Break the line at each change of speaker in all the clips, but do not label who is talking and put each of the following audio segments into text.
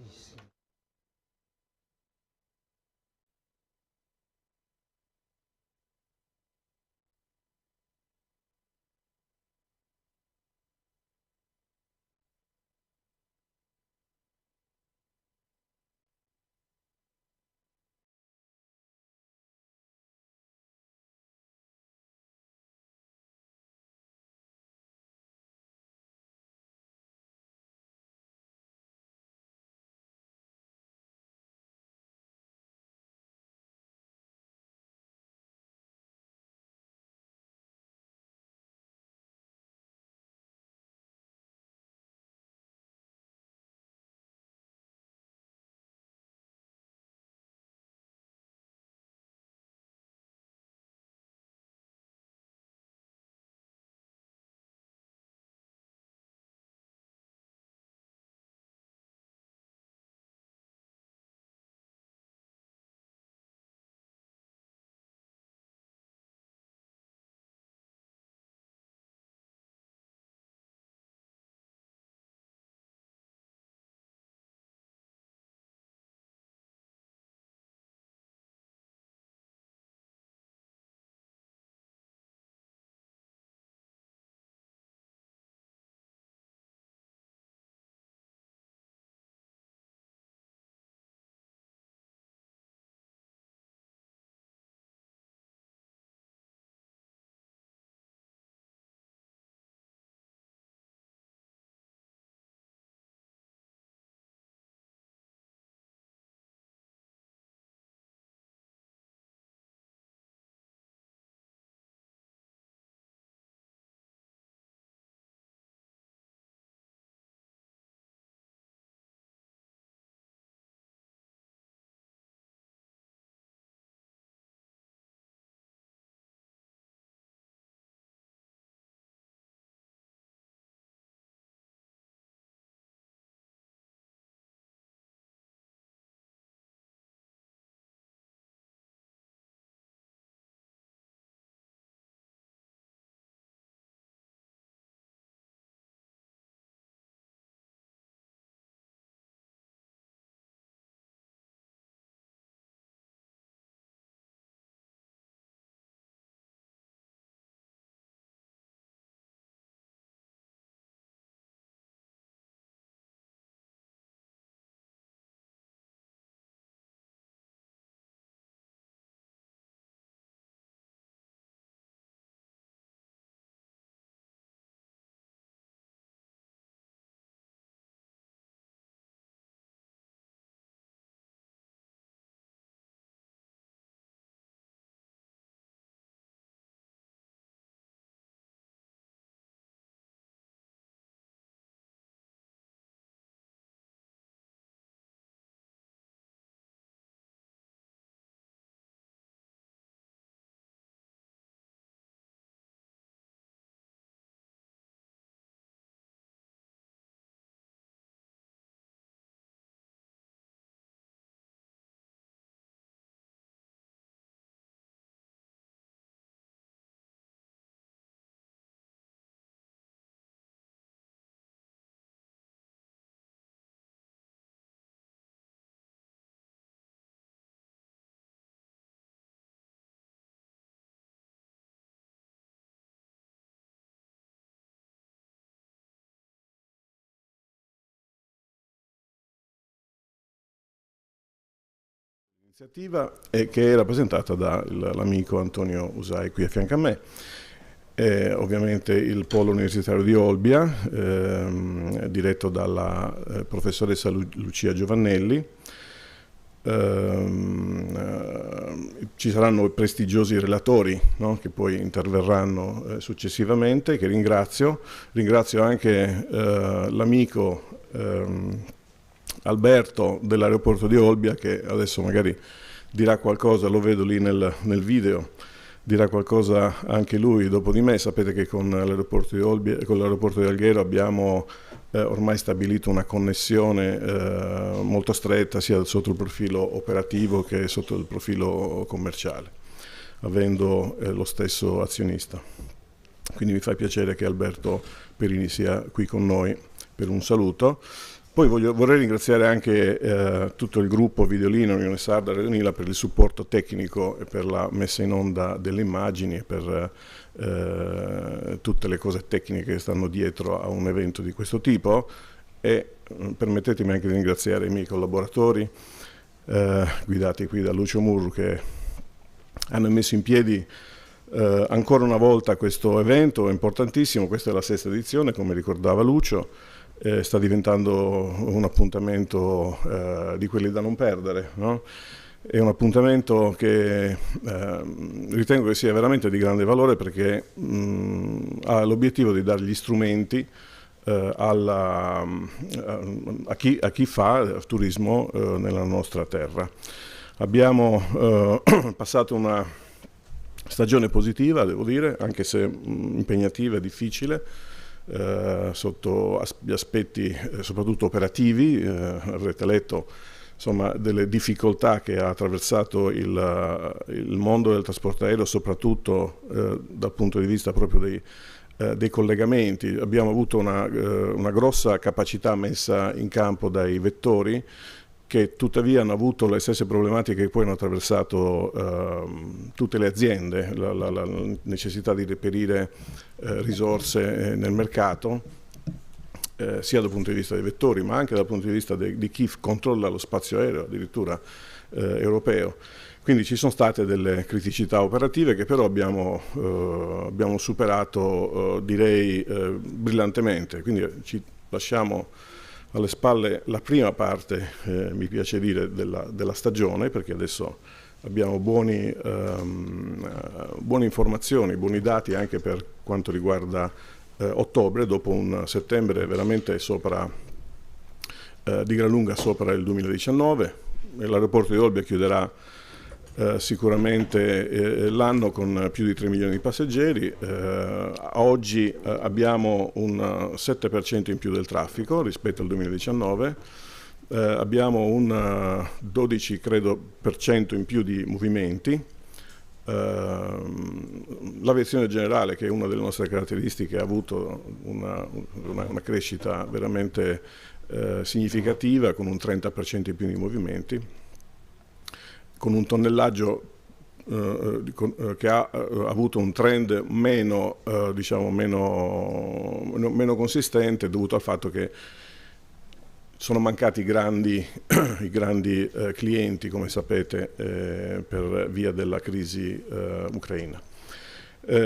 famosissimo.
L'iniziativa è che è rappresentata dall'amico Antonio Usai qui a fianco a me. Ovviamente il Polo Universitario di Olbia, diretto dalla professoressa Lucia Giovannelli. Ci saranno prestigiosi relatori, no, che poi interverranno successivamente, che ringrazio. Ringrazio anche l'amico Alberto dell'aeroporto di Olbia, che adesso magari dirà qualcosa, lo vedo lì nel video, dirà qualcosa anche lui dopo di me. Sapete che con l'aeroporto di Olbia, con l'aeroporto di Alghero abbiamo ormai stabilito una connessione molto stretta sia sotto il profilo operativo che sotto il profilo commerciale, avendo lo stesso azionista. Quindi mi fa piacere che Alberto Perini sia qui con noi per un saluto. Poi vorrei ringraziare anche tutto il gruppo Videolino, Unione Sarda, Radio Nila per il supporto tecnico e per la messa in onda delle immagini e per tutte le cose tecniche che stanno dietro a un evento di questo tipo, e permettetemi anche di ringraziare i miei collaboratori guidati qui da Lucio Murru, che hanno messo in piedi ancora una volta questo evento importantissimo. Questa è la 6ª edizione, come ricordava Lucio. Sta diventando un appuntamento di quelli da non perdere, no? È un appuntamento che ritengo che sia veramente di grande valore, perché ha l'obiettivo di dare gli strumenti a chi fa turismo nella nostra terra. Abbiamo passato una stagione positiva, devo dire, anche se impegnativa e difficile, sotto gli aspetti soprattutto operativi. Avrete letto insomma delle difficoltà che ha attraversato il mondo del trasporto aereo, soprattutto dal punto di vista proprio dei collegamenti. Abbiamo avuto una grossa capacità messa in campo dai vettori, che tuttavia hanno avuto le stesse problematiche che poi hanno attraversato tutte le aziende, la necessità di reperire risorse nel mercato, sia dal punto di vista dei vettori, ma anche dal punto di vista di chi controlla lo spazio aereo, addirittura europeo. Quindi ci sono state delle criticità operative che però abbiamo superato, direi, brillantemente. Quindi ci lasciamo alle spalle la prima parte, mi piace dire, della stagione, perché adesso abbiamo buone informazioni, buoni dati anche per quanto riguarda ottobre, dopo un settembre veramente di gran lunga sopra il 2019. L'aeroporto di Olbia chiuderà sicuramente l'anno con più di 3 milioni di passeggeri. Oggi abbiamo un 7% in più del traffico rispetto al 2019, abbiamo un 12 credo per cento in più di movimenti. L'aviazione generale, che è una delle nostre caratteristiche, ha avuto una crescita veramente significativa, con un 30% in più di movimenti, con un tonnellaggio che ha avuto un trend meno consistente, dovuto al fatto che sono mancati i grandi clienti, come sapete, per via della crisi ucraina.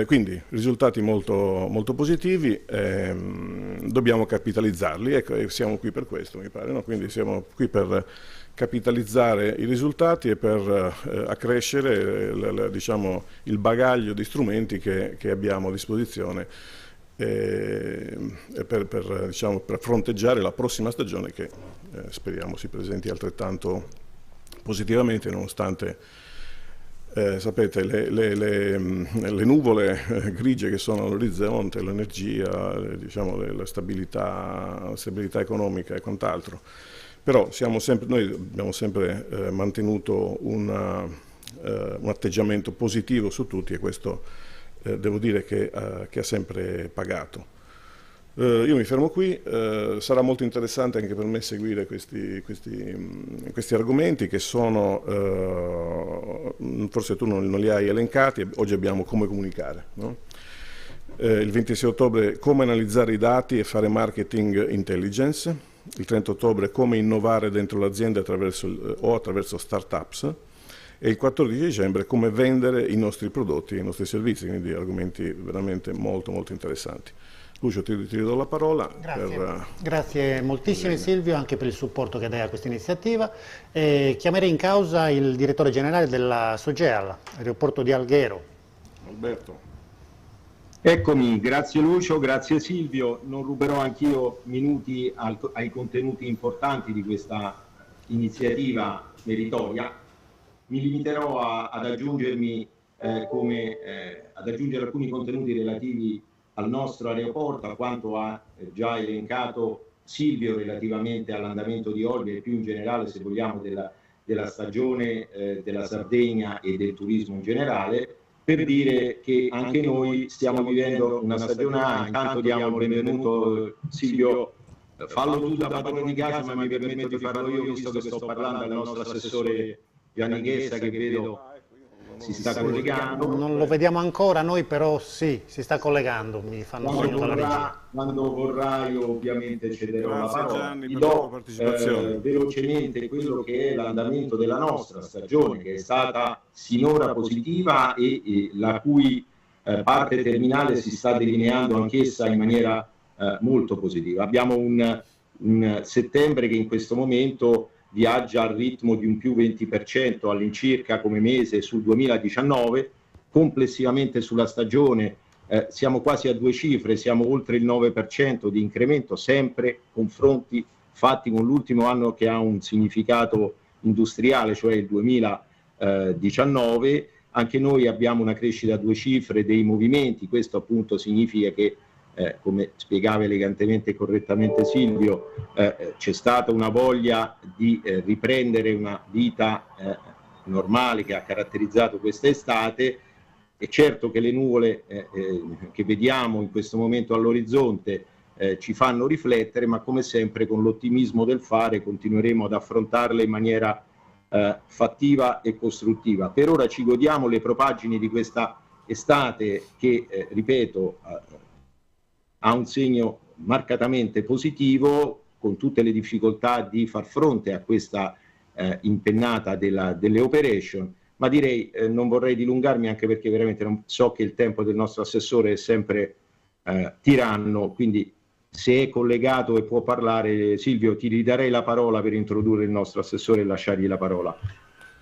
Quindi risultati molto, molto positivi, dobbiamo capitalizzarli, ecco, e siamo qui per questo, mi pare, no? Quindi siamo qui per capitalizzare i risultati e per accrescere diciamo, il bagaglio di strumenti che abbiamo a disposizione per fronteggiare la prossima stagione, che speriamo si presenti altrettanto positivamente, nonostante sapete le nuvole grigie che sono all'orizzonte, l'energia, diciamo, la stabilità economica e quant'altro. Però noi abbiamo sempre mantenuto un atteggiamento positivo su tutti, e questo devo dire che ha sempre pagato. Io mi fermo qui, sarà molto interessante anche per me seguire questi argomenti, che sono, forse tu non li hai elencati. Oggi abbiamo come comunicare, no? Il 26 ottobre come analizzare i dati e fare marketing intelligence, il 30 ottobre come innovare dentro l'azienda attraverso start-ups, e il 14 dicembre come vendere i nostri prodotti e i nostri servizi, quindi argomenti veramente molto molto interessanti. Lucio, ti ridò la parola.
Grazie, grazie moltissimo Silvio anche per il supporto che dai a questa iniziativa. Chiamerei in causa il direttore generale della Sogeal, aeroporto di Alghero.
Alberto.
Eccomi, grazie Lucio, grazie Silvio. Non ruberò anch'io minuti ai contenuti importanti di questa iniziativa meritoria. Mi limiterò ad aggiungere alcuni contenuti relativi al nostro aeroporto, a quanto ha già elencato Silvio relativamente all'andamento di Olbia e più in generale, se vogliamo, della stagione della Sardegna e del turismo in generale, per dire che anche noi stiamo vivendo una stagione A. Intanto diamo il benvenuto, Silvio, Fallo tu da padrone di casa, ma mi permetto di farlo io, visto che sto parlando al nostro assessore Gianni Ghessa, che vedo si sta collegando.
Non lo vediamo ancora noi, però sì, si sta collegando, mi fanno segno dalla regia.
Quando vorrai ovviamente cederò la parola.
Gianni,
Ti
per la tua
do
partecipazione.
velocemente quello che è l'andamento della nostra stagione, che è stata sinora positiva e la cui parte terminale si sta delineando anch'essa in maniera molto positiva. Abbiamo un settembre che in questo momento viaggia al ritmo di un più 20% all'incirca come mese sul 2019, complessivamente sulla stagione siamo quasi a due cifre, siamo oltre il 9% di incremento, sempre confronti fatti con l'ultimo anno che ha un significato industriale, cioè il 2019. Anche noi abbiamo una crescita a due cifre dei movimenti, questo appunto significa che come spiegava elegantemente e correttamente Silvio, c'è stata una voglia di riprendere una vita normale che ha caratterizzato questa estate. È certo che le nuvole che vediamo in questo momento all'orizzonte ci fanno riflettere, ma come sempre con l'ottimismo del fare continueremo ad affrontarle in maniera fattiva e costruttiva. Per ora ci godiamo le propaggini di questa estate che, ripeto, ha un segno marcatamente positivo, con tutte le difficoltà di far fronte a questa impennata delle operation, ma direi non vorrei dilungarmi, anche perché veramente non so che il tempo del nostro assessore è sempre tiranno, quindi se è collegato e può parlare, Silvio, ti ridarei la parola per introdurre il nostro assessore e lasciargli la parola.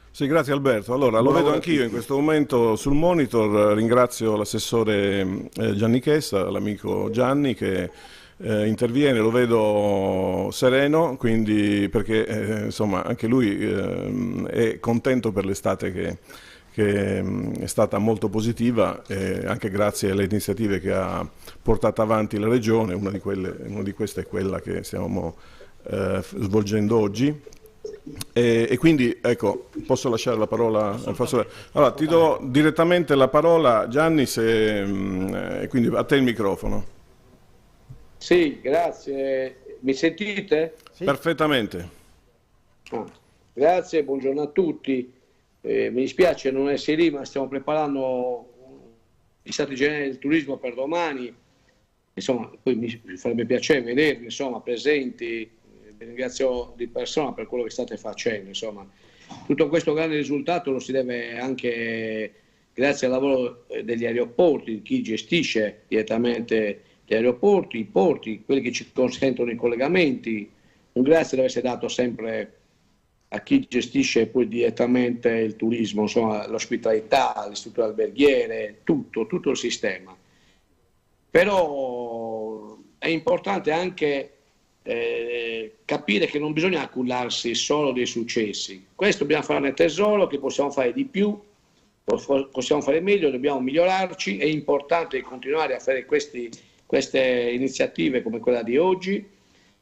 Sì, grazie Alberto. Allora, lo vedo anch'io in questo momento sul monitor. Ringrazio l'assessore Gianni Ghessa, l'amico Gianni che interviene, lo vedo sereno, quindi perché insomma anche lui è contento per l'estate che è stata molto positiva, anche grazie alle iniziative che ha portato avanti la Regione. Una di queste è quella che stiamo svolgendo oggi. E quindi ecco, posso lasciare la parola al Fassore. Allora ti do direttamente la parola, Gianni, quindi a te il microfono.
Sì, grazie. Mi sentite?
Sì.
Perfettamente.
Grazie, buongiorno a tutti. Mi dispiace non essere lì, ma stiamo preparando gli stati generali del turismo per domani. Insomma, poi mi farebbe piacere vedervi, insomma, presenti. Vi ringrazio di persona per quello che state facendo. Insomma, tutto questo grande risultato lo si deve anche grazie al lavoro degli aeroporti, di chi gestisce direttamente gli aeroporti, i porti, quelli che ci consentono i collegamenti. Un grazie deve essere dato sempre a chi gestisce poi direttamente il turismo, insomma, l'ospitalità, le strutture alberghiere, tutto il sistema. Però è importante anche capire che non bisogna accumularsi solo dei successi. Questo dobbiamo farne tesoro, che possiamo fare di più, possiamo fare meglio, dobbiamo migliorarci. È importante continuare a fare queste iniziative come quella di oggi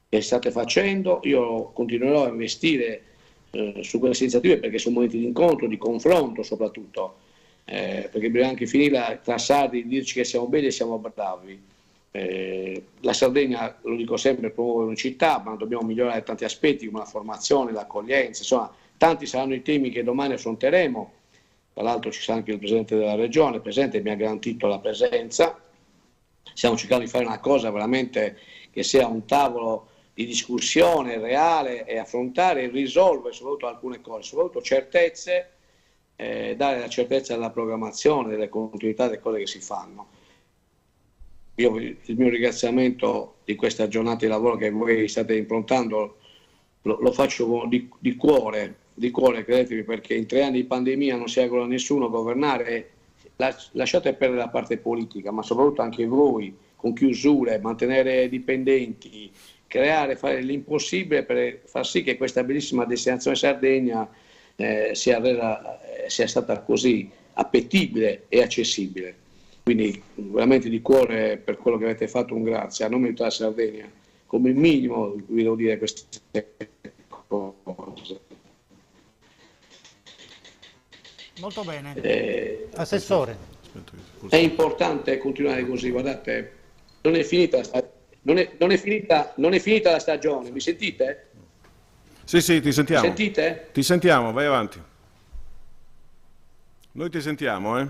che state facendo. Io continuerò a investire su queste iniziative perché sono momenti di incontro, di confronto soprattutto, perché bisogna anche finire tra sardi di dirci che siamo belli e siamo bravi. La Sardegna, lo dico sempre, promuove una città, ma dobbiamo migliorare tanti aspetti come la formazione, l'accoglienza, insomma tanti saranno i temi che domani affronteremo. Tra l'altro ci sarà anche il Presidente della Regione presente, mi ha garantito la presenza. Stiamo cercando di fare una cosa veramente che sia un tavolo di discussione reale e affrontare e risolvere soprattutto alcune cose, soprattutto certezze, dare la certezza della programmazione, delle continuità delle cose che si fanno. Io il mio ringraziamento di questa giornata di lavoro che voi state improntando lo faccio di cuore, credetemi, perché in 3 anni di pandemia non si augura a nessuno governare. Lasciate perdere la parte politica, ma soprattutto anche voi, con chiusure, mantenere dipendenti, fare l'impossibile per far sì che questa bellissima destinazione Sardegna sia stata così appetibile e accessibile. Quindi veramente di cuore per quello che avete fatto un grazie a nome di tutta la Sardegna. Come minimo vi devo dire queste cose.
Molto bene. Assessore.
È importante continuare così, guardate, non è finita non è finita la stagione, mi sentite?
Sì, ti sentiamo.
Mi sentite?
Ti sentiamo, vai avanti. Noi ti sentiamo, eh?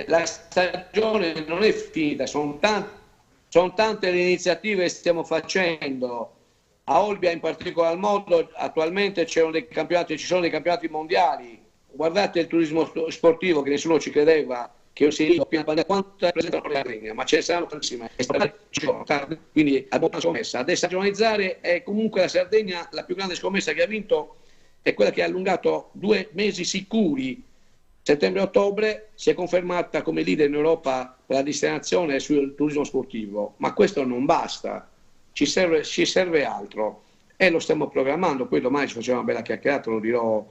La stagione non è finita, sono tante le iniziative che stiamo facendo. A Olbia in particolar modo attualmente ci sono dei campionati mondiali. Guardate il turismo sportivo, che nessuno ci credeva, che io si quanto rappresenta la Sardegna, ma ce ne saranno tantissime. Quindi abbiamo una scommessa. A desaggionizzare è comunque la Sardegna, la più grande scommessa che ha vinto è quella che ha allungato 2 mesi sicuri. Settembre-ottobre si è confermata come leader in Europa per la destinazione sul turismo sportivo, ma questo non basta, ci serve altro e lo stiamo programmando. Poi domani ci facciamo una bella chiacchierata, lo dirò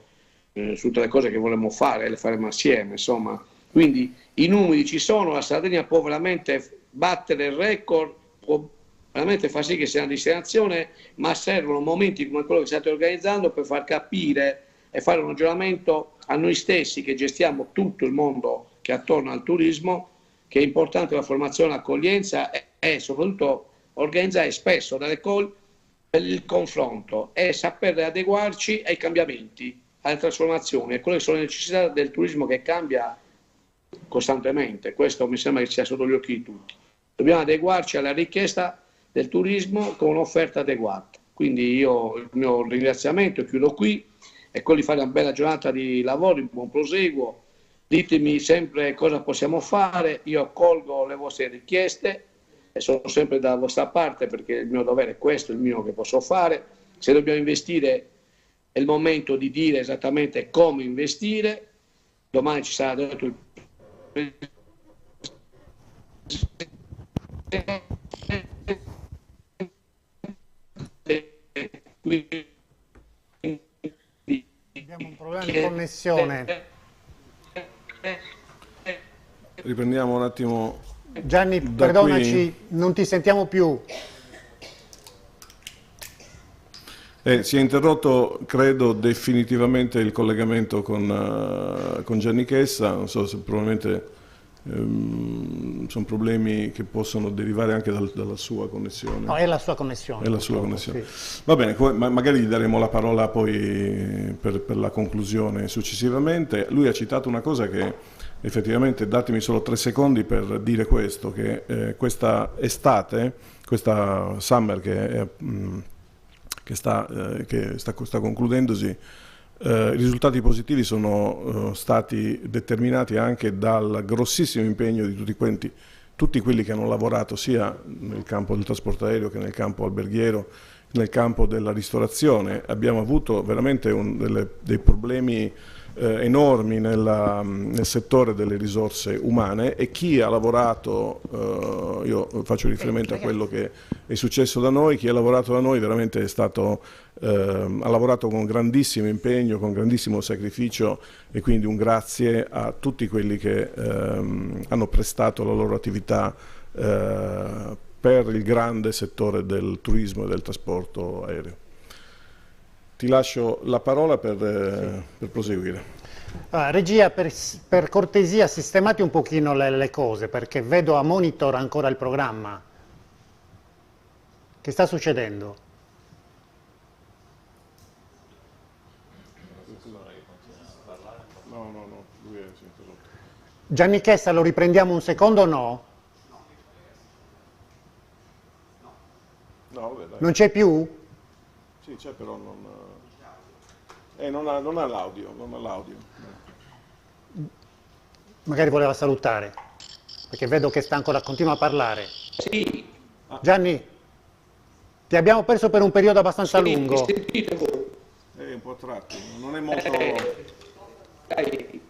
su tutte le cose che vorremmo fare, le faremo assieme, insomma. Quindi i numeri ci sono, la Sardegna può veramente battere il record, può veramente far sì che sia una destinazione, ma servono momenti come quello che state organizzando per far capire e fare un ragionamento a noi stessi che gestiamo tutto il mondo che è attorno al turismo, che è importante la formazione, l'accoglienza e soprattutto organizzare spesso delle call per il confronto e sapere adeguarci ai cambiamenti, alle trasformazioni e quelle che sono le necessità del turismo che cambia costantemente. Questo mi sembra che sia sotto gli occhi di tutti. Dobbiamo adeguarci alla richiesta del turismo con un'offerta adeguata. Quindi io il mio ringraziamento, chiudo qui, è quello di fare una bella giornata di lavoro, un buon proseguo. Ditemi sempre cosa possiamo fare, io accolgo le vostre richieste e sono sempre dalla vostra parte perché il mio dovere è questo, il mio che posso fare. Se dobbiamo investire è il momento di dire esattamente come investire. Domani ci sarà detto il
Abbiamo un problema di connessione.
Riprendiamo un attimo.
Gianni, perdonaci, non ti sentiamo più.
Si è interrotto, credo, definitivamente il collegamento con Gianni Chessa. Non so se probabilmente sono problemi che possono derivare anche dalla sua connessione.
No, è la sua connessione.
È la sua connessione.
Sì.
Va bene, magari gli daremo la parola poi per la conclusione successivamente. Lui ha citato una cosa che effettivamente, datemi solo 3 secondi per dire questo, che questa estate, questa summer che sta concludendosi, i risultati positivi sono stati determinati anche dal grossissimo impegno di tutti quelli che hanno lavorato sia nel campo del trasporto aereo che nel campo alberghiero, nel campo della ristorazione. Abbiamo avuto veramente dei problemi enormi nel settore delle risorse umane e chi ha lavorato, io faccio riferimento a quello che è successo da noi, chi ha lavorato da noi veramente è stato, ha lavorato con grandissimo impegno, con grandissimo sacrificio e quindi un grazie a tutti quelli che hanno prestato la loro attività per il grande settore del turismo e del trasporto aereo. Ti lascio la parola per proseguire.
Regia, per cortesia, sistemati un pochino le cose, perché vedo a monitor ancora il programma. Che sta succedendo?
No, lui è interrotto.
Gianni Chessa, lo riprendiamo un secondo o no?
No, vabbè, dai.
Non c'è più?
Sì, c'è, però non ha l'audio,
Magari voleva salutare, perché vedo che sta ancora, continua a parlare.
Sì.
Gianni, ti abbiamo perso per un periodo abbastanza lungo.
Sentite voi.
È un po' a tratti, non è molto...
Dai,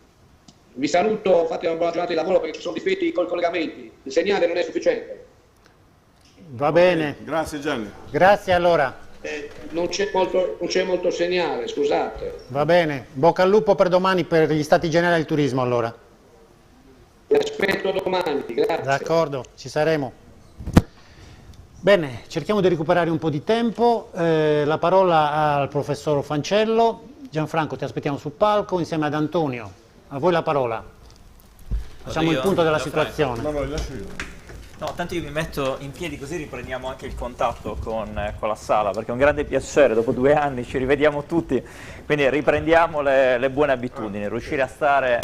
vi saluto, fate una buona giornata di lavoro perché ci sono difetti con i collegamenti, il segnale non è sufficiente.
Va bene.
Grazie Gianni.
Grazie allora.
Non c'è molto segnale, scusate.
Va bene. Bocca al lupo per domani per gli stati generali del turismo allora.
Vi aspetto domani, grazie.
D'accordo, ci saremo. Bene, cerchiamo di recuperare un po' di tempo. La parola al professor Fancello. Gianfranco, ti aspettiamo sul palco insieme ad Antonio. A voi la parola. Facciamo il punto della situazione.
No, li lascio io.
No, tanto io mi metto in piedi così riprendiamo anche il contatto con la sala, perché è un grande piacere, dopo 2 anni ci rivediamo tutti, quindi riprendiamo le buone abitudini, riuscire a stare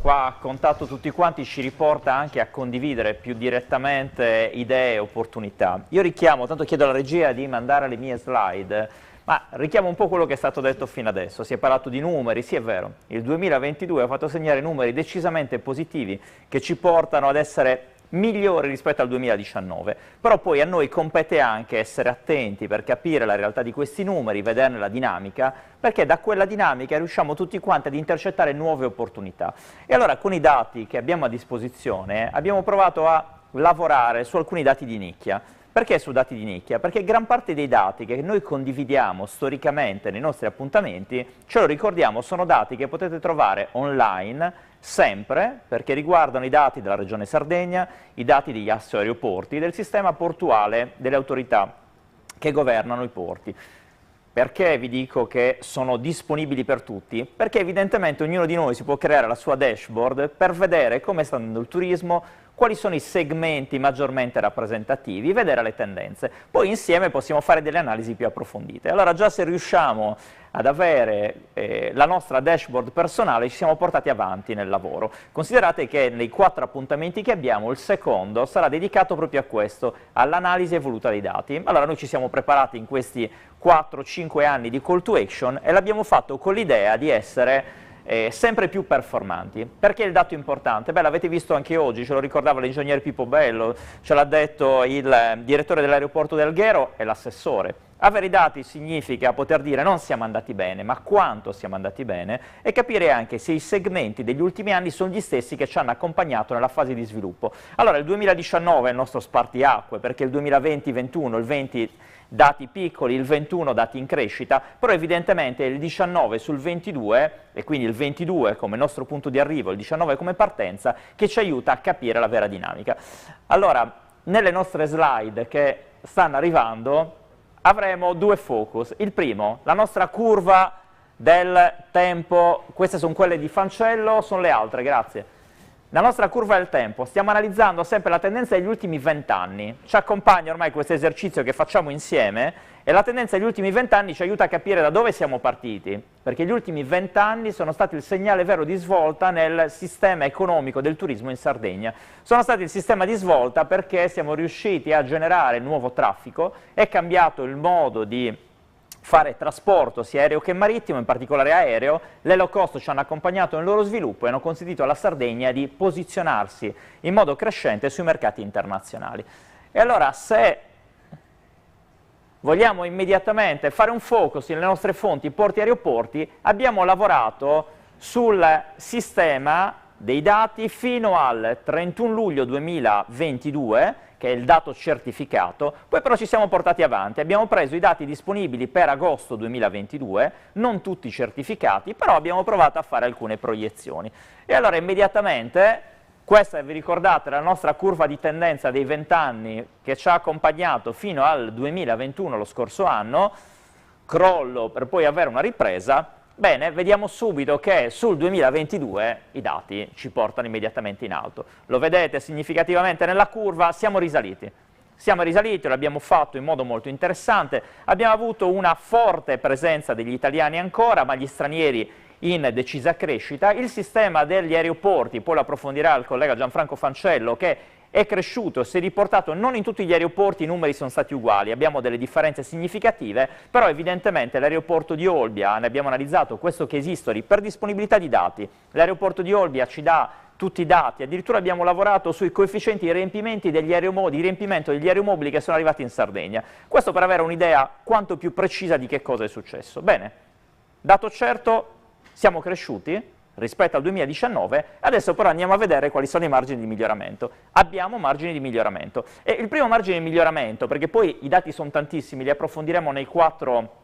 qua a contatto tutti quanti ci riporta anche a condividere più direttamente idee e opportunità. Io richiamo, tanto chiedo alla regia di mandare le mie slide, ma richiamo un po' quello che è stato detto fino adesso. Si è parlato di numeri, sì è vero, il 2022 ha fatto segnare numeri decisamente positivi che ci portano ad essere migliori rispetto al 2019, però poi a noi compete anche essere attenti per capire la realtà di questi numeri, vederne la dinamica, perché da quella dinamica riusciamo tutti quanti ad intercettare nuove opportunità. E allora con i dati che abbiamo a disposizione abbiamo provato a lavorare su alcuni dati di nicchia. Perché su dati di nicchia? Perché gran parte dei dati che noi condividiamo storicamente nei nostri appuntamenti, ce lo ricordiamo, sono dati che potete trovare online sempre, perché riguardano i dati della Regione Sardegna, i dati degli assi aeroporti, del sistema portuale delle autorità che governano i porti. Perché vi dico che sono disponibili per tutti? Perché evidentemente ognuno di noi si può creare la sua dashboard per vedere come sta andando il turismo, quali sono i segmenti maggiormente rappresentativi, vedere le tendenze. Poi insieme possiamo fare delle analisi più approfondite. Allora già se riusciamo ad avere la nostra dashboard personale ci siamo portati avanti nel lavoro. Considerate che nei 4 appuntamenti che abbiamo il secondo sarà dedicato proprio a questo, all'analisi evoluta dei dati. Allora noi ci siamo preparati in questi 4-5 anni di call to action e l'abbiamo fatto con l'idea di essere sempre più performanti. Perché il dato importante? Beh, l'avete visto anche oggi, ce lo ricordava l'ingegnere Pippo Bello, ce l'ha detto il direttore dell'aeroporto del Alghero e l'assessore. Avere i dati significa poter dire non siamo andati bene, ma quanto siamo andati bene e capire anche se i segmenti degli ultimi anni sono gli stessi che ci hanno accompagnato nella fase di sviluppo. Allora il 2019 è il nostro spartiacque, perché il 2020-21, il 20 dati piccoli, il 21 dati in crescita, però evidentemente il 19 sul 22, e quindi il 22 come nostro punto di arrivo, il 19 come partenza, che ci aiuta a capire la vera dinamica. Allora, nelle nostre slide che stanno arrivando avremo 2 focus. Il primo, la nostra curva del tempo, queste sono quelle di Fancello, sono le altre, grazie. La nostra curva del tempo, stiamo analizzando sempre la tendenza degli ultimi 20 anni, ci accompagna ormai questo esercizio che facciamo insieme e la tendenza degli ultimi 20 anni ci aiuta a capire da dove siamo partiti, perché gli ultimi 20 anni sono stati il segnale vero di svolta nel sistema economico del turismo in Sardegna. Sono stati il sistema di svolta perché siamo riusciti a generare nuovo traffico, è cambiato il modo di fare trasporto sia aereo che marittimo, in particolare aereo, le low cost ci hanno accompagnato nel loro sviluppo e hanno consentito alla Sardegna di posizionarsi in modo crescente sui mercati internazionali. E allora se vogliamo immediatamente fare un focus nelle nostre fonti porti e aeroporti, abbiamo lavorato sul sistema dei dati fino al 31 luglio 2022, che è il dato certificato, poi però ci siamo portati avanti, abbiamo preso i dati disponibili per agosto 2022, non tutti certificati, però abbiamo provato a fare alcune proiezioni. E allora immediatamente, questa vi ricordate la nostra curva di tendenza dei 20 anni che ci ha accompagnato fino al 2021, lo scorso anno, crollo per poi avere una ripresa. Bene, vediamo subito che sul 2022 i dati ci portano immediatamente in alto. Lo vedete significativamente nella curva, siamo risaliti. Siamo risaliti, l'abbiamo fatto in modo molto interessante, abbiamo avuto una forte presenza degli italiani ancora, ma gli stranieri in decisa crescita. Il sistema degli aeroporti, poi lo approfondirà il collega Gianfranco Fancello, che è cresciuto, si è riportato, non in tutti gli aeroporti i numeri sono stati uguali, abbiamo delle differenze significative, però evidentemente l'aeroporto di Olbia, ne abbiamo analizzato questo case history per disponibilità di dati, l'aeroporto di Olbia ci dà tutti i dati, addirittura abbiamo lavorato sui coefficienti di riempimento degli aeromobili che sono arrivati in Sardegna, questo per avere un'idea quanto più precisa di che cosa è successo. Bene, dato certo, siamo cresciuti rispetto al 2019, adesso però andiamo a vedere quali sono i margini di miglioramento. Abbiamo margini di miglioramento e il primo margine di miglioramento, perché poi i dati sono tantissimi, li approfondiremo nei 4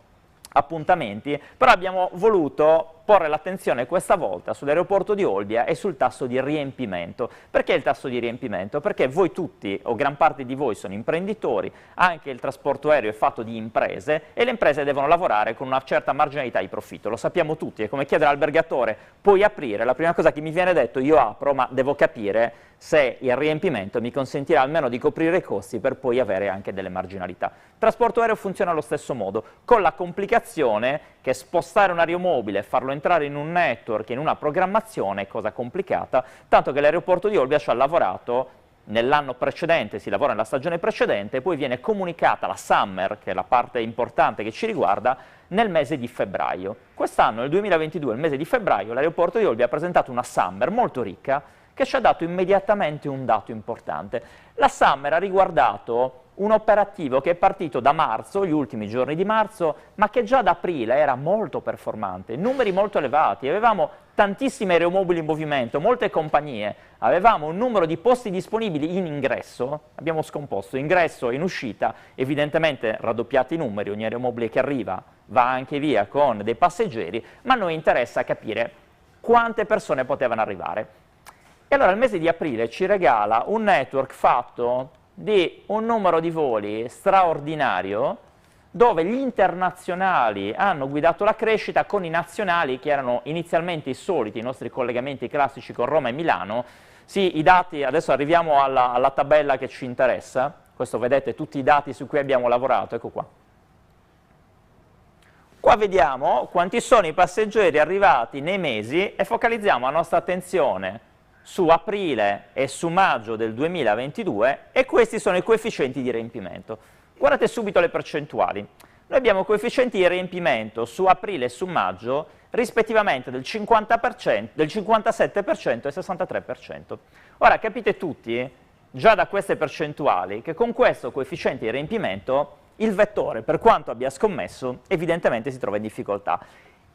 appuntamenti, però abbiamo voluto porre l'attenzione questa volta sull'aeroporto di Olbia e sul tasso di riempimento. Perché il tasso di riempimento? Perché voi tutti, o gran parte di voi, sono imprenditori, anche il trasporto aereo è fatto di imprese e le imprese devono lavorare con una certa marginalità di profitto. Lo sappiamo tutti, è come chiedere all'albergatore: puoi aprire? La prima cosa che mi viene detto: io apro, ma devo capire se il riempimento mi consentirà almeno di coprire i costi per poi avere anche delle marginalità. Il trasporto aereo funziona allo stesso modo, con la complicazione che spostare un aeromobile e farlo entrare in un network, in una programmazione, è cosa complicata, tanto che l'aeroporto di Olbia ci ha lavorato nell'anno precedente, si lavora nella stagione precedente, e poi viene comunicata la summer, che è la parte importante che ci riguarda, nel mese di febbraio. Quest'anno, nel 2022, il mese di febbraio, l'aeroporto di Olbia ha presentato una summer molto ricca, che ci ha dato immediatamente un dato importante. La summer ha riguardato un operativo che è partito da marzo, gli ultimi giorni di marzo, ma che già da aprile era molto performante, numeri molto elevati, avevamo tantissimi aeromobili in movimento, molte compagnie, avevamo un numero di posti disponibili in ingresso, abbiamo scomposto ingresso e in uscita, evidentemente raddoppiati i numeri, ogni aeromobile che arriva va anche via con dei passeggeri, ma a noi interessa capire quante persone potevano arrivare. E allora il mese di aprile ci regala un network fatto di un numero di voli straordinario, dove gli internazionali hanno guidato la crescita con i nazionali, che erano inizialmente i soliti, i nostri collegamenti classici con Roma e Milano. Sì, i dati, adesso arriviamo alla tabella che ci interessa, questo vedete tutti i dati su cui abbiamo lavorato, ecco qua. Qua vediamo quanti sono i passeggeri arrivati nei mesi e focalizziamo la nostra attenzione su aprile e su maggio del 2022 e questi sono i coefficienti di riempimento. Guardate subito le percentuali. Noi abbiamo coefficienti di riempimento su aprile e su maggio rispettivamente del 50%, del 57% e 63%. Ora capite tutti, già da queste percentuali, che con questo coefficiente di riempimento il vettore, per quanto abbia scommesso, evidentemente si trova in difficoltà.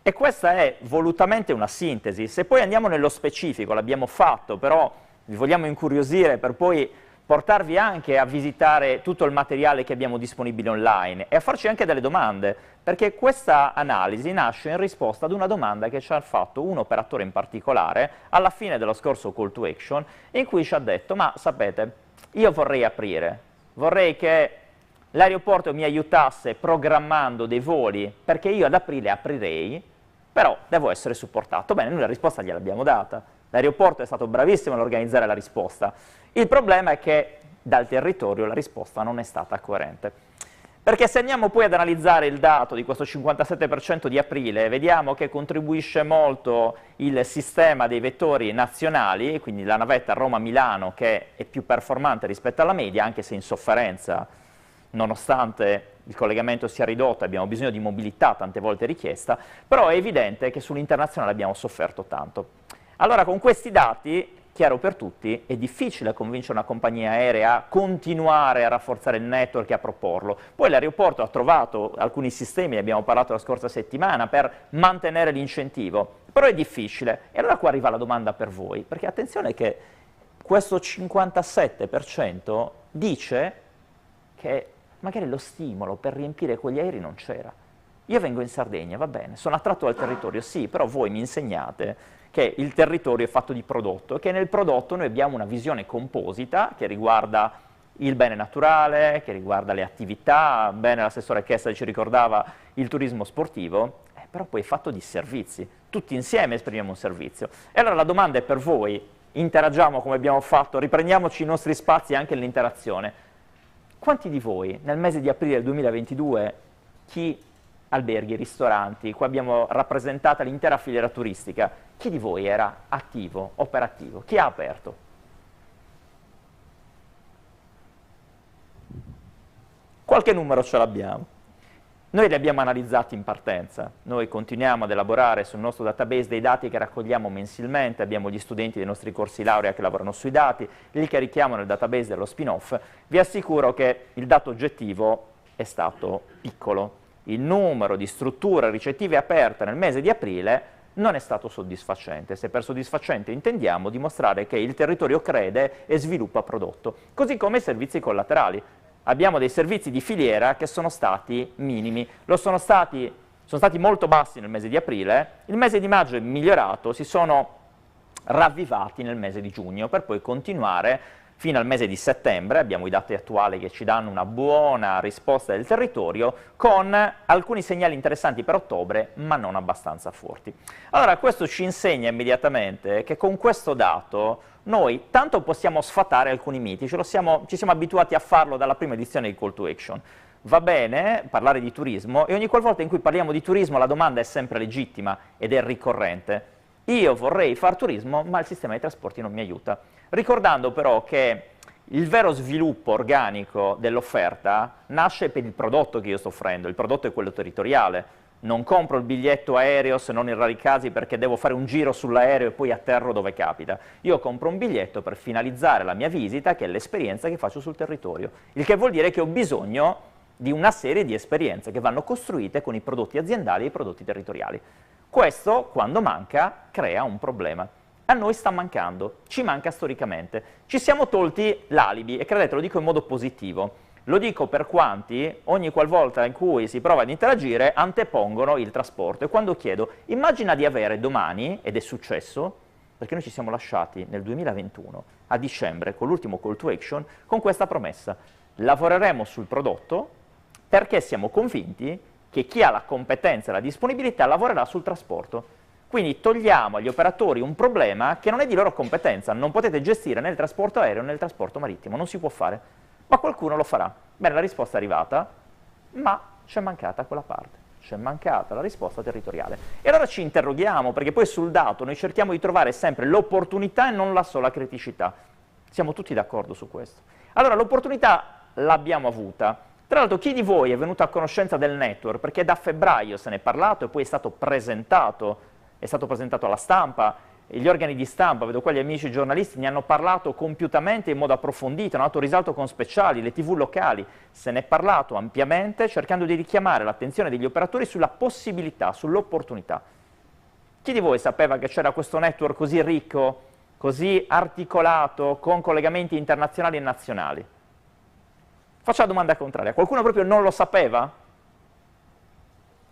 E questa è volutamente una sintesi. Se poi andiamo nello specifico, l'abbiamo fatto, però vi vogliamo incuriosire per poi portarvi anche a visitare tutto il materiale che abbiamo disponibile online e a farci anche delle domande, perché questa analisi nasce in risposta ad una domanda che ci ha fatto un operatore in particolare alla fine dello scorso call to action, in cui ci ha detto: ma sapete, io vorrei aprire, vorrei che l'aeroporto mi aiutasse programmando dei voli, perché io ad aprile aprirei, però devo essere supportato. Bene, noi la risposta gliel'abbiamo data, l'aeroporto è stato bravissimo nell'organizzare la risposta. Il problema è che dal territorio la risposta non è stata coerente. Perché se andiamo poi ad analizzare il dato di questo 57% di aprile, vediamo che contribuisce molto il sistema dei vettori nazionali, quindi la navetta Roma-Milano, che è più performante rispetto alla media, anche se in sofferenza, nonostante il collegamento sia ridotto, abbiamo bisogno di mobilità tante volte richiesta, però è evidente che sull'internazionale abbiamo sofferto tanto. Allora, con questi dati, chiaro per tutti, è difficile convincere una compagnia aerea a continuare a rafforzare il network e a proporlo. Poi l'aeroporto ha trovato alcuni sistemi, ne abbiamo parlato la scorsa settimana, per mantenere l'incentivo, però è difficile. E allora qua arriva la domanda per voi, perché attenzione che questo 57% dice che magari lo stimolo per riempire quegli aerei non c'era. Io vengo in Sardegna, va bene, sono attratto dal territorio, sì, però voi mi insegnate che il territorio è fatto di prodotto e che nel prodotto noi abbiamo una visione composita che riguarda il bene naturale, che riguarda le attività, bene l'assessore Kessler ci ricordava il turismo sportivo, però poi è fatto di servizi, tutti insieme esprimiamo un servizio. E allora la domanda è per voi, interagiamo come abbiamo fatto, riprendiamoci i nostri spazi anche nell'interazione. Quanti di voi nel mese di aprile del 2022, chi alberghi, ristoranti, qua abbiamo rappresentata l'intera filiera turistica, chi di voi era attivo, operativo? Chi ha aperto? Qualche numero ce l'abbiamo. Noi li abbiamo analizzati in partenza, noi continuiamo ad elaborare sul nostro database dei dati che raccogliamo mensilmente, abbiamo gli studenti dei nostri corsi laurea che lavorano sui dati, li carichiamo nel database dello spin-off. Vi assicuro che il dato oggettivo è stato piccolo. Il numero di strutture ricettive aperte nel mese di aprile non è stato soddisfacente. Se per soddisfacente intendiamo dimostrare che il territorio crede e sviluppa prodotto, così come i servizi collaterali. Abbiamo dei servizi di filiera che sono stati minimi, lo sono stati sono stati molto bassi nel mese di aprile, il mese di maggio è migliorato, si sono ravvivati nel mese di giugno per poi continuare fino al mese di settembre. Abbiamo i dati attuali che ci danno una buona risposta del territorio, con alcuni segnali interessanti per ottobre, ma non abbastanza forti. Allora, questo ci insegna immediatamente che con questo dato noi tanto possiamo sfatare alcuni miti, ci siamo abituati a farlo dalla prima edizione di Call to Action. Va bene parlare di turismo, e ogni qualvolta in cui parliamo di turismo la domanda è sempre legittima ed è ricorrente. Io vorrei fare turismo, ma il sistema dei trasporti non mi aiuta. Ricordando però che il vero sviluppo organico dell'offerta nasce per il prodotto che io sto offrendo, il prodotto è quello territoriale. Non compro il biglietto aereo, se non in rari casi perché devo fare un giro sull'aereo e poi atterro dove capita. Io compro un biglietto per finalizzare la mia visita, che è l'esperienza che faccio sul territorio. Il che vuol dire che ho bisogno di una serie di esperienze che vanno costruite con i prodotti aziendali e i prodotti territoriali. Questo, quando manca, crea un problema. A noi sta mancando, ci manca storicamente. Ci siamo tolti l'alibi, e credete, lo dico in modo positivo. Lo dico per quanti, ogni qualvolta in cui si prova ad interagire, antepongono il trasporto. E quando chiedo, immagina di avere domani, ed è successo, perché noi ci siamo lasciati nel 2021, a dicembre, con l'ultimo call to action, con questa promessa. Lavoreremo sul prodotto perché siamo convinti che chi ha la competenza e la disponibilità lavorerà sul trasporto. Quindi togliamo agli operatori un problema che non è di loro competenza, non potete gestire né il trasporto aereo né il trasporto marittimo, non si può fare, ma qualcuno lo farà. Bene, la risposta è arrivata, ma c'è mancata quella parte, c'è mancata la risposta territoriale. E allora ci interroghiamo, perché poi sul dato noi cerchiamo di trovare sempre l'opportunità e non la sola criticità. Siamo tutti d'accordo su questo. Allora, l'opportunità l'abbiamo avuta. Tra l'altro, chi di voi è venuto a conoscenza del network? Perché da febbraio se ne è parlato e poi è stato presentato alla stampa, e gli organi di stampa, vedo qua gli amici giornalisti, ne hanno parlato compiutamente in modo approfondito, hanno dato risalto con speciali, le TV locali, se ne è parlato ampiamente, cercando di richiamare l'attenzione degli operatori sulla possibilità, sull'opportunità. Chi di voi sapeva che c'era questo network così ricco, così articolato, con collegamenti internazionali e nazionali? Faccio la domanda contraria, qualcuno proprio non lo sapeva?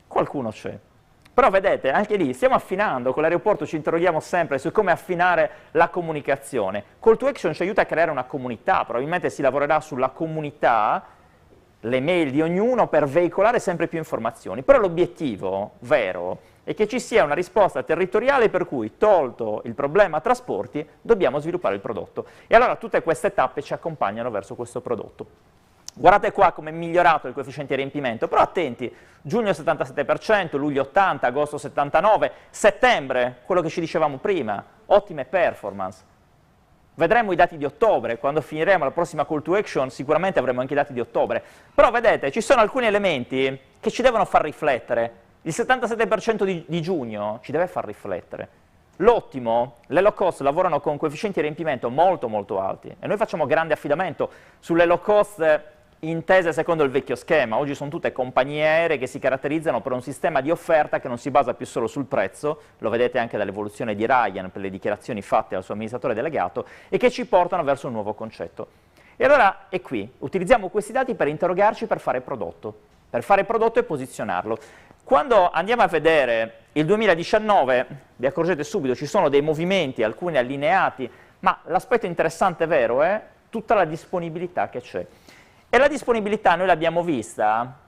Qualcuno c'è. Però vedete, anche lì stiamo affinando, con l'aeroporto ci interroghiamo sempre su come affinare la comunicazione. Call to Action ci aiuta a creare una comunità, probabilmente si lavorerà sulla comunità, le mail di ognuno per veicolare sempre più informazioni. Però l'obiettivo vero è che ci sia una risposta territoriale per cui, tolto il problema trasporti, dobbiamo sviluppare il prodotto. E allora tutte queste tappe ci accompagnano verso questo prodotto. Guardate qua come è migliorato il coefficiente di riempimento, però attenti, giugno 77%, luglio 80%, agosto 79%, settembre, quello che ci dicevamo prima, ottime performance. Vedremo i dati di ottobre, quando finiremo la prossima call to action sicuramente avremo anche i dati di ottobre, però vedete, ci sono alcuni elementi che ci devono far riflettere. Il 77% di giugno ci deve far riflettere. L'ottimo, le low cost lavorano con coefficienti di riempimento molto molto alti e noi facciamo grande affidamento sulle low cost intese secondo il vecchio schema. Oggi sono tutte compagnie aeree che si caratterizzano per un sistema di offerta che non si basa più solo sul prezzo, lo vedete anche dall'evoluzione di Ryan per le dichiarazioni fatte al suo amministratore delegato, e che ci portano verso un nuovo concetto. E allora è qui, utilizziamo questi dati per interrogarci, per fare prodotto e posizionarlo. Quando andiamo a vedere il 2019, vi accorgete subito, ci sono dei movimenti, alcuni allineati, ma l'aspetto interessante vero è tutta la disponibilità che c'è. E la disponibilità noi l'abbiamo vista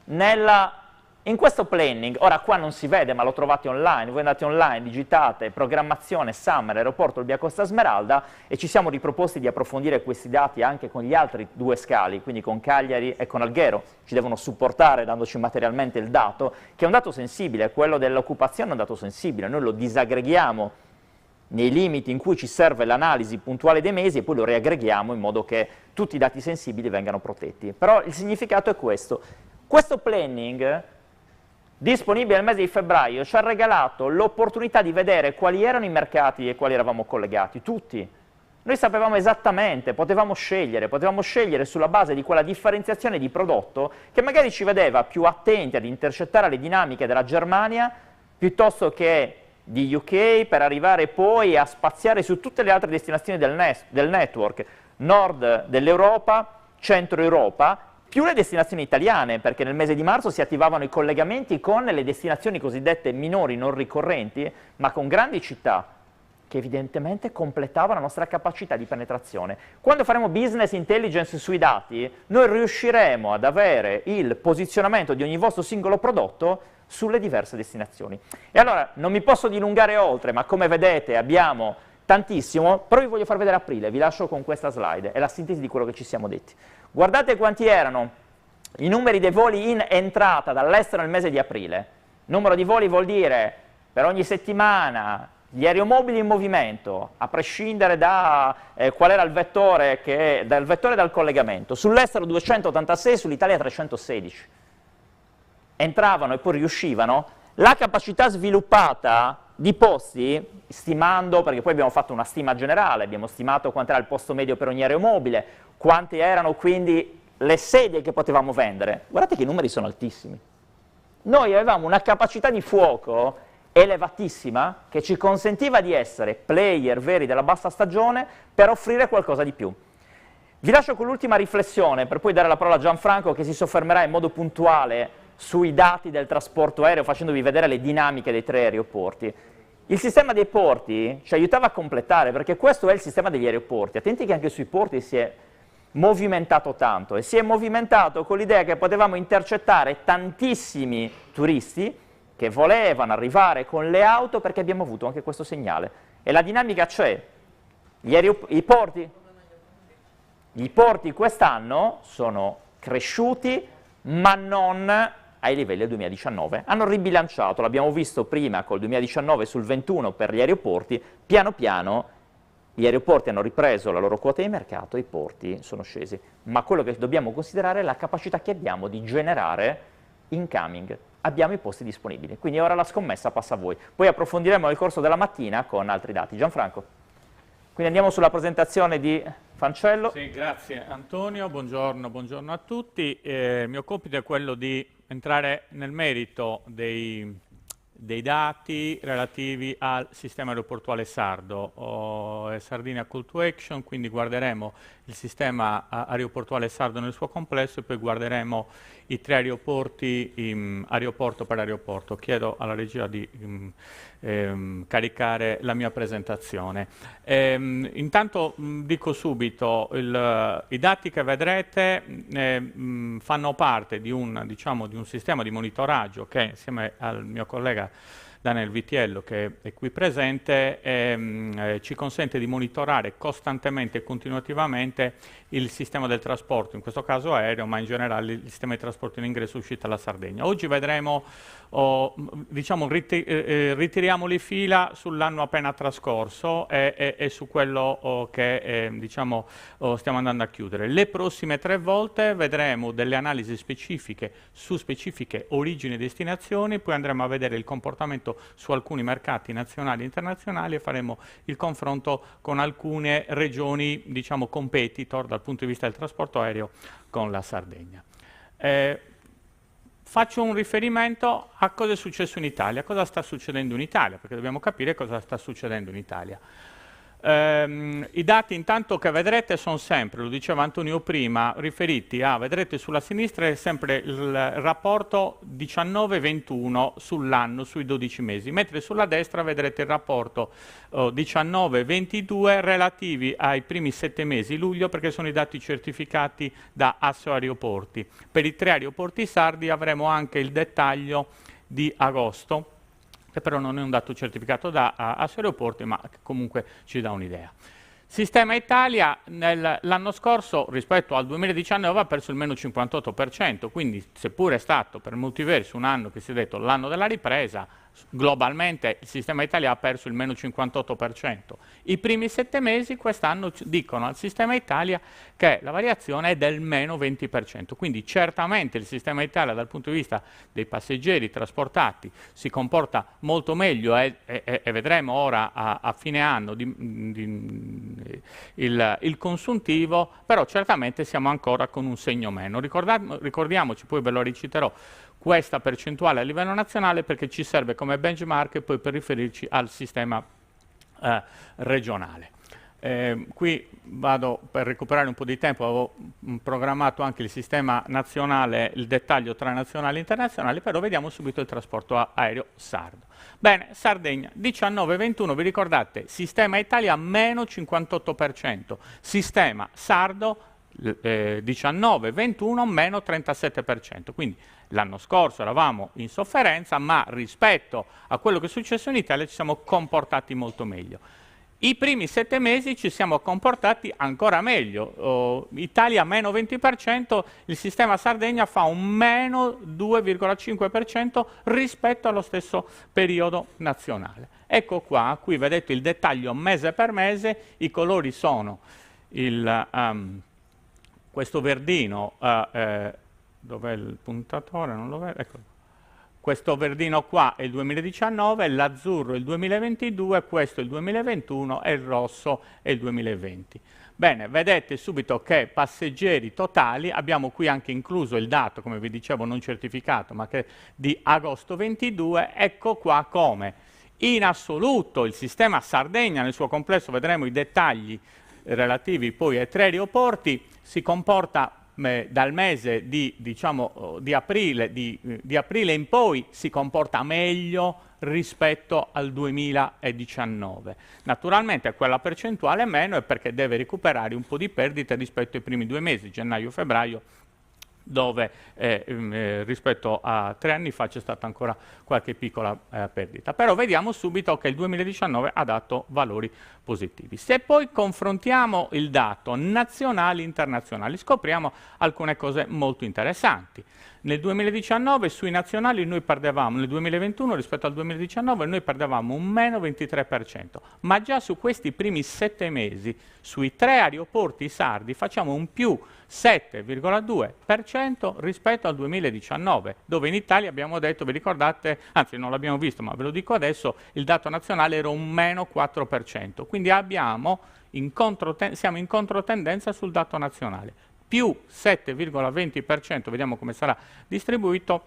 in questo planning. Ora qua non si vede, ma lo trovate online, voi andate online, digitate programmazione Summer Aeroporto Olbia Costa Smeralda e ci siamo riproposti di approfondire questi dati anche con gli altri due scali, quindi con Cagliari e con Alghero. Ci devono supportare dandoci materialmente il dato, che è un dato sensibile, quello dell'occupazione è un dato sensibile, noi lo disaggreghiamo nei limiti in cui ci serve l'analisi puntuale dei mesi e poi lo riaggreghiamo in modo che tutti i dati sensibili vengano protetti. Però il significato è questo. Questo planning, disponibile nel mese di febbraio, ci ha regalato l'opportunità di vedere quali erano i mercati e quali eravamo collegati, tutti. Noi sapevamo esattamente, potevamo scegliere sulla base di quella differenziazione di prodotto che magari ci vedeva più attenti ad intercettare le dinamiche della Germania piuttosto che di UK, per arrivare poi a spaziare su tutte le altre destinazioni del network, nord dell'Europa, centro Europa, più le destinazioni italiane, perché nel mese di marzo si attivavano i collegamenti con le destinazioni cosiddette minori, non ricorrenti, ma con grandi città, che evidentemente completava la nostra capacità di penetrazione. Quando faremo business intelligence sui dati, noi riusciremo ad avere il posizionamento di ogni vostro singolo prodotto sulle diverse destinazioni. E allora, non mi posso dilungare oltre, ma come vedete abbiamo tantissimo, però vi voglio far vedere aprile, vi lascio con questa slide, è la sintesi di quello che ci siamo detti. Guardate quanti erano i numeri dei voli in entrata dall'estero nel mese di aprile. Numero di voli vuol dire per ogni settimana gli aeromobili in movimento, a prescindere da qual era il vettore, dal vettore e dal collegamento. Sull'estero 286, sull'Italia 316. Entravano e poi riuscivano. La capacità sviluppata di posti, stimando, perché poi abbiamo fatto una stima generale, abbiamo stimato quanto era il posto medio per ogni aeromobile, quante erano quindi le sedie che potevamo vendere. Guardate che i numeri sono altissimi. Noi avevamo una capacità di fuoco elevatissima che ci consentiva di essere player veri della bassa stagione per offrire qualcosa di più. Vi lascio con l'ultima riflessione per poi dare la parola a Gianfranco, che si soffermerà in modo puntuale sui dati del trasporto aereo, facendovi vedere le dinamiche dei 3 aeroporti. Il sistema dei porti ci aiutava a completare, perché questo è il sistema degli aeroporti. Attenti che anche sui porti si è movimentato tanto, e si è movimentato con l'idea che potevamo intercettare tantissimi turisti che volevano arrivare con le auto, perché abbiamo avuto anche questo segnale. E la dinamica c'è. I porti quest'anno sono cresciuti, ma non ai livelli del 2019. Hanno ribilanciato, l'abbiamo visto prima col 2019 sul 21 per gli aeroporti, piano piano gli aeroporti hanno ripreso la loro quota di mercato e i porti sono scesi. Ma quello che dobbiamo considerare è la capacità che abbiamo di generare incoming. Abbiamo i posti disponibili, quindi ora la scommessa passa a voi. Poi approfondiremo nel corso della mattina con altri dati. Gianfranco. Quindi andiamo sulla presentazione di Fancello.
Sì, grazie Antonio, buongiorno a tutti. Il mio compito è quello di entrare nel merito dei dati relativi al sistema aeroportuale sardo. Sardinia Call to Action, quindi guarderemo il sistema aeroportuale sardo nel suo complesso e poi guarderemo i 3 aeroporti aeroporto per aeroporto. Chiedo alla regia di caricare la mia presentazione. Intanto dico subito, i dati che vedrete fanno parte di un sistema di monitoraggio che, insieme al mio collega Daniel Vitiello, che è qui presente, ci consente di monitorare costantemente e continuativamente il sistema del trasporto, in questo caso aereo, ma in generale il sistema di trasporto in ingresso e uscita alla Sardegna. Oggi vedremo, ritiriamo le fila sull'anno appena trascorso e su quello che stiamo andando a chiudere. Le prossime 3 volte vedremo delle analisi specifiche su specifiche origini e destinazioni, poi andremo a vedere il comportamento su alcuni mercati nazionali e internazionali e faremo il confronto con alcune regioni, competitor dal punto di vista del trasporto aereo con la Sardegna. Faccio un riferimento a cosa è successo in Italia, cosa sta succedendo in Italia, perché dobbiamo capire cosa sta succedendo in Italia. I dati intanto che vedrete sono sempre, lo diceva Antonio prima, riferiti a, vedrete sulla sinistra è sempre il rapporto 19-21 sull'anno, sui 12 mesi, mentre sulla destra vedrete il rapporto 19-22 relativi ai primi 7 mesi luglio, perché sono i dati certificati da Asso Aeroporti. Per i 3 aeroporti sardi avremo anche il dettaglio di agosto, che però non è un dato certificato da Asso Aeroporti, ma che comunque ci dà un'idea. Sistema Italia l'anno scorso rispetto al 2019 ha perso il meno 58%, quindi seppure è stato per molti versi un anno che si è detto l'anno della ripresa, globalmente il sistema Italia ha perso il meno 58%. I primi 7 mesi quest'anno dicono al sistema Italia che la variazione è del meno 20%, quindi certamente il sistema Italia dal punto di vista dei passeggeri trasportati si comporta molto meglio e vedremo ora a fine anno il consuntivo, però certamente siamo ancora con un segno meno. Ricordiamoci, poi ve lo riciterò, questa percentuale a livello nazionale perché ci serve come benchmark e poi per riferirci al sistema regionale. Qui vado per recuperare un po' di tempo, avevo programmato anche il sistema nazionale, il dettaglio tra nazionali e internazionali, però vediamo subito il trasporto aereo sardo. Bene, Sardegna 19-21, vi ricordate, sistema Italia meno 58%, sistema sardo 19-21 meno 37%, quindi l'anno scorso eravamo in sofferenza, ma rispetto a quello che è successo in Italia ci siamo comportati molto meglio. I primi 7 mesi ci siamo comportati ancora meglio, Italia meno 20%, il sistema Sardegna fa un meno 2,5% rispetto allo stesso periodo nazionale. Ecco qua, qui vedete il dettaglio mese per mese, i colori sono questo verdino, dov'è il puntatore? Non lo vedo, eccolo. Questo verdino qua è il 2019, l'azzurro è il 2022, questo è il 2021 e il rosso è il 2020. Bene, vedete subito che passeggeri totali, abbiamo qui anche incluso il dato, come vi dicevo, non certificato, ma che di agosto 22, ecco qua come in assoluto il sistema Sardegna nel suo complesso, vedremo i dettagli relativi poi ai 3 aeroporti, si comporta dal mese di aprile in poi si comporta meglio rispetto al 2019. Naturalmente quella percentuale meno è perché deve recuperare un po' di perdite rispetto ai primi 2 mesi, gennaio-febbraio, dove rispetto a 3 anni fa c'è stata ancora qualche piccola perdita. Però vediamo subito che il 2019 ha dato valori positivi. Se poi confrontiamo il dato nazionali-internazionali, scopriamo alcune cose molto interessanti. Nel 2019 sui nazionali noi perdevamo, nel 2021 rispetto al 2019 noi perdevamo un meno 23%, ma già su questi primi 7 mesi sui 3 aeroporti sardi facciamo un più 7,2% rispetto al 2019, dove in Italia abbiamo detto, vi ricordate, anzi non l'abbiamo visto ma ve lo dico adesso, il dato nazionale era un meno 4%, quindi siamo in controtendenza sul dato nazionale. Più 7,20%, vediamo come sarà distribuito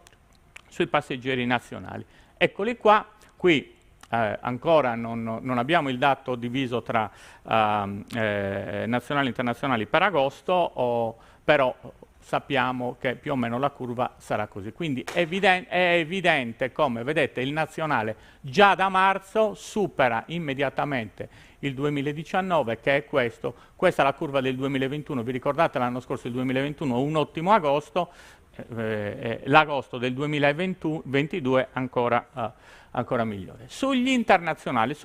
sui passeggeri nazionali. Eccoli qua, qui ancora non abbiamo il dato diviso tra nazionali e internazionali per agosto, però sappiamo che più o meno la curva sarà così. Quindi è evidente come, vedete, il nazionale già da marzo supera immediatamente il 2019, che è questo. Questa è la curva del 2021, vi ricordate l'anno scorso il 2021 un ottimo agosto, l'agosto del 2022 ancora migliore. Sugli internazionali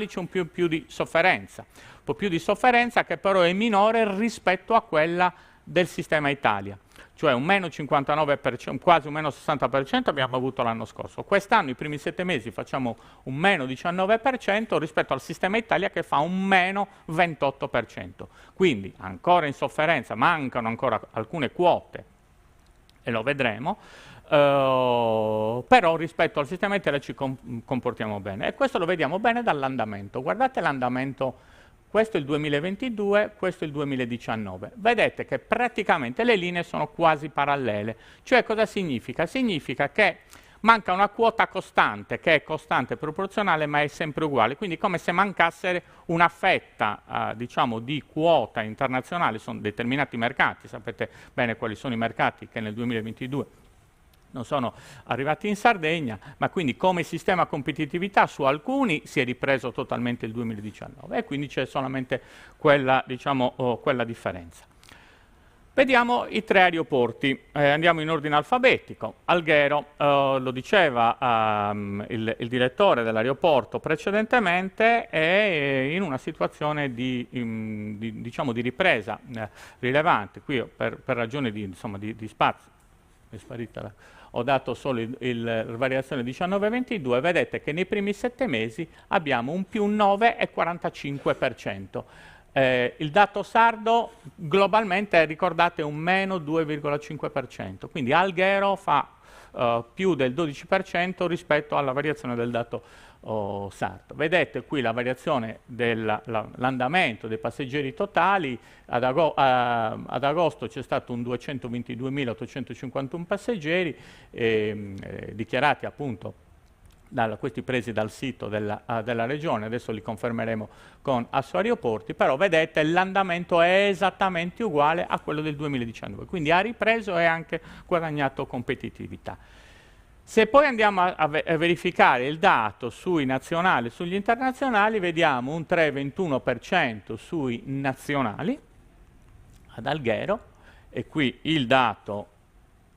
c'è un più di sofferenza, un po' più di sofferenza che però è minore rispetto a quella del sistema Italia, cioè un meno 59%, quasi un meno 60% abbiamo avuto l'anno scorso. Quest'anno, i primi 7 mesi, facciamo un meno 19% rispetto al sistema Italia che fa un meno 28%. Quindi ancora in sofferenza, mancano ancora alcune quote, e lo vedremo, però rispetto al sistema Italia ci comportiamo bene. E questo lo vediamo bene dall'andamento. Guardate l'andamento. Questo è il 2022, questo è il 2019. Vedete che praticamente le linee sono quasi parallele. Cioè cosa significa? Significa che manca una quota costante, che è costante proporzionale ma è sempre uguale. Quindi come se mancasse una fetta diciamo, di quota internazionale, sono determinati mercati, sapete bene quali sono i mercati che nel 2022 non sono arrivati in Sardegna, ma quindi come sistema competitività su alcuni si è ripreso totalmente il 2019 e quindi c'è solamente quella, diciamo, quella differenza. Vediamo i 3 aeroporti, andiamo in ordine alfabetico. Alghero, lo diceva il direttore dell'aeroporto precedentemente, è in una situazione diciamo, di ripresa rilevante. Qui per ragioni di spazio, è sparita ho dato solo la variazione 19-22, vedete che nei primi 7 mesi abbiamo un più 9,45%. Il dato sardo globalmente, ricordate, un meno 2,5%, quindi Alghero fa più del 12% rispetto alla variazione del dato sardo. Vedete qui la variazione dell'andamento dei passeggeri totali, ad agosto c'è stato un 222.851 passeggeri dichiarati appunto questi presi dal sito della regione, adesso li confermeremo con Assoaeroporti, però vedete l'andamento è esattamente uguale a quello del 2019, quindi ha ripreso e anche guadagnato competitività. Se poi andiamo a verificare il dato sui nazionali e sugli internazionali, vediamo un 3,21% sui nazionali ad Alghero, e qui il dato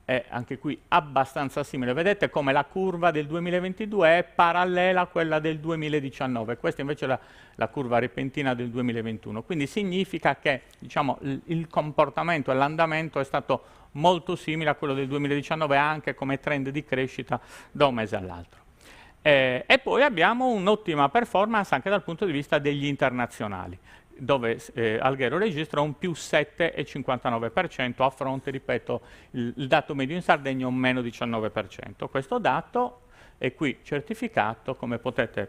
è anche qui abbastanza simile. Vedete come la curva del 2022 è parallela a quella del 2019, questa invece è la curva repentina del 2021, quindi significa che, diciamo, il comportamento e l'andamento è stato molto simile a quello del 2019 anche come trend di crescita da un mese all'altro. E poi abbiamo un'ottima performance anche dal punto di vista degli internazionali, dove Alghero registra un più 7,59% a fronte, ripeto, il dato medio in Sardegna è un meno 19%. Questo dato è qui certificato, come potete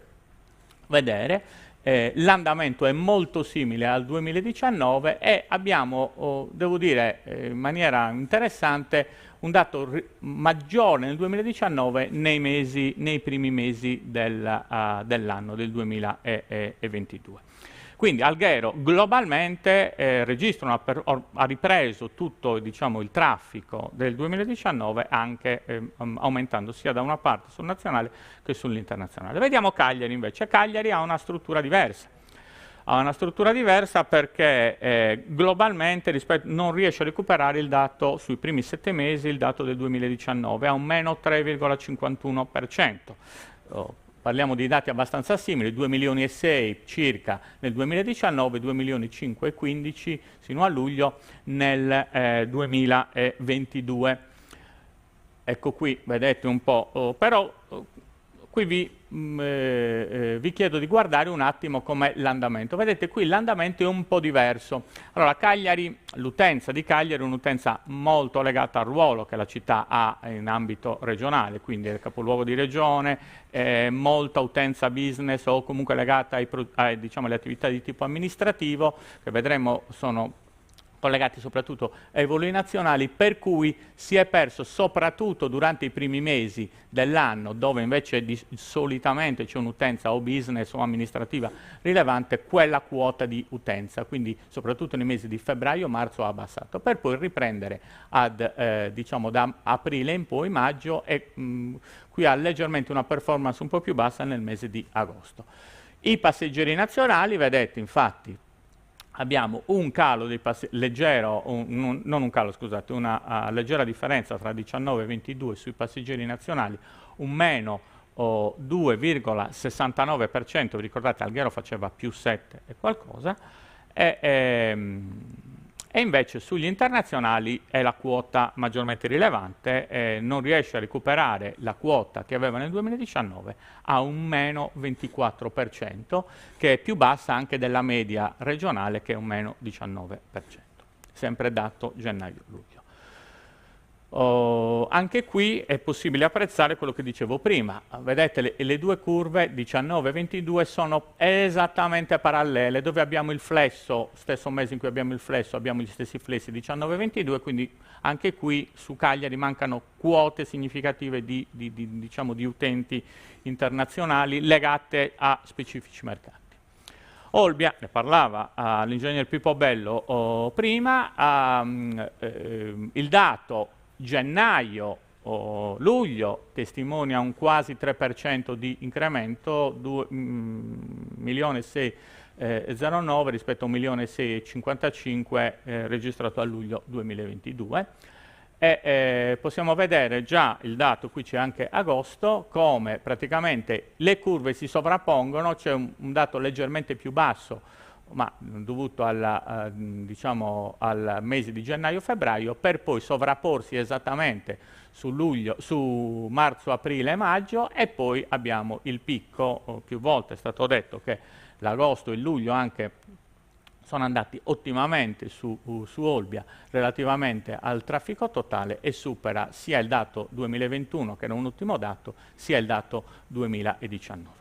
vedere, l'andamento è molto simile al 2019 e abbiamo, devo dire, in maniera interessante, un dato maggiore nel 2019 nei primi mesi dell'anno, del 2022. Quindi Alghero globalmente ha ripreso tutto, diciamo, il traffico del 2019 anche aumentando sia da una parte sul nazionale che sull'internazionale. Vediamo Cagliari invece. Cagliari ha una struttura diversa. Ha una struttura diversa perché globalmente non riesce a recuperare il dato sui primi 7 mesi, il dato del 2019, ha un meno 3,51%. Parliamo di dati abbastanza simili, 2 milioni e 6 circa nel 2019, 2 milioni e 5 e 15 sino a luglio nel 2022. Ecco qui, vedete un po', però qui vi chiedo di guardare un attimo com'è l'andamento. Vedete qui l'andamento è un po' diverso. Allora l'utenza di Cagliari è un'utenza molto legata al ruolo che la città ha in ambito regionale, quindi è il capoluogo di regione, molta utenza business o comunque legata diciamo, alle attività di tipo amministrativo, che vedremo sono collegati soprattutto ai voli nazionali, per cui si è perso soprattutto durante i primi mesi dell'anno, dove invece solitamente c'è un'utenza o business o amministrativa rilevante, quella quota di utenza, quindi soprattutto nei mesi di febbraio-marzo ha abbassato, per poi riprendere diciamo da aprile in poi, maggio, e qui ha leggermente una performance un po' più bassa nel mese di agosto. I passeggeri nazionali, vedete infatti, abbiamo un calo dei leggero, non un calo, scusate, una leggera differenza tra 19 e 22 sui passeggeri nazionali, un meno 2,69%, vi ricordate Alghero faceva più 7 e qualcosa, e invece sugli internazionali è la quota maggiormente rilevante, non riesce a recuperare la quota che aveva nel 2019, ha un meno 24%, che è più bassa anche della media regionale che è un meno 19%, sempre dato gennaio-luglio. Anche qui è possibile apprezzare quello che dicevo prima. Vedete le due curve 19 e 22 sono esattamente parallele, dove abbiamo il flesso, stesso mese in cui abbiamo il flesso, abbiamo gli stessi flessi 19 e 22, quindi anche qui su Cagliari mancano quote significative diciamo, di utenti internazionali legate a specifici mercati. Olbia, ne parlava l'ingegner Pippo Bello prima, il dato gennaio-luglio testimonia un quasi 3% di incremento, 1.609.009 rispetto a 1.655.055 registrato a luglio 2022. Possiamo vedere già il dato, qui c'è anche agosto, come praticamente le curve si sovrappongono, c'è un dato leggermente più basso, ma dovuto diciamo, al mese di gennaio-febbraio, per poi sovrapporsi esattamente su marzo, aprile e maggio, e poi abbiamo il picco. Più volte è stato detto che l'agosto e il luglio anche sono andati ottimamente su Olbia relativamente al traffico totale e supera sia il dato 2021, che era un ultimo dato, sia il dato 2019.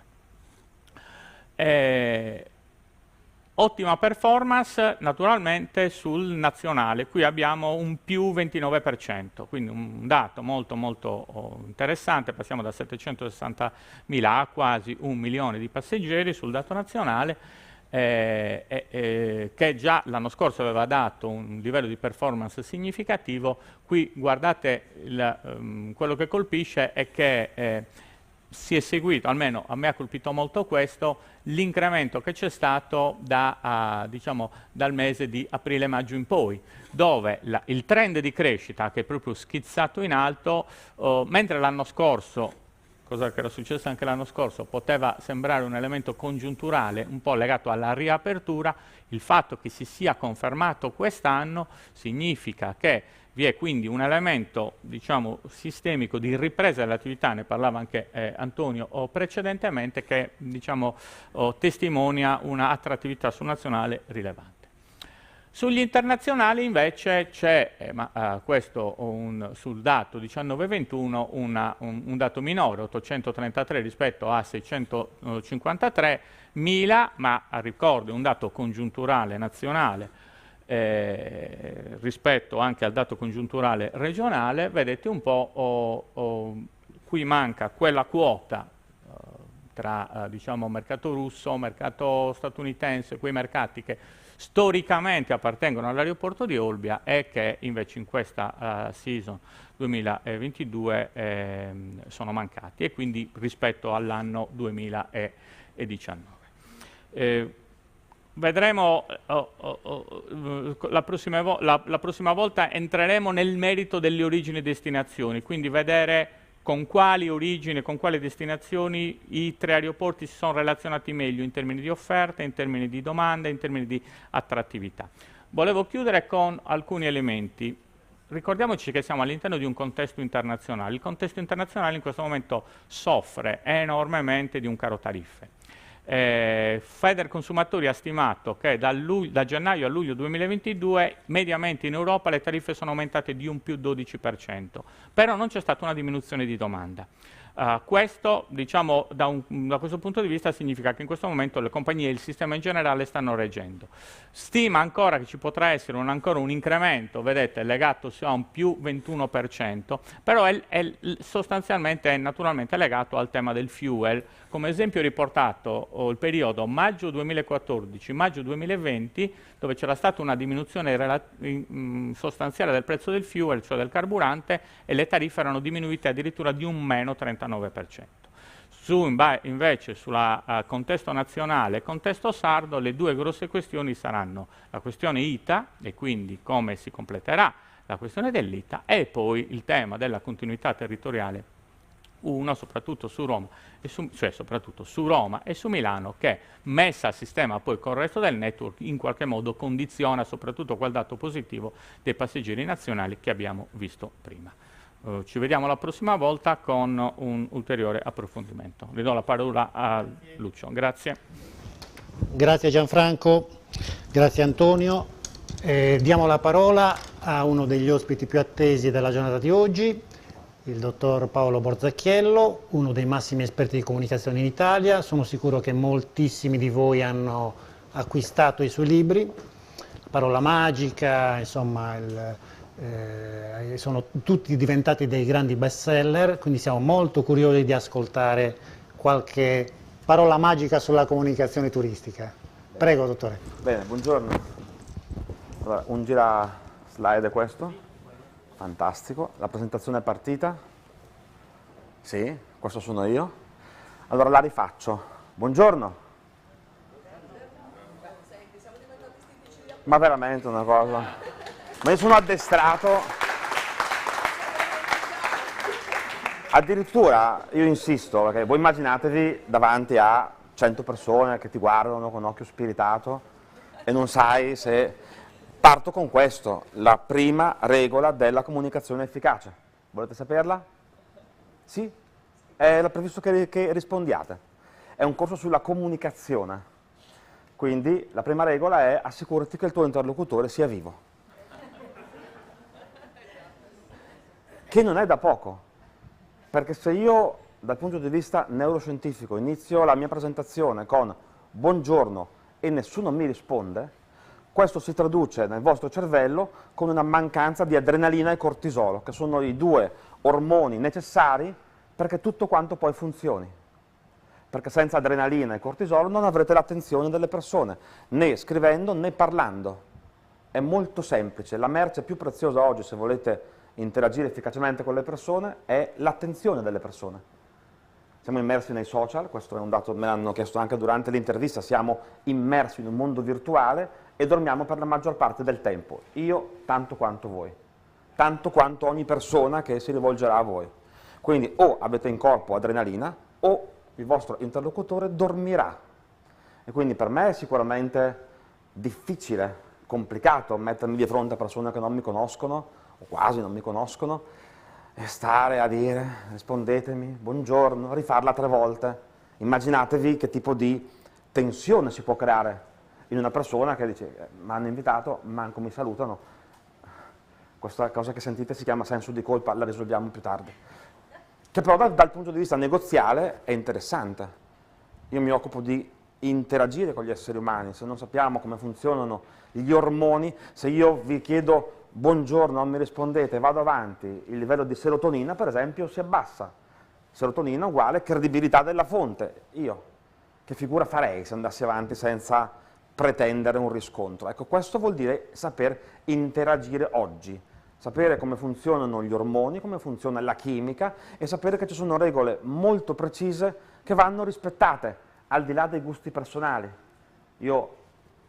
Ottima performance naturalmente sul nazionale, qui abbiamo un più 29%, quindi un dato molto molto interessante, passiamo da 760.000 a quasi 1 milione di passeggeri sul dato nazionale, che già l'anno scorso aveva dato un livello di performance significativo. Qui guardate quello che colpisce è che si è seguito, almeno a me ha colpito molto questo, l'incremento che c'è stato diciamo, dal mese di aprile-maggio in poi, dove il trend di crescita che è proprio schizzato in alto, mentre l'anno scorso, cosa che era successo anche l'anno scorso, poteva sembrare un elemento congiunturale un po' legato alla riapertura, il fatto che si sia confermato quest'anno significa che vi è quindi un elemento, diciamo, sistemico di ripresa dell'attività, ne parlava anche Antonio precedentemente, che diciamo, testimonia un'attrattività sul nazionale rilevante. Sugli internazionali invece c'è, questo sul dato 19-21, un dato minore, 833 rispetto a 653.000, ma ricordo un dato congiunturale nazionale rispetto anche al dato congiunturale regionale. Vedete un po', qui manca quella quota tra diciamo, mercato russo, mercato statunitense, quei mercati che storicamente appartengono all'aeroporto di Olbia e che invece in questa season 2022 sono mancati, e quindi rispetto all'anno 2019. Vedremo la prossima volta entreremo nel merito delle origini e destinazioni, quindi vedere con quali origini, con quali destinazioni i tre aeroporti si sono relazionati meglio in termini di offerta, in termini di domanda, in termini di attrattività. Volevo chiudere con alcuni elementi. Ricordiamoci che siamo all'interno di un contesto internazionale. Il contesto internazionale in questo momento soffre enormemente di un caro tariffe. Federconsumatori ha stimato che da gennaio a luglio 2022 mediamente in Europa le tariffe sono aumentate di un più 12%, però non c'è stata una diminuzione di domanda. Questo, diciamo, da questo punto di vista significa che in questo momento le compagnie e il sistema in generale stanno reggendo. Stima ancora che ci potrà essere ancora un incremento, vedete, legato a un più 21%, però sostanzialmente è naturalmente legato al tema del fuel. Come esempio riportato il periodo maggio 2014-maggio 2020, dove c'era stata una diminuzione sostanziale del prezzo del fuel, cioè del carburante, e le tariffe erano diminuite addirittura di un meno 39%. Invece sul contesto nazionale e contesto sardo le due grosse questioni saranno la questione ITA, e quindi come si completerà la questione dell'ITA, e poi il tema della continuità territoriale soprattutto su Roma e su Milano, che messa a sistema poi con il resto del network in qualche modo condiziona soprattutto quel dato positivo dei passeggeri nazionali che abbiamo visto prima. Ci vediamo la prossima volta con un ulteriore approfondimento. Ridò la parola a Lucio. Grazie.
Grazie Gianfranco, grazie Antonio. Diamo la parola a uno degli ospiti più attesi della giornata di oggi, il dottor Paolo Borzacchiello, uno dei massimi esperti di comunicazione in Italia. Sono sicuro che moltissimi di voi hanno acquistato i suoi libri, Parola Magica, insomma, sono tutti diventati dei grandi bestseller, quindi siamo molto curiosi di ascoltare qualche parola magica sulla comunicazione turistica. Prego, dottore.
Bene, buongiorno. Allora, un gira slide è questo. Fantastico, la presentazione è partita? Sì, questo sono io. Allora la rifaccio. Buongiorno. Ma veramente una cosa. Ma io sono addestrato. Addirittura io insisto, perché voi immaginatevi davanti a 100 persone che ti guardano con occhio spiritato e non sai se... Parto con questo, la prima regola della comunicazione efficace. Volete saperla? Sì? Era previsto che rispondiate. È un corso sulla comunicazione. Quindi la prima regola è assicurati che il tuo interlocutore sia vivo. Che non è da poco. Perché se io, dal punto di vista neuroscientifico, inizio la mia presentazione con buongiorno e nessuno mi risponde, questo si traduce nel vostro cervello con una mancanza di adrenalina e cortisolo, che sono i due ormoni necessari perché tutto quanto poi funzioni. Perché senza adrenalina e cortisolo non avrete l'attenzione delle persone, né scrivendo né parlando. È molto semplice, la merce più preziosa oggi, se volete interagire efficacemente con le persone, è l'attenzione delle persone. Siamo immersi nei social, questo è un dato, me l'hanno chiesto anche durante l'intervista, siamo immersi in un mondo virtuale e dormiamo per la maggior parte del tempo. Io tanto quanto voi, tanto quanto ogni persona che si rivolgerà a voi. Quindi o avete in corpo adrenalina o il vostro interlocutore dormirà. E quindi per me è sicuramente difficile, complicato mettermi di fronte a persone che non mi conoscono, o quasi non mi conoscono, e stare a dire, rispondetemi, buongiorno, rifarla 3 volte. Immaginatevi che tipo di tensione si può creare in una persona che dice, mi hanno invitato, manco mi salutano. Questa cosa che sentite si chiama senso di colpa, la risolviamo più tardi. Che però dal punto di vista negoziale è interessante. Io mi occupo di interagire con gli esseri umani, se non sappiamo come funzionano gli ormoni, se io vi chiedo buongiorno, non mi rispondete, vado avanti, il livello di serotonina per esempio si abbassa. Serotonina uguale credibilità della fonte. Io che figura farei se andassi avanti senza pretendere un riscontro? Ecco, questo vuol dire saper interagire oggi, sapere come funzionano gli ormoni, come funziona la chimica e sapere che ci sono regole molto precise che vanno rispettate, al di là dei gusti personali. Io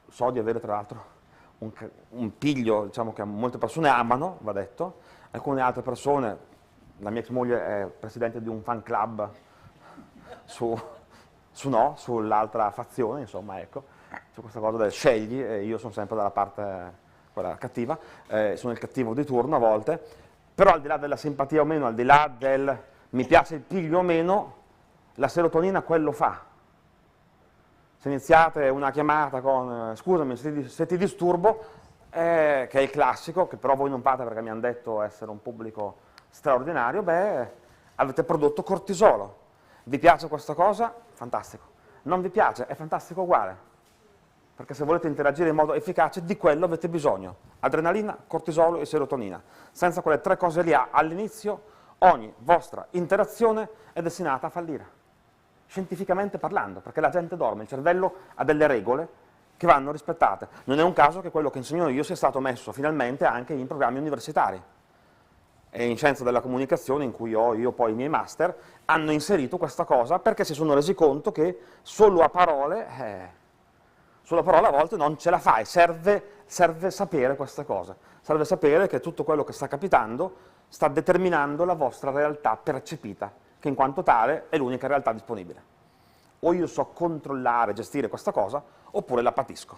so di avere tra l'altro un piglio, diciamo, che molte persone amano, va detto, alcune altre persone, la mia ex moglie è presidente di un fan club sull'altra fazione, insomma, ecco, su questa cosa del scegli, e io sono sempre dalla parte quella cattiva, sono il cattivo di turno a volte, però al di là della simpatia o meno, al di là del mi piace il piglio o meno, la serotonina quello fa. Se iniziate una chiamata con scusami se ti disturbo, che è il classico, che però voi non fate perché mi hanno detto essere un pubblico straordinario, beh, avete prodotto cortisolo. Vi piace questa cosa? Fantastico. Non vi piace? È fantastico uguale. Perché se volete interagire in modo efficace, di quello avete bisogno. Adrenalina, cortisolo e serotonina. Senza quelle 3 cose lì all'inizio, ogni vostra interazione è destinata a fallire. Scientificamente parlando, perché la gente dorme, il cervello ha delle regole che vanno rispettate. Non è un caso che quello che insegno io sia stato messo finalmente anche in programmi universitari. E in scienza della comunicazione, in cui ho io poi i miei master, hanno inserito questa cosa perché si sono resi conto che solo a parole a volte non ce la fai, serve sapere questa cosa, serve sapere che tutto quello che sta capitando sta determinando la vostra realtà percepita, che in quanto tale è l'unica realtà disponibile. O io so controllare, gestire questa cosa, oppure la patisco.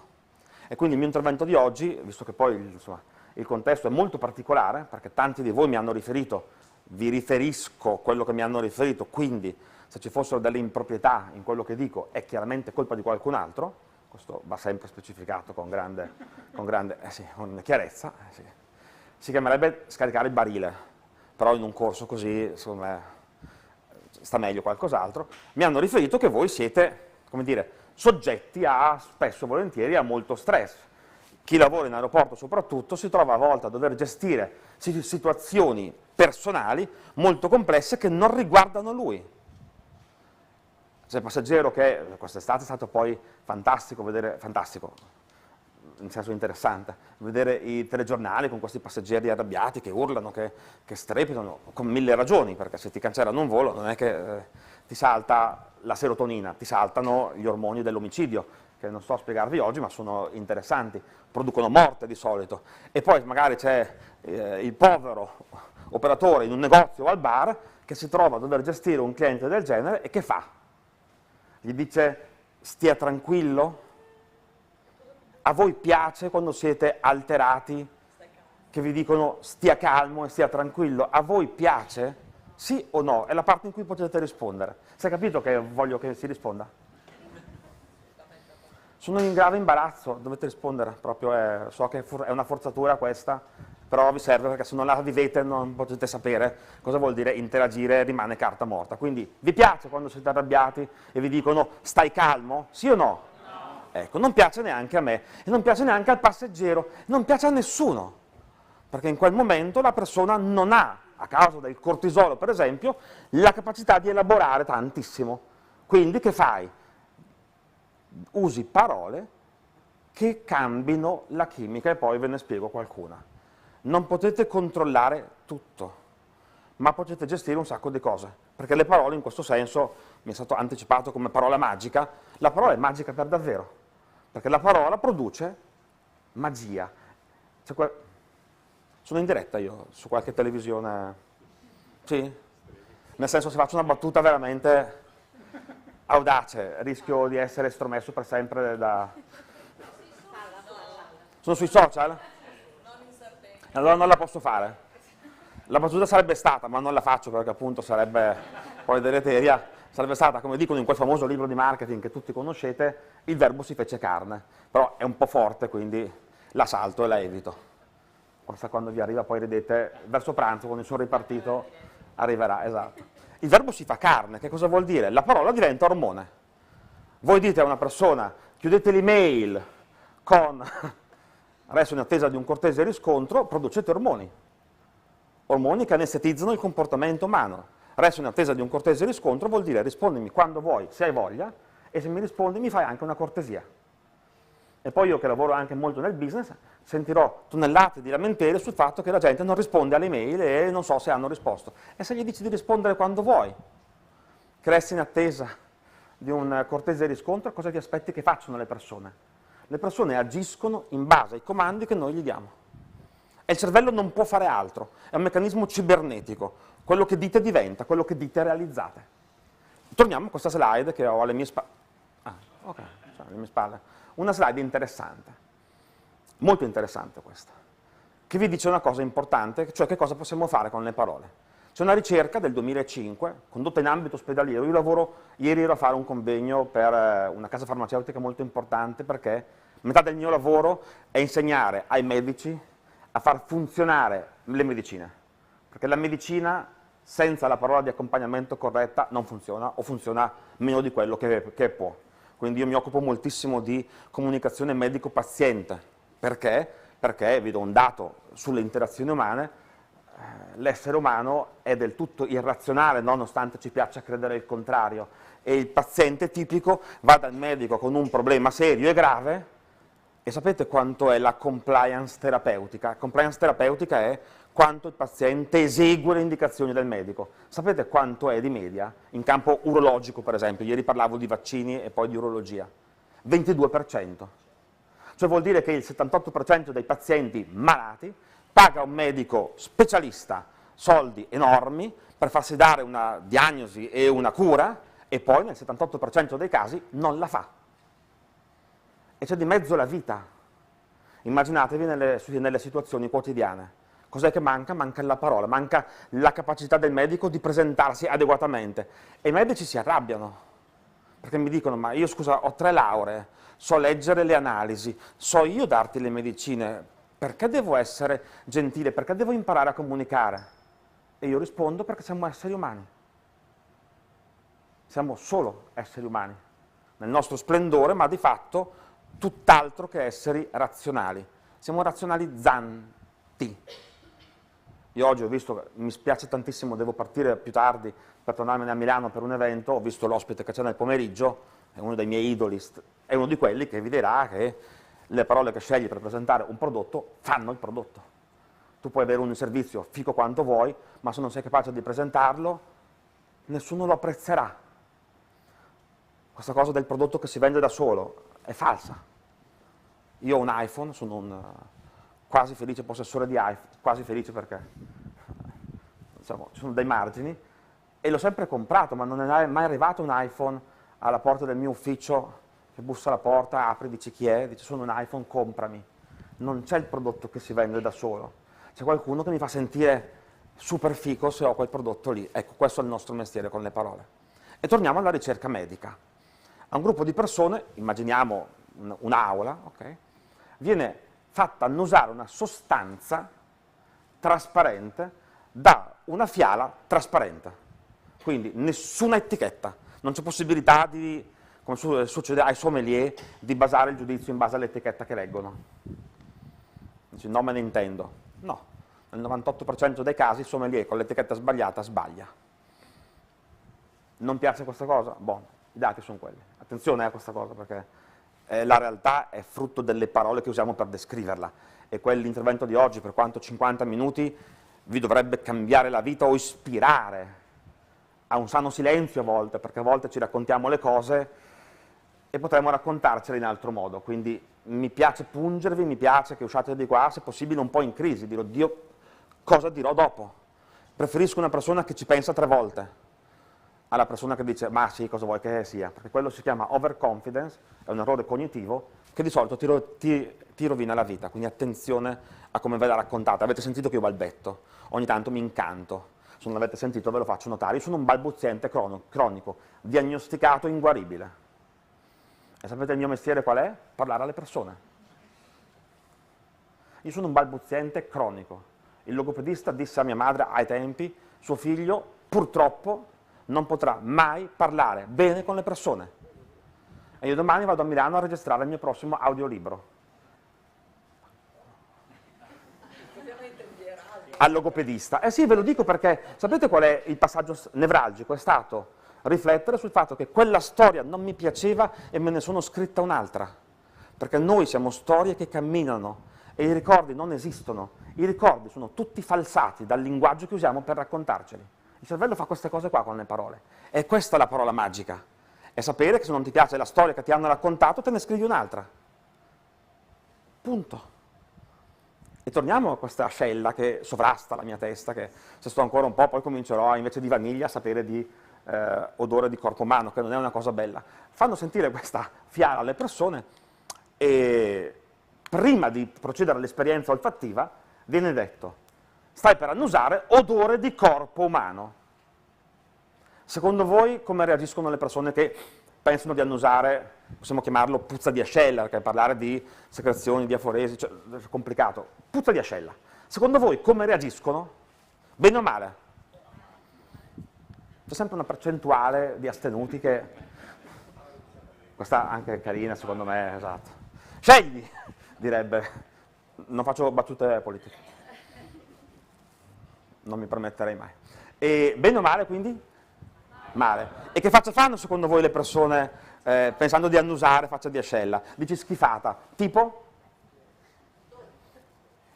E quindi il mio intervento di oggi, visto che poi insomma, il contesto è molto particolare, perché tanti di voi mi hanno riferito, vi riferisco quello che mi hanno riferito, quindi se ci fossero delle improprietà in quello che dico è chiaramente colpa di qualcun altro, questo va sempre specificato con grande chiarezza, sì. Si chiamerebbe scaricare il barile, però in un corso così, secondo me, sta meglio qualcos'altro. Mi hanno riferito che voi siete, come dire, soggetti a, spesso e volentieri, a molto stress. Chi lavora in aeroporto soprattutto si trova a volte a dover gestire situazioni personali molto complesse che non riguardano lui. C'è il passeggero che quest'estate è stato poi fantastico vedere, in senso interessante, vedere i telegiornali con questi passeggeri arrabbiati che urlano, che strepitano, con 1000 ragioni, perché se ti cancellano un volo non è che ti salta la serotonina, ti saltano gli ormoni dell'omicidio, che non sto a spiegarvi oggi, ma sono interessanti, producono morte di solito. E poi magari c'è il povero operatore in un negozio o al bar che si trova a dover gestire un cliente del genere e che fa? Gli dice stia tranquillo? A voi piace quando siete alterati che vi dicono stia calmo e stia tranquillo? A voi piace? Sì o no? È la parte in cui potete rispondere. Si è capito che voglio che si risponda? Sono in grave imbarazzo, dovete rispondere, proprio so che è una forzatura questa, però vi serve perché se non la vivete non potete sapere cosa vuol dire interagire, rimane carta morta. Quindi vi piace quando siete arrabbiati e vi dicono stai calmo? Sì o no? Ecco, non piace neanche a me, e non piace neanche al passeggero, non piace a nessuno, perché in quel momento la persona non ha, a causa del cortisolo per esempio, la capacità di elaborare tantissimo. Quindi che fai? Usi parole che cambino la chimica, e poi ve ne spiego qualcuna. Non potete controllare tutto, ma potete gestire un sacco di cose, perché le parole in questo senso, mi è stato anticipato come parola magica, la parola è magica per davvero, perché la parola produce magia. Sono in diretta io su qualche televisione? Sì? Nel senso, se faccio una battuta veramente audace, rischio di essere estromesso per sempre da... Sono sui social? Allora non la posso fare. La battuta sarebbe stata, ma non la faccio perché appunto sarebbe poi deleteria, sarebbe stata, come dicono in quel famoso libro di marketing che tutti conoscete, il verbo si fece carne. Però è un po' forte, quindi la salto e la evito. Quando vi arriva poi ridete, verso pranzo, quando mi sono ripartito, arriverà, esatto. Il verbo si fa carne, che cosa vuol dire? La parola diventa ormone. Voi dite a una persona, chiudete l'email con resto in attesa di un cortese riscontro, producete ormoni. Ormoni che anestetizzano il comportamento umano. Resto in attesa di un cortese riscontro vuol dire rispondimi quando vuoi, se hai voglia, e se mi rispondi mi fai anche una cortesia. E poi io che lavoro anche molto nel business, sentirò tonnellate di lamentele sul fatto che la gente non risponde alle mail e non so se hanno risposto. E se gli dici di rispondere quando vuoi, che resti in attesa di un cortese riscontro, cosa ti aspetti che facciano le persone? Le persone agiscono in base ai comandi che noi gli diamo. E il cervello non può fare altro, è un meccanismo cibernetico. Quello che dite diventa, quello che dite realizzate. Torniamo a questa slide che ho alle mie spalle. Ah, ok, cioè alle mie spalle. Una slide interessante, molto interessante questa, che vi dice una cosa importante, cioè che cosa possiamo fare con le parole. C'è una ricerca del 2005, condotta in ambito ospedaliero. Io ieri ero a fare un convegno per una casa farmaceutica molto importante, perché metà del mio lavoro è insegnare ai medici a far funzionare le medicine, perché la medicina senza la parola di accompagnamento corretta non funziona, o funziona meno di quello che può. Quindi io mi occupo moltissimo di comunicazione medico-paziente. Perché? Perché vi do un dato sulle interazioni umane: l'essere umano è del tutto irrazionale, nonostante ci piaccia credere il contrario, e il paziente tipico va dal medico con un problema serio e grave, e sapete quanto è la compliance terapeutica? Compliance terapeutica è quanto il paziente esegue le indicazioni del medico. Sapete quanto è di media? In campo urologico, per esempio, ieri parlavo di vaccini e poi di urologia. 22%. Cioè vuol dire che il 78% dei pazienti malati paga un medico specialista soldi enormi per farsi dare una diagnosi e una cura, e poi nel 78% dei casi non la fa. E c'è di mezzo la vita. Immaginatevi nelle situazioni quotidiane. Cos'è che manca? Manca la parola, manca la capacità del medico di presentarsi adeguatamente. E i medici si arrabbiano, perché mi dicono: ma io scusa, ho 3 lauree, so leggere le analisi, so io darti le medicine, perché devo essere gentile, perché devo imparare a comunicare? E io rispondo: perché siamo esseri umani. Siamo solo esseri umani, nel nostro splendore, ma di fatto tutt'altro che esseri razionali. Siamo razionalizzanti. Io oggi ho visto, mi spiace tantissimo, devo partire più tardi per tornarmene a Milano per un evento, ho visto l'ospite che c'è nel pomeriggio, è uno dei miei idoli, è uno di quelli che vi dirà che le parole che scegli per presentare un prodotto fanno il prodotto. Tu puoi avere un servizio fico quanto vuoi, ma se non sei capace di presentarlo, nessuno lo apprezzerà. Questa cosa del prodotto che si vende da solo è falsa. Io ho un iPhone, sono un quasi felice possessore di iPhone, quasi felice perché diciamo, ci sono dei margini, e l'ho sempre comprato, ma non è mai arrivato un iPhone alla porta del mio ufficio, che bussa alla porta, apre, dice chi è, dice sono un iPhone, comprami. Non c'è il prodotto che si vende da solo, c'è qualcuno che mi fa sentire super fico se ho quel prodotto lì. Ecco, questo è il nostro mestiere con le parole. E torniamo alla ricerca medica. A un gruppo di persone, immaginiamo un'aula, okay, viene fatta annusare una sostanza trasparente da una fiala trasparente. Quindi nessuna etichetta, non c'è possibilità di come succede ai sommelier, di basare il giudizio in base all'etichetta che leggono. Dici, no, me ne intendo. No, nel 98% dei casi il sommelier con l'etichetta sbagliata sbaglia. Non piace questa cosa? Boh, i dati sono quelli. Attenzione a questa cosa, perché la realtà è frutto delle parole che usiamo per descriverla. E quell'intervento di oggi, per quanto 50 minuti, vi dovrebbe cambiare la vita o ispirare a un sano silenzio a volte, perché a volte ci raccontiamo le cose e potremmo raccontarcele in altro modo. Quindi mi piace pungervi, mi piace che usciate di qua, se possibile un po' in crisi, dirò, Dio, cosa dirò dopo? Preferisco una persona che ci pensa 3 volte alla persona che dice, ma sì, cosa vuoi che sia? Perché quello si chiama overconfidence, è un errore cognitivo che di solito ti rovina la vita, quindi attenzione a come ve la raccontate. Avete sentito che io balbetto, ogni tanto mi incanto, se non l'avete sentito ve lo faccio notare, io sono un balbuziente cronico, diagnosticato inguaribile. E sapete il mio mestiere qual è? Parlare alle persone. Io sono un balbuziente cronico. Il logopedista disse a mia madre ai tempi, suo figlio purtroppo non potrà mai parlare bene con le persone. E io domani vado a Milano a registrare il mio prossimo audiolibro. Al logopedista. Eh sì, ve lo dico perché sapete qual è il passaggio nevralgico? È stato riflettere sul fatto che quella storia non mi piaceva e me ne sono scritta un'altra. Perché noi siamo storie che camminano e i ricordi non esistono. I ricordi sono tutti falsati dal linguaggio che usiamo per raccontarceli. Il cervello fa queste cose qua con le parole. E questa è la parola magica. È sapere che se non ti piace la storia che ti hanno raccontato, te ne scrivi un'altra. Punto. E torniamo a questa ascella che sovrasta la mia testa, che se sto ancora un po' poi comincerò invece di vaniglia a sapere di odore di corpo umano, che non è una cosa bella. Fanno sentire questa fiala alle persone e prima di procedere all'esperienza olfattiva viene detto, stai per annusare odore di corpo umano. Secondo voi come reagiscono le persone che pensano di annusare, possiamo chiamarlo puzza di ascella, perché parlare di secrezioni, di aforesi, cioè, è complicato, puzza di ascella. Secondo voi come reagiscono? Bene o male? C'è sempre una percentuale di astenuti che... Questa anche è carina, secondo me, esatto. Scegli, direbbe. Non faccio battute politiche. Non mi permetterei mai. E bene o male, quindi? Male. E che faccia fanno, secondo voi, le persone pensando di annusare faccia di ascella? Dici schifata. Tipo?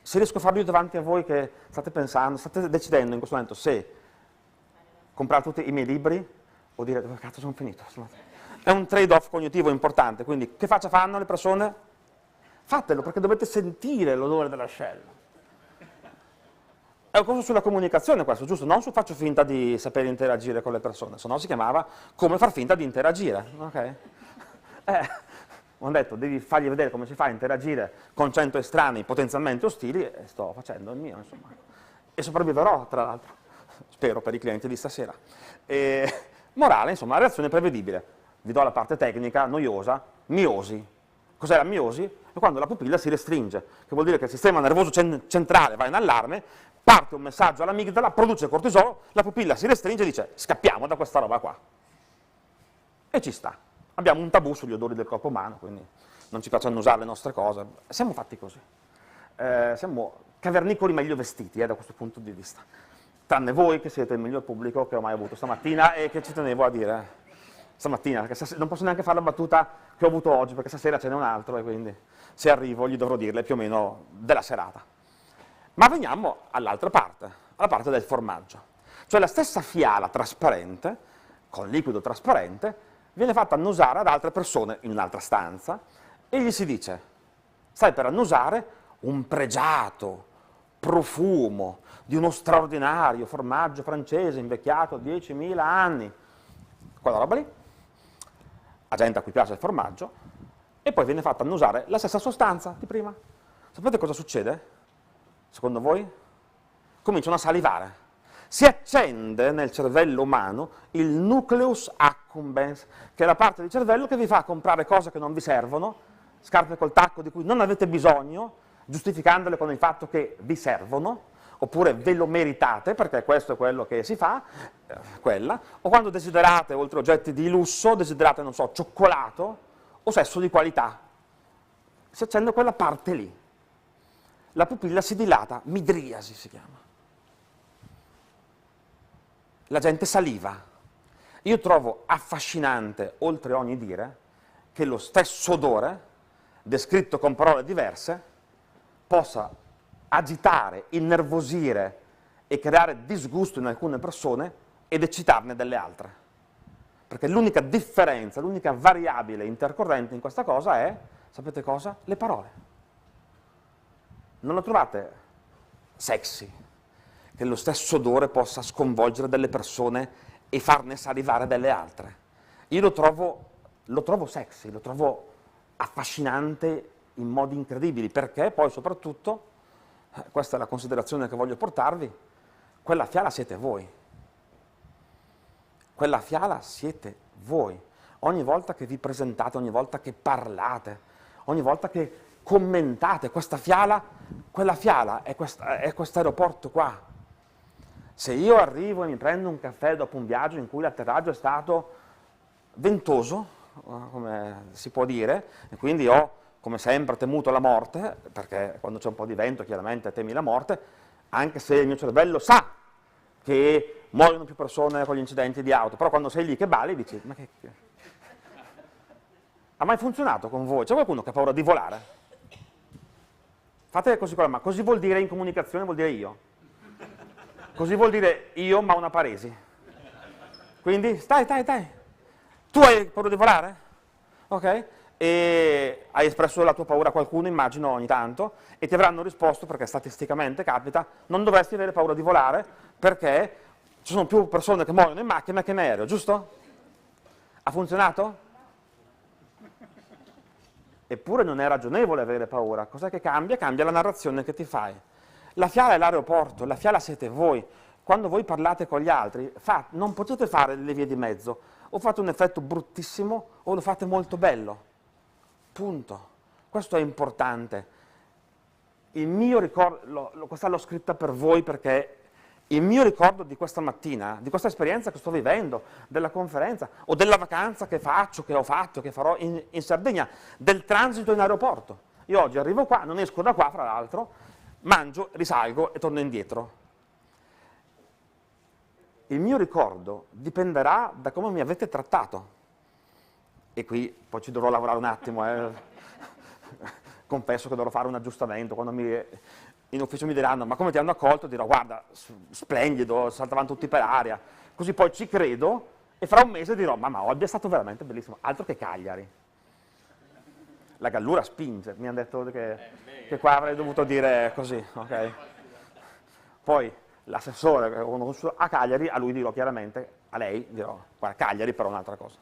Se riesco a farlo io davanti a voi che state pensando, state decidendo in questo momento se comprare tutti i miei libri o dire dove cazzo sono finito? È un trade-off cognitivo importante, quindi che faccia fanno le persone? Fatelo, perché dovete sentire l'odore dell'ascella. È un corso sulla comunicazione questo, giusto? Non faccio finta di sapere interagire con le persone, se no si chiamava come far finta di interagire, ok? Ho detto, devi fargli vedere come si fa a interagire con 100 estranei potenzialmente ostili e sto facendo il mio, insomma. E sopravviverò, tra l'altro. Spero per i clienti di stasera. Morale, insomma, reazione prevedibile. Vi do la parte tecnica, noiosa, miosi. Cos'è la miosi? È quando la pupilla si restringe, che vuol dire che il sistema nervoso centrale va in allarme, parte un messaggio all'amigdala, produce cortisolo, la pupilla si restringe e dice scappiamo da questa roba qua. E ci sta. Abbiamo un tabù sugli odori del corpo umano, quindi non ci piace annusare le nostre cose. Siamo fatti così. Siamo cavernicoli meglio vestiti da questo punto di vista. Tranne voi che siete il miglior pubblico che ho mai avuto stamattina e che ci tenevo a dire stamattina, perché non posso neanche fare la battuta che ho avuto oggi, perché stasera ce n'è un altro e quindi se arrivo gli dovrò dirle più o meno della serata. Ma veniamo all'altra parte, alla parte del formaggio. Cioè la stessa fiala trasparente, con liquido trasparente, viene fatta annusare ad altre persone in un'altra stanza e gli si dice, stai per annusare un pregiato profumo di uno straordinario formaggio francese invecchiato 10.000 anni, quella roba lì, a gente a cui piace il formaggio, e poi viene fatta annusare la stessa sostanza di prima. Sapete cosa succede? Secondo voi? Cominciano a salivare. Si accende nel cervello umano il nucleus accumbens, che è la parte del cervello che vi fa comprare cose che non vi servono, scarpe col tacco di cui non avete bisogno, giustificandole con il fatto che vi servono, oppure ve lo meritate, perché questo è quello che si fa, quella, o quando desiderate, oltre oggetti di lusso, desiderate, non so, cioccolato o sesso di qualità. Si accende quella parte lì. La pupilla si dilata, midriasi si chiama. La gente saliva. Io trovo affascinante, oltre ogni dire, che lo stesso odore, descritto con parole diverse, possa agitare, innervosire e creare disgusto in alcune persone ed eccitarne delle altre. Perché l'unica differenza, l'unica variabile intercorrente in questa cosa è, sapete cosa? Le parole. Non lo trovate sexy, che lo stesso odore possa sconvolgere delle persone e farne salivare delle altre? Io lo trovo sexy, lo trovo affascinante in modi incredibili, perché poi soprattutto, questa è la considerazione che voglio portarvi, quella fiala siete voi. Quella fiala siete voi. Ogni volta che vi presentate, ogni volta che parlate, ogni volta che commentate questa fiala, quella fiala è questo aeroporto qua. Se io arrivo e mi prendo un caffè dopo un viaggio in cui l'atterraggio è stato ventoso, come si può dire, e quindi ho, come sempre, temuto la morte, perché quando c'è un po' di vento chiaramente temi la morte, anche se il mio cervello sa che muoiono più persone con gli incidenti di auto, però quando sei lì che balli dici, ma che... Ha mai funzionato con voi? C'è qualcuno che ha paura di volare? Fate così con la mano, così vuol dire in comunicazione, vuol dire io. Così vuol dire io, ma una paresi. Quindi, stai. Tu hai paura di volare? Ok? E hai espresso la tua paura a qualcuno, immagino, ogni tanto, e ti avranno risposto, perché statisticamente capita, non dovresti avere paura di volare, perché ci sono più persone che muoiono in macchina che in aereo, giusto? Ha funzionato? Eppure non è ragionevole avere paura. Cos'è che cambia? Cambia la narrazione che ti fai. La fiala è l'aeroporto, la fiala siete voi. Quando voi parlate con gli altri, non potete fare le vie di mezzo. O fate un effetto bruttissimo o lo fate molto bello. Punto. Questo è importante. Il mio ricordo, questa l'ho scritta per voi perché il mio ricordo di questa mattina, di questa esperienza che sto vivendo, della conferenza o della vacanza che faccio, che ho fatto, che farò in Sardegna, del transito in aeroporto. Io oggi arrivo qua, non esco da qua, fra l'altro, mangio, risalgo e torno indietro. Il mio ricordo dipenderà da come mi avete trattato. E qui poi ci dovrò lavorare un attimo. Confesso che dovrò fare un aggiustamento. Quando in ufficio mi diranno, ma come ti hanno accolto? Dirò, guarda, splendido, saltavano tutti per aria. Così poi ci credo e fra un mese dirò, ma Olbia è stato veramente bellissimo. Altro che Cagliari. La Gallura spinge, mi hanno detto che qua avrei dovuto dire così, ok? Poi l'assessore che ho conosciuto a Cagliari, a lui dirò chiaramente, a lei dirò, guarda, Cagliari però è un'altra cosa.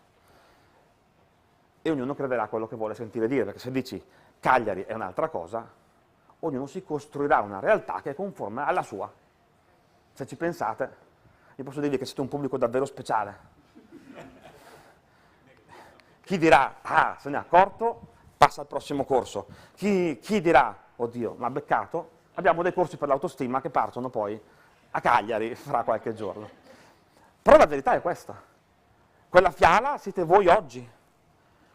E ognuno crederà quello che vuole sentire dire, perché se dici Cagliari è un'altra cosa, ognuno si costruirà una realtà che è conforme alla sua. Se ci pensate, vi posso dirvi che siete un pubblico davvero speciale. Chi dirà, ah, se ne è accorto, passa al prossimo corso. Chi dirà, oddio, ma ha beccato, abbiamo dei corsi per l'autostima che partono poi a Cagliari fra qualche giorno. Però la verità è questa. Quella fiala siete voi oggi.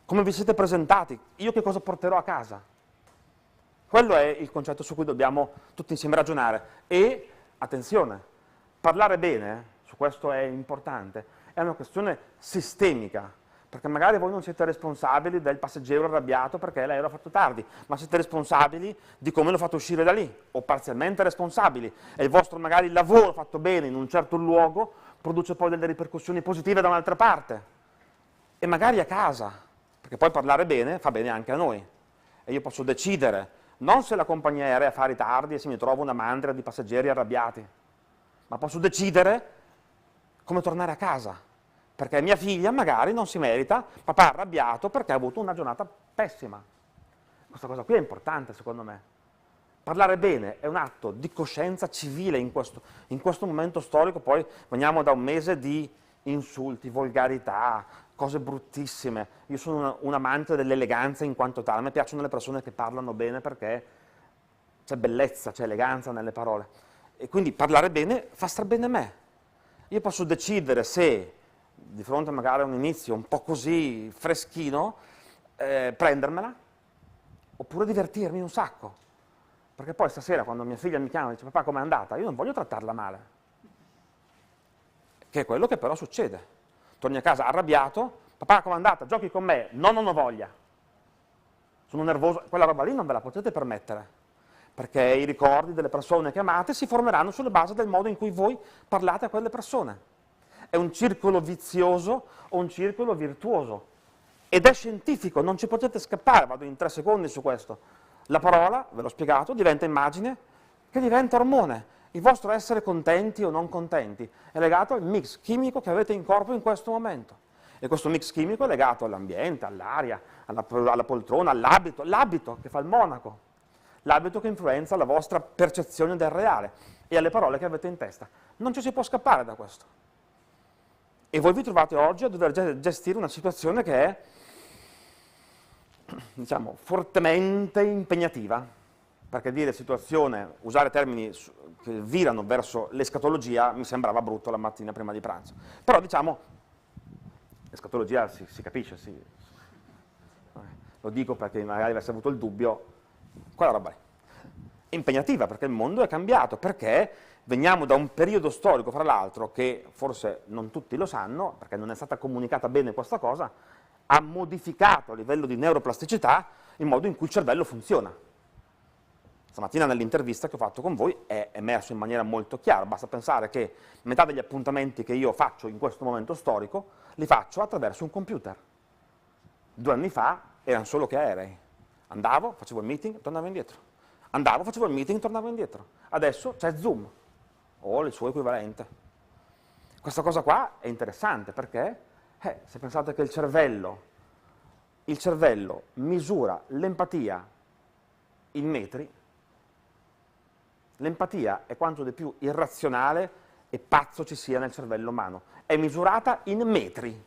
Come vi siete presentati? Io che cosa porterò a casa? Quello è il concetto su cui dobbiamo tutti insieme ragionare. E, attenzione, parlare bene, su questo è importante, è una questione sistemica. Perché magari voi non siete responsabili del passeggero arrabbiato perché l'aereo ha fatto tardi, ma siete responsabili di come l'ho fatto uscire da lì, o parzialmente responsabili. E il vostro magari lavoro fatto bene in un certo luogo produce poi delle ripercussioni positive da un'altra parte. E magari a casa, perché poi parlare bene fa bene anche a noi. E io posso decidere, non se la compagnia aerea fa ritardi e se mi trovo una mandria di passeggeri arrabbiati, ma posso decidere come tornare a casa. Perché mia figlia magari non si merita papà arrabbiato perché ha avuto una giornata pessima. Questa cosa qui è importante secondo me. Parlare bene è un atto di coscienza civile in questo momento storico, poi veniamo da un mese di insulti, volgarità, cose bruttissime. Io sono un amante dell'eleganza in quanto tale, a me piacciono le persone che parlano bene perché c'è bellezza, c'è eleganza nelle parole. E quindi parlare bene fa star bene me. Io posso decidere se, di fronte magari a un inizio un po' così freschino, prendermela, oppure divertirmi un sacco. Perché poi stasera quando mia figlia mi chiama e dice papà com'è andata, io non voglio trattarla male. Che è quello che però succede. Torni a casa arrabbiato, papà com'è andata, giochi con me, no, non ho voglia. Sono nervoso, quella roba lì non ve la potete permettere. Perché i ricordi delle persone che amate si formeranno sulla base del modo in cui voi parlate a quelle persone. È un circolo vizioso o un circolo virtuoso. Ed è scientifico, non ci potete scappare, vado in 3 secondi su questo. La parola, ve l'ho spiegato, diventa immagine che diventa ormone. Il vostro essere contenti o non contenti è legato al mix chimico che avete in corpo in questo momento. E questo mix chimico è legato all'ambiente, all'aria, alla poltrona, all'abito, l'abito che fa il monaco. L'abito che influenza la vostra percezione del reale e alle parole che avete in testa. Non ci si può scappare da questo. E voi vi trovate oggi a dover gestire una situazione che è, diciamo, fortemente impegnativa, perché dire situazione, usare termini che virano verso l'escatologia mi sembrava brutto la mattina prima di pranzo. Però diciamo, l'escatologia si capisce, lo dico perché magari avesse avuto il dubbio, quella roba lì. Impegnativa perché il mondo è cambiato, perché veniamo da un periodo storico, fra l'altro, che forse non tutti lo sanno, perché non è stata comunicata bene questa cosa, ha modificato a livello di neuroplasticità il modo in cui il cervello funziona. Stamattina nell'intervista che ho fatto con voi è emerso in maniera molto chiara, basta pensare che metà degli appuntamenti che io faccio in questo momento storico li faccio attraverso un computer. 2 anni fa erano solo che aerei. Andavo, facevo il meeting, tornavo indietro. Andavo, facevo il meeting, tornavo indietro. Adesso c'è Zoom, o il suo equivalente. Questa cosa qua è interessante perché, se pensate che il cervello misura l'empatia in metri, l'empatia è quanto di più irrazionale e pazzo ci sia nel cervello umano. È misurata in metri.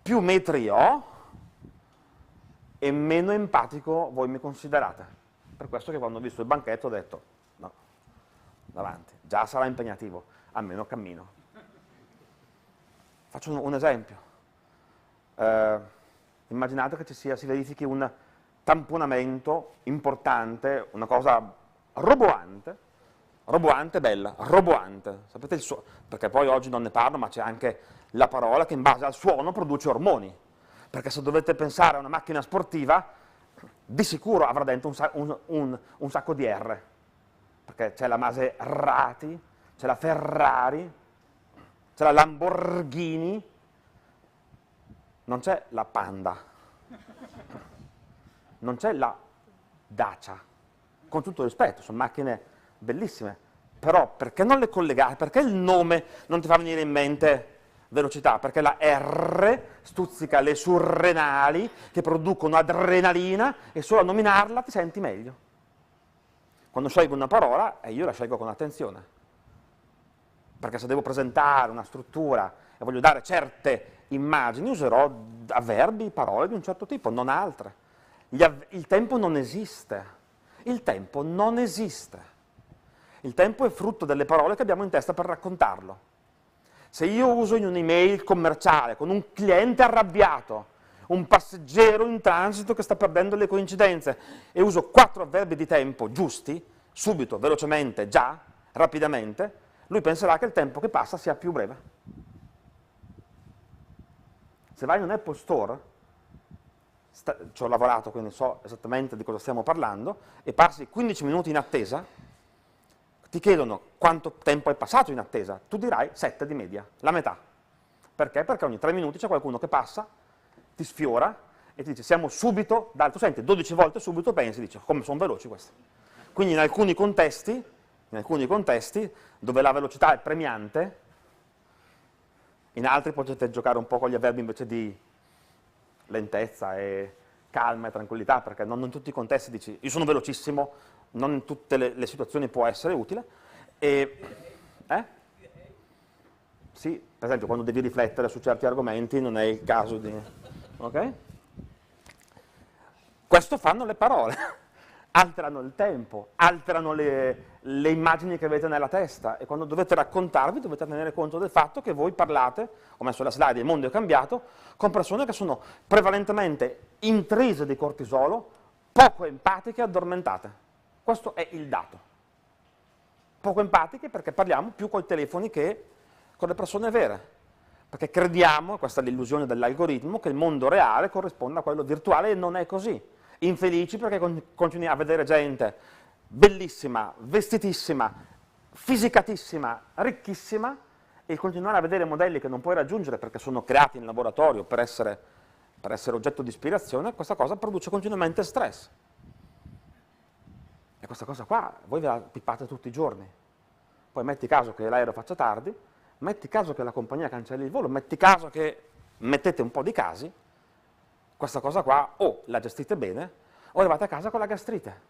Più metri ho, e meno empatico voi mi considerate. Per questo che quando ho visto il banchetto ho detto, no, davanti, già sarà impegnativo, almeno cammino. Faccio un esempio. Immaginate che si verifichi un tamponamento importante, una cosa roboante bella, roboante, sapete il suono, perché poi oggi non ne parlo, ma c'è anche la parola che in base al suono produce ormoni. Perché se dovete pensare a una macchina sportiva, di sicuro avrà dentro un sacco di R, perché c'è la Maserati, c'è la Ferrari, c'è la Lamborghini, non c'è la Panda, non c'è la Dacia, con tutto il rispetto, sono macchine bellissime, però perché non le collegate, perché il nome non ti fa venire in mente velocità? Perché la R stuzzica le surrenali che producono adrenalina e solo a nominarla ti senti meglio. Quando scelgo una parola, io la scelgo con attenzione. Perché se devo presentare una struttura e voglio dare certe immagini, userò avverbi, parole di un certo tipo, non altre. Il tempo non esiste. Il tempo non esiste. Il tempo è frutto delle parole che abbiamo in testa per raccontarlo. Se io uso in un'email commerciale con un cliente arrabbiato, un passeggero in transito che sta perdendo le coincidenze e uso 4 avverbi di tempo giusti, subito, velocemente, già, rapidamente, lui penserà che il tempo che passa sia più breve. Se vai in un Apple Store, ci ho lavorato quindi so esattamente di cosa stiamo parlando, e passi 15 minuti in attesa, ti chiedono quanto tempo è passato in attesa, tu dirai 7 di media, la metà. Perché? Perché ogni 3 minuti c'è qualcuno che passa, ti sfiora e ti dice siamo subito, tu senti 12 volte subito, pensi, dici come sono veloci questi. Quindi in alcuni contesti dove la velocità è premiante, in altri potete giocare un po' con gli avverbi invece di lentezza e calma e tranquillità, perché non in tutti i contesti dici io sono velocissimo, non in tutte le situazioni può essere utile. Sì, per esempio quando devi riflettere su certi argomenti non è il caso di... ok? Questo fanno le parole. alterano il tempo, alterano le immagini che avete nella testa, e quando dovete raccontarvi dovete tenere conto del fatto che voi parlate, ho messo la slide, il mondo è cambiato, con persone che sono prevalentemente intrise di cortisolo, poco empatiche e addormentate. Questo è il dato. Poco empatiche perché parliamo più con i telefoni che con le persone vere. Perché crediamo, questa è l'illusione dell'algoritmo, che il mondo reale corrisponda a quello virtuale, e non è così. Infelici perché continui a vedere gente bellissima, vestitissima, fisicatissima, ricchissima, e continuare a vedere modelli che non puoi raggiungere perché sono creati in laboratorio per essere oggetto di ispirazione, questa cosa produce continuamente stress. E questa cosa qua voi ve la pippate tutti i giorni. Poi metti caso che l'aereo faccia tardi, metti caso che la compagnia cancelli il volo, metti caso che mettete un po' di casi, questa cosa qua o la gestite bene o arrivate a casa con la gastrite.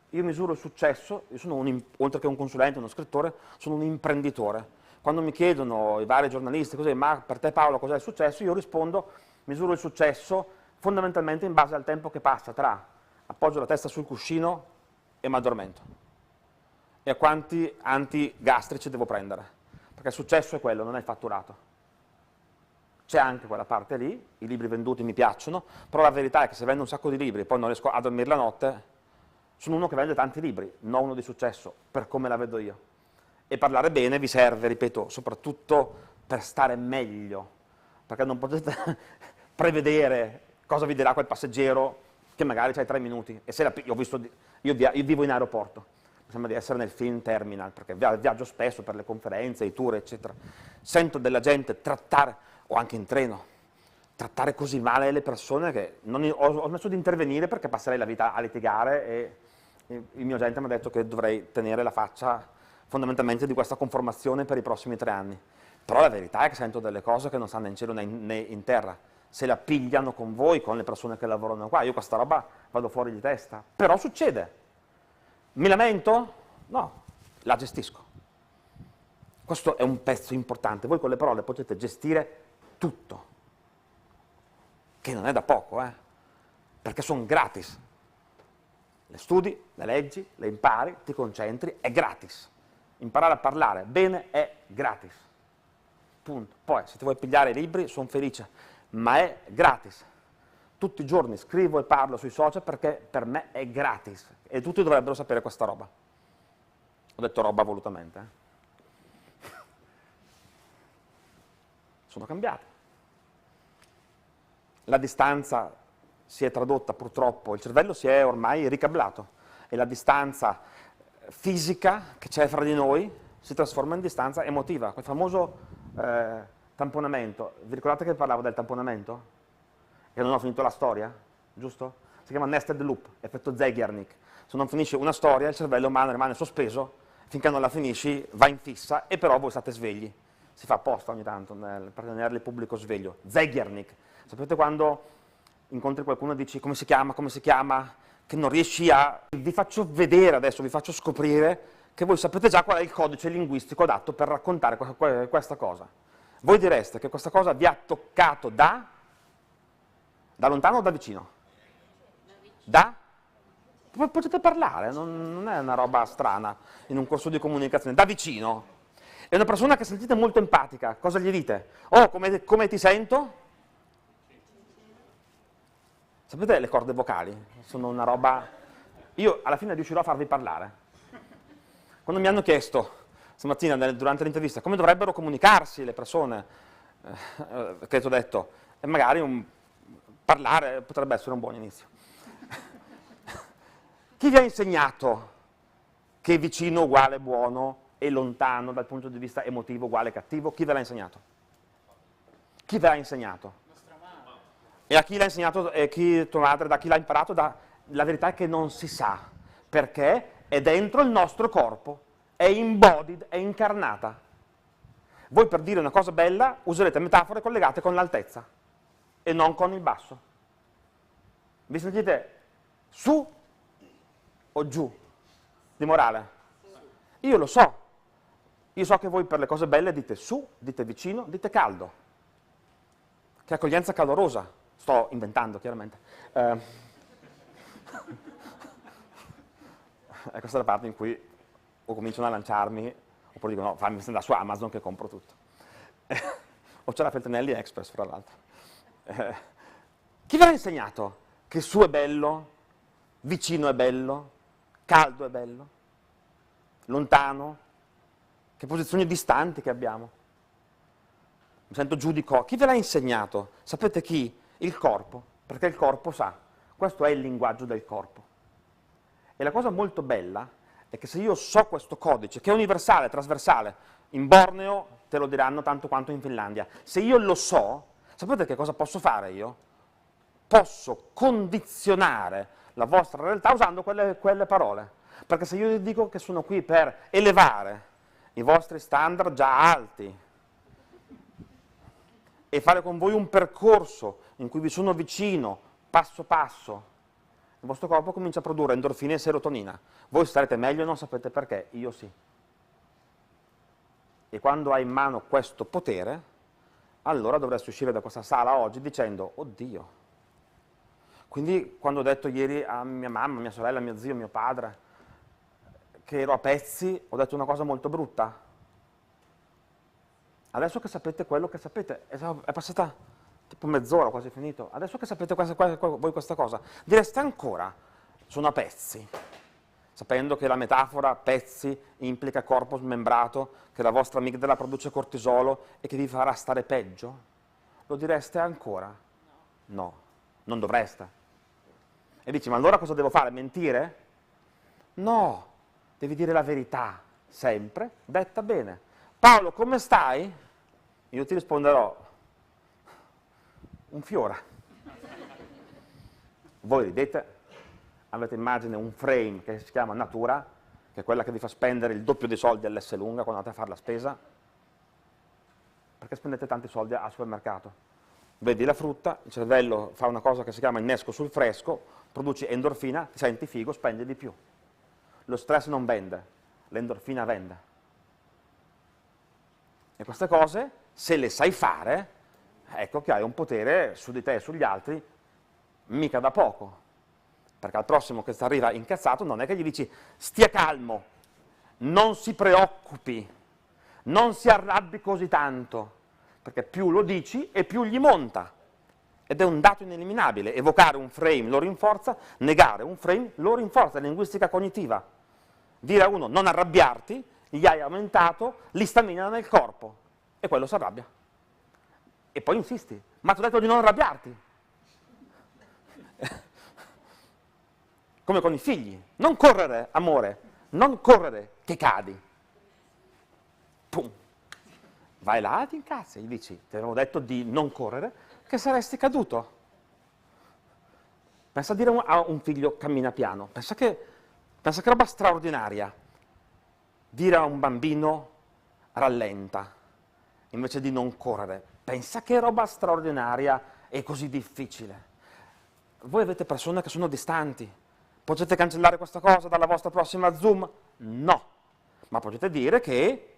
Io misuro il successo, io sono oltre che un consulente, uno scrittore, sono un imprenditore. Quando mi chiedono i vari giornalisti, così, ma per te Paolo cos'è il successo? Io rispondo, misuro il successo fondamentalmente in base al tempo che passa tra appoggio la testa sul cuscino e mi addormento. E a quanti antigastrici devo prendere. Perché il successo è quello, non è il fatturato. C'è anche quella parte lì, i libri venduti mi piacciono, però la verità è che se vendo un sacco di libri e poi non riesco a dormire la notte, sono uno che vende tanti libri, non uno di successo, per come la vedo io. E parlare bene vi serve, ripeto, soprattutto per stare meglio, perché non potete prevedere cosa vi dirà quel passeggero che magari c'hai 3 minuti. E se io vivo in aeroporto, mi sembra di essere nel film Terminal, perché viaggio spesso per le conferenze, i tour, eccetera. Sento della gente trattare, o anche in treno, trattare così male le persone che ho smesso di intervenire perché passerei la vita a litigare, e il mio agente mi ha detto che dovrei tenere la faccia fondamentalmente di questa conformazione per i prossimi 3 anni. Però la verità è che sento delle cose che non stanno in cielo né in terra. Se la pigliano con voi, con le persone che lavorano qua, io questa roba vado fuori di testa. Però succede. Mi lamento? No, la gestisco. Questo è un pezzo importante. Voi con le parole potete gestire tutto, che non è da poco, perché sono gratis. Le studi, le leggi, le impari, ti concentri, è gratis. Imparare a parlare bene è gratis. Punto. Poi, se ti vuoi pigliare i libri, sono felice, ma è gratis. Tutti i giorni scrivo e parlo sui social perché per me è gratis, e tutti dovrebbero sapere questa roba. Ho detto roba volutamente. Sono cambiate. La distanza si è tradotta purtroppo, il cervello si è ormai ricablato, e la distanza fisica che c'è fra di noi si trasforma in distanza emotiva. Quel famoso tamponamento, vi ricordate che parlavo del tamponamento? Che non ho finito la storia, giusto? Si chiama nested loop, effetto Zeigarnik. Se non finisci una storia, il cervello rimane sospeso, finché non la finisci va in fissa, e però voi state svegli. Si fa apposta ogni tanto per tenere il pubblico sveglio. Zeigarnik. Sapete quando incontri qualcuno e dici come si chiama, che non riesci a... Vi faccio vedere adesso, vi faccio scoprire che voi sapete già qual è il codice linguistico adatto per raccontare questa cosa. Voi direste che questa cosa vi ha toccato da lontano o da vicino? Da? Potete parlare, non è una roba strana in un corso di comunicazione. Da vicino. È una persona che sentite molto empatica, cosa gli dite? Oh, come ti sento? Sapete le corde vocali? Sono una roba... Io alla fine riuscirò a farvi parlare. Quando mi hanno chiesto stamattina durante l'intervista come dovrebbero comunicarsi le persone, che ti ho detto, e magari parlare potrebbe essere un buon inizio. Chi vi ha insegnato che vicino uguale buono e lontano dal punto di vista emotivo uguale cattivo? Chi ve l'ha insegnato? Chi ve l'ha insegnato? E a chi l'ha insegnato, tua madre, da chi l'ha imparato? La verità è che non si sa, perché è dentro il nostro corpo, è embodied, è incarnata. Voi per dire una cosa bella userete metafore collegate con l'altezza e non con il basso. Vi sentite su o giù di morale? Io lo so. Io so che voi per le cose belle dite su, dite vicino, dite caldo. Che accoglienza calorosa. Sto inventando, chiaramente. E questa è la parte in cui o cominciano a lanciarmi, oppure dicono no, fammi andare su Amazon che compro tutto. O c'è la Feltrinelli Express, fra l'altro. Chi vi ha insegnato che su è bello, vicino è bello, caldo è bello, lontano, che posizioni distanti che abbiamo? Mi sento giudico. Chi ve l'ha insegnato? Sapete chi? Il corpo, perché il corpo sa. Questo è il linguaggio del corpo. E la cosa molto bella è che se io so questo codice, che è universale, trasversale, in Borneo te lo diranno tanto quanto in Finlandia, se io lo so, sapete che cosa posso fare io? Posso condizionare la vostra realtà usando quelle parole. Perché se io vi dico che sono qui per elevare i vostri standard già alti e fare con voi un percorso in cui vi sono vicino, passo passo, il vostro corpo comincia a produrre endorfine e serotonina. Voi starete meglio e non sapete perché, io sì. E quando hai in mano questo potere, allora dovresti uscire da questa sala oggi dicendo, oddio. Quindi quando ho detto ieri a mia mamma, mia sorella, mio zio, mio padre, che ero a pezzi, ho detto una cosa molto brutta. Adesso che sapete quello che sapete, è passata tipo mezz'ora, quasi finito, adesso che sapete voi questa cosa, direste ancora, sono a pezzi, sapendo che la metafora pezzi implica corpo smembrato, che la vostra amigdala produce cortisolo e che vi farà stare peggio? Lo direste ancora? No, non dovreste. E dici, ma allora cosa devo fare? Mentire? No, devi dire la verità, sempre, detta bene. Paolo, come stai? Io ti risponderò, un fiore. Voi ridete, avete immagine un frame che si chiama natura, che è quella che vi fa spendere il doppio dei soldi all'S lunga quando andate a fare la spesa, perché spendete tanti soldi al supermercato. Vedi la frutta, il cervello fa una cosa che si chiama innesco sul fresco, produci endorfina, ti senti figo, spendi di più. Lo stress non vende, l'endorfina vende. E queste cose, se le sai fare, ecco che hai un potere su di te e sugli altri mica da poco. Perché al prossimo che ti arriva incazzato non è che gli dici stia calmo, non si preoccupi, non si arrabbi così tanto, perché più lo dici e più gli monta. Ed è un dato ineliminabile. Evocare un frame lo rinforza, negare un frame lo rinforza, è linguistica cognitiva. Dire a uno non arrabbiarti, gli hai aumentato l'istamina nel corpo e quello si arrabbia. E poi insisti, ma ti ho detto di non arrabbiarti. Come con i figli, non correre, amore, non correre, che cadi. Pum. Vai là, ti incazzi, gli dici, ti avevo detto di non correre, che saresti caduto. Pensa a dire a un figlio cammina piano, pensa che roba straordinaria. Dire a un bambino rallenta, invece di non correre, pensa che roba straordinaria e così difficile. Voi avete persone che sono distanti, potete cancellare questa cosa dalla vostra prossima Zoom? No, ma potete dire che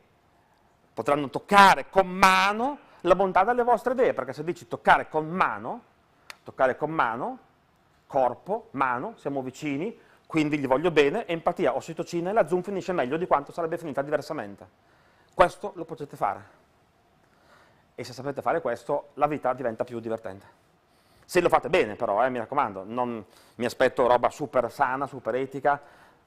potranno toccare con mano la bontà delle vostre idee, perché se dici toccare con mano, corpo, mano, siamo vicini, quindi gli voglio bene, empatia, ossitocina e la Zoom finisce meglio di quanto sarebbe finita diversamente. Questo lo potete fare. E se sapete fare questo, la vita diventa più divertente. Se lo fate bene però, mi raccomando, non mi aspetto roba super sana, super etica.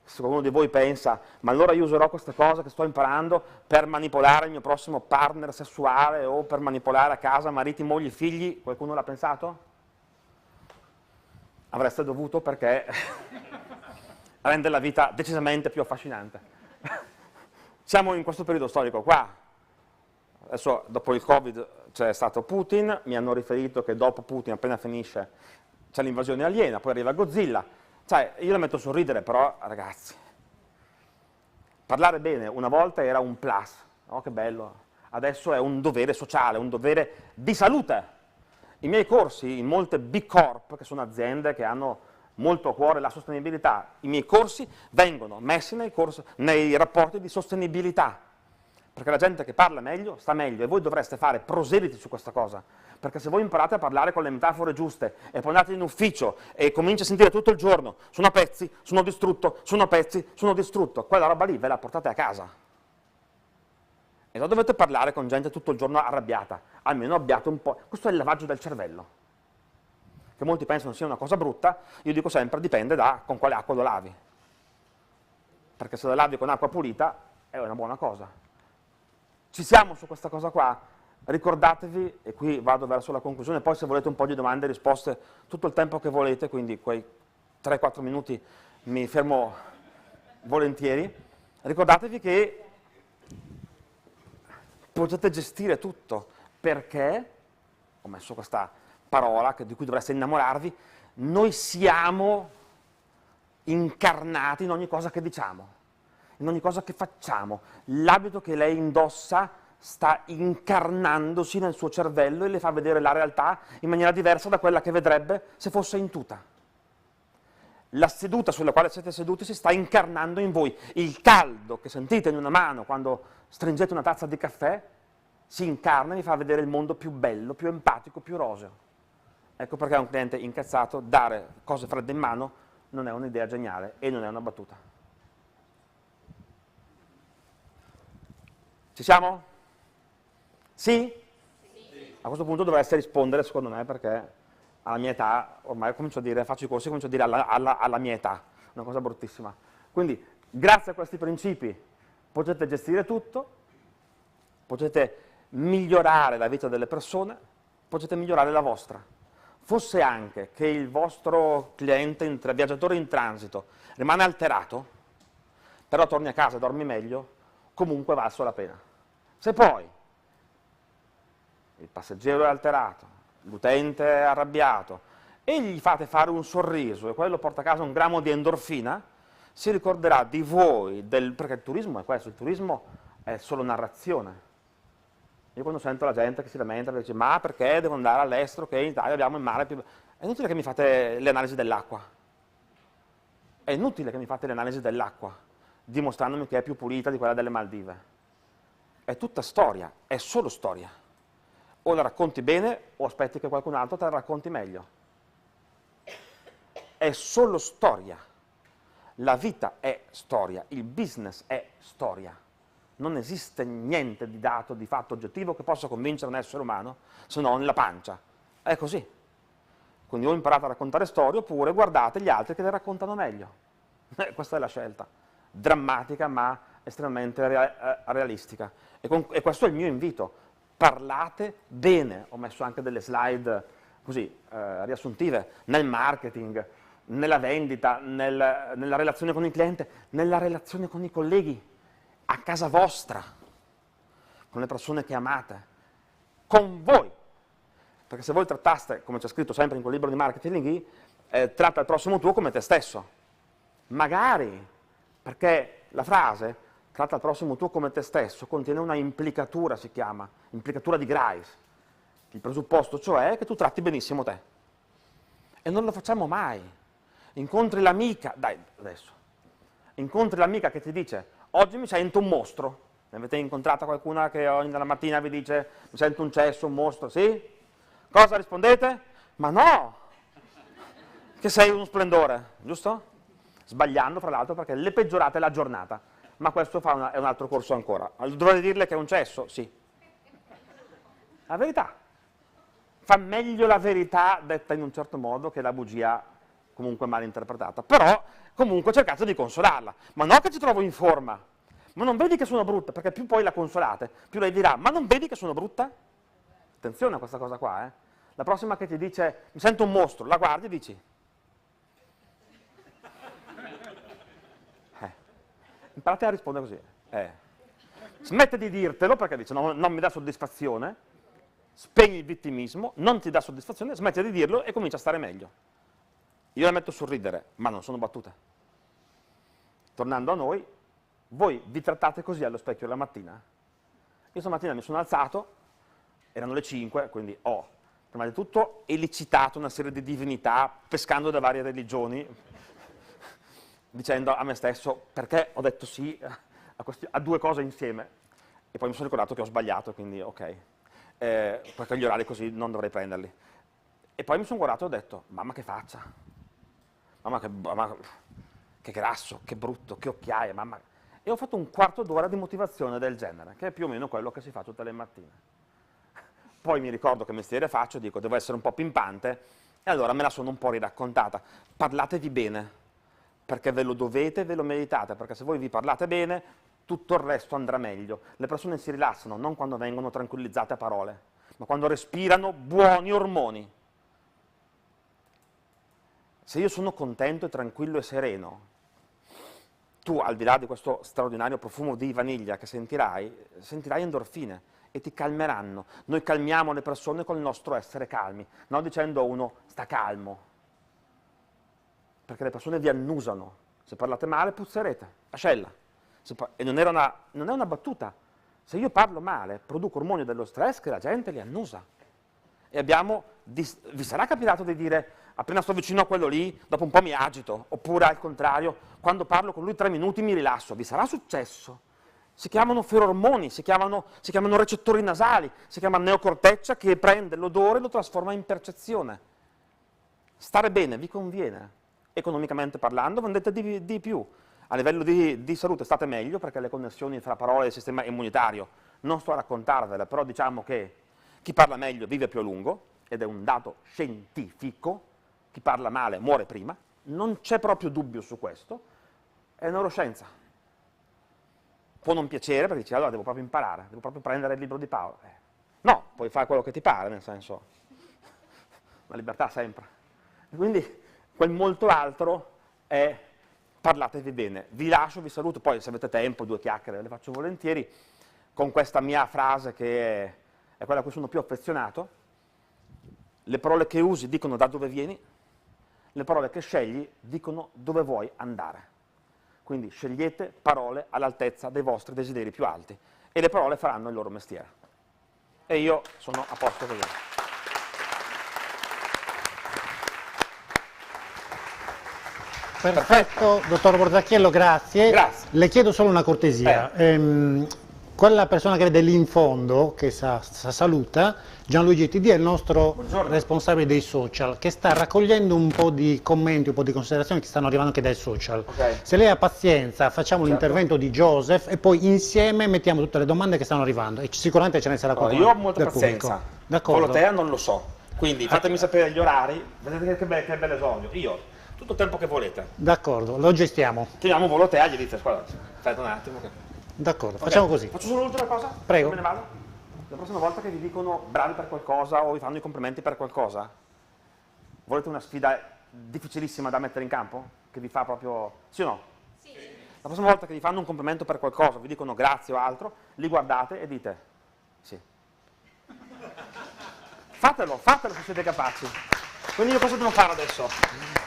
Se qualcuno di voi pensa, ma allora io userò questa cosa che sto imparando per manipolare il mio prossimo partner sessuale o per manipolare a casa mariti, mogli, figli, qualcuno l'ha pensato? Avreste dovuto, perché rende la vita decisamente più affascinante. Siamo in questo periodo storico qua. Adesso dopo il Covid c'è stato Putin, mi hanno riferito che dopo Putin appena finisce c'è l'invasione aliena, poi arriva Godzilla. Cioè, io la metto a sorridere, però, ragazzi, parlare bene una volta era un plus, no? Che bello, adesso è un dovere sociale, un dovere di salute. I miei corsi in molte big corp, che sono aziende che hanno molto a cuore la sostenibilità, i miei corsi vengono messi nei rapporti di sostenibilità, perché la gente che parla meglio sta meglio e voi dovreste fare proseliti su questa cosa, perché se voi imparate a parlare con le metafore giuste e poi andate in ufficio e cominci a sentire tutto il giorno sono a pezzi, sono distrutto, sono a pezzi, sono distrutto, quella roba lì ve la portate a casa. E non dovete parlare con gente tutto il giorno arrabbiata, almeno abbiate un po'. Questo è il lavaggio del cervello, che molti pensano sia una cosa brutta. Io dico sempre dipende da con quale acqua lo lavi, perché se lo lavi con acqua pulita è una buona cosa. Ci siamo su questa cosa qua? Ricordatevi, e qui vado verso la conclusione, poi se volete un po' di domande e risposte tutto il tempo che volete, quindi quei 3-4 minuti mi fermo volentieri. Ricordatevi che potete gestire tutto, perché, ho messo questa parola di cui dovreste innamorarvi, noi siamo incarnati in ogni cosa che diciamo, in ogni cosa che facciamo. L'abito che lei indossa sta incarnandosi nel suo cervello e le fa vedere la realtà in maniera diversa da quella che vedrebbe se fosse in tuta. La seduta sulla quale siete seduti si sta incarnando in voi. Il caldo che sentite in una mano quando stringete una tazza di caffè si incarna e vi fa vedere il mondo più bello, più empatico, più roseo. Ecco perché a un cliente incazzato dare cose fredde in mano non è un'idea geniale e non è una battuta. Ci siamo? Sì? Sì. A questo punto dovreste rispondere, secondo me, perché alla mia età, ormai comincio a dire, faccio i corsi, comincio a dire alla mia età, una cosa bruttissima. Quindi, grazie a questi principi, potete gestire tutto, potete migliorare la vita delle persone, potete migliorare la vostra. Fosse anche che il vostro cliente, viaggiatore in transito, rimane alterato, però torni a casa e dormi meglio, comunque valso la pena. Se poi il passeggero è alterato, l'utente è arrabbiato e gli fate fare un sorriso e quello porta a casa un grammo di endorfina, si ricorderà di voi, perché il turismo è questo, il turismo è solo narrazione. Io quando sento la gente che si lamenta e dice ma perché devo andare all'estero che in Italia abbiamo il mare più... È inutile che mi fate le analisi dell'acqua. È inutile che mi fate le analisi dell'acqua, dimostrandomi che è più pulita di quella delle Maldive. È tutta storia, è solo storia. O la racconti bene o aspetti che qualcun altro te la racconti meglio. È solo storia. La vita è storia, il business è storia. Non esiste niente di dato, di fatto oggettivo che possa convincere un essere umano se non nella pancia. È così. Quindi o imparate a raccontare storie oppure guardate gli altri che le raccontano meglio. Questa è la scelta. Drammatica ma estremamente realistica. E questo è il mio invito. Parlate bene. Ho messo anche delle slide così riassuntive nel marketing, nella vendita, nella relazione con il cliente, nella relazione con i colleghi, a casa vostra, con le persone che amate, con voi. Perché se voi trattaste, come c'è scritto sempre in quel libro di marketing, tratta il prossimo tuo come te stesso. Magari, perché la frase tratta il prossimo tuo come te stesso contiene una implicatura, si chiama, implicatura di Grice. Il presupposto cioè è che tu tratti benissimo te. E non lo facciamo mai. Incontri l'amica, dai adesso, incontri l'amica che ti dice oggi mi sento un mostro. Ne avete incontrata qualcuna che ogni la mattina vi dice mi sento un cesso, un mostro, sì? Cosa rispondete? Ma no! Che sei uno splendore, giusto? Sbagliando, fra l'altro, perché le peggiorate la giornata. Ma questo è un altro corso ancora. Dovrei dirle che è un cesso? Sì. La verità. Fa meglio la verità detta in un certo modo che la bugia comunque mal interpretata. Però, comunque, cercate di consolarla. Ma non che ci trovo in forma. Ma non vedi che sono brutta? Perché più poi la consolate, più lei dirà, ma non vedi che sono brutta? Attenzione a questa cosa qua, eh. La prossima che ti dice, mi sento un mostro, la guardi e dici, imparate a rispondere così. Smette di dirtelo perché dice, no, non mi dà soddisfazione, spegni il vittimismo, non ti dà soddisfazione, smette di dirlo e comincia a stare meglio. Io la metto sul ridere, ma non sono battute. Tornando a noi, voi vi trattate così allo specchio la mattina? Io stamattina mi sono alzato, erano le 5, quindi ho, prima di tutto, elicitato una serie di divinità, pescando da varie religioni, dicendo a me stesso perché ho detto sì a due cose insieme. E poi mi sono ricordato che ho sbagliato, quindi ok, perché gli orari così non dovrei prenderli. E poi mi sono guardato e ho detto, mamma che faccia, mamma che grasso, che brutto, che occhiaie, mamma. E ho fatto un quarto d'ora di motivazione del genere, che è più o meno quello che si fa tutte le mattine. Poi mi ricordo che mestiere faccio, dico, devo essere un po' pimpante, e allora me la sono un po' riraccontata. Parlatevi bene, perché ve lo dovete, ve lo meritate, perché se voi vi parlate bene, tutto il resto andrà meglio. Le persone si rilassano non quando vengono tranquillizzate a parole, ma quando respirano buoni ormoni. Se io sono contento e tranquillo e sereno, tu, al di là di questo straordinario profumo di vaniglia che sentirai endorfine e ti calmeranno. Noi calmiamo le persone col nostro essere calmi, non dicendo a uno sta calmo, perché le persone vi annusano. Se parlate male puzzerete, ascella. E non è una battuta. Se io parlo male, produco ormoni dello stress che la gente li annusa. E vi sarà capitato di dire, appena sto vicino a quello lì, dopo un po' mi agito, oppure al contrario, quando parlo con lui 3 minuti mi rilasso. Vi sarà successo. Si chiamano ferormoni, si chiamano recettori nasali, si chiama neocorteccia che prende l'odore e lo trasforma in percezione. Stare bene vi conviene. Economicamente parlando, vendete di più. A livello di salute state meglio perché le connessioni tra parole e il sistema immunitario non sto a raccontarvele, però diciamo che chi parla meglio vive più a lungo, ed è un dato scientifico. Chi parla male muore prima, non c'è proprio dubbio su questo, è neuroscienza. Può non piacere perché dici allora devo proprio imparare, devo proprio prendere il libro di Paolo. No, puoi fare quello che ti pare, nel senso, la libertà sempre. Quindi quel molto altro è parlatevi bene. Vi lascio, vi saluto, poi se avete tempo 2 chiacchiere le faccio volentieri, con questa mia frase che è quella a cui sono più affezionato. Le parole che usi dicono da dove vieni, le parole che scegli dicono dove vuoi andare. Quindi scegliete parole all'altezza dei vostri desideri più alti e le parole faranno il loro mestiere. E io sono a posto così.
Perfetto, dottor Borzacchiello, grazie.
Grazie.
Le chiedo solo una cortesia. Quella persona che vede lì in fondo, che saluta, Gianluigi TD, è il nostro responsabile dei social, che sta raccogliendo un po' di commenti, un po' di considerazioni che stanno arrivando anche dai social.
Okay.
Se lei ha pazienza, facciamo l'intervento di Joseph e poi insieme mettiamo tutte le domande che stanno arrivando e sicuramente ce ne sarà qualcuno.
Io ho molta pazienza, Volotea non lo so, quindi fatemi sapere gli orari, vedete che bel esordio. Io, tutto il tempo che volete.
D'accordo, lo gestiamo.
Chiamiamo Volotea e gli dite, guarda, aspetta un attimo.
D'accordo, facciamo così.
Faccio solo l'ultima cosa?
Prego.
Me ne vado? La prossima volta che vi dicono bravi per qualcosa o vi fanno i complimenti per qualcosa, volete una sfida difficilissima da mettere in campo? Che vi fa proprio... sì o no? Sì. La prossima volta che vi fanno un complimento per qualcosa, vi dicono grazie o altro, li guardate e dite sì. Fatelo se siete capaci. Quindi io cosa devo fare adesso?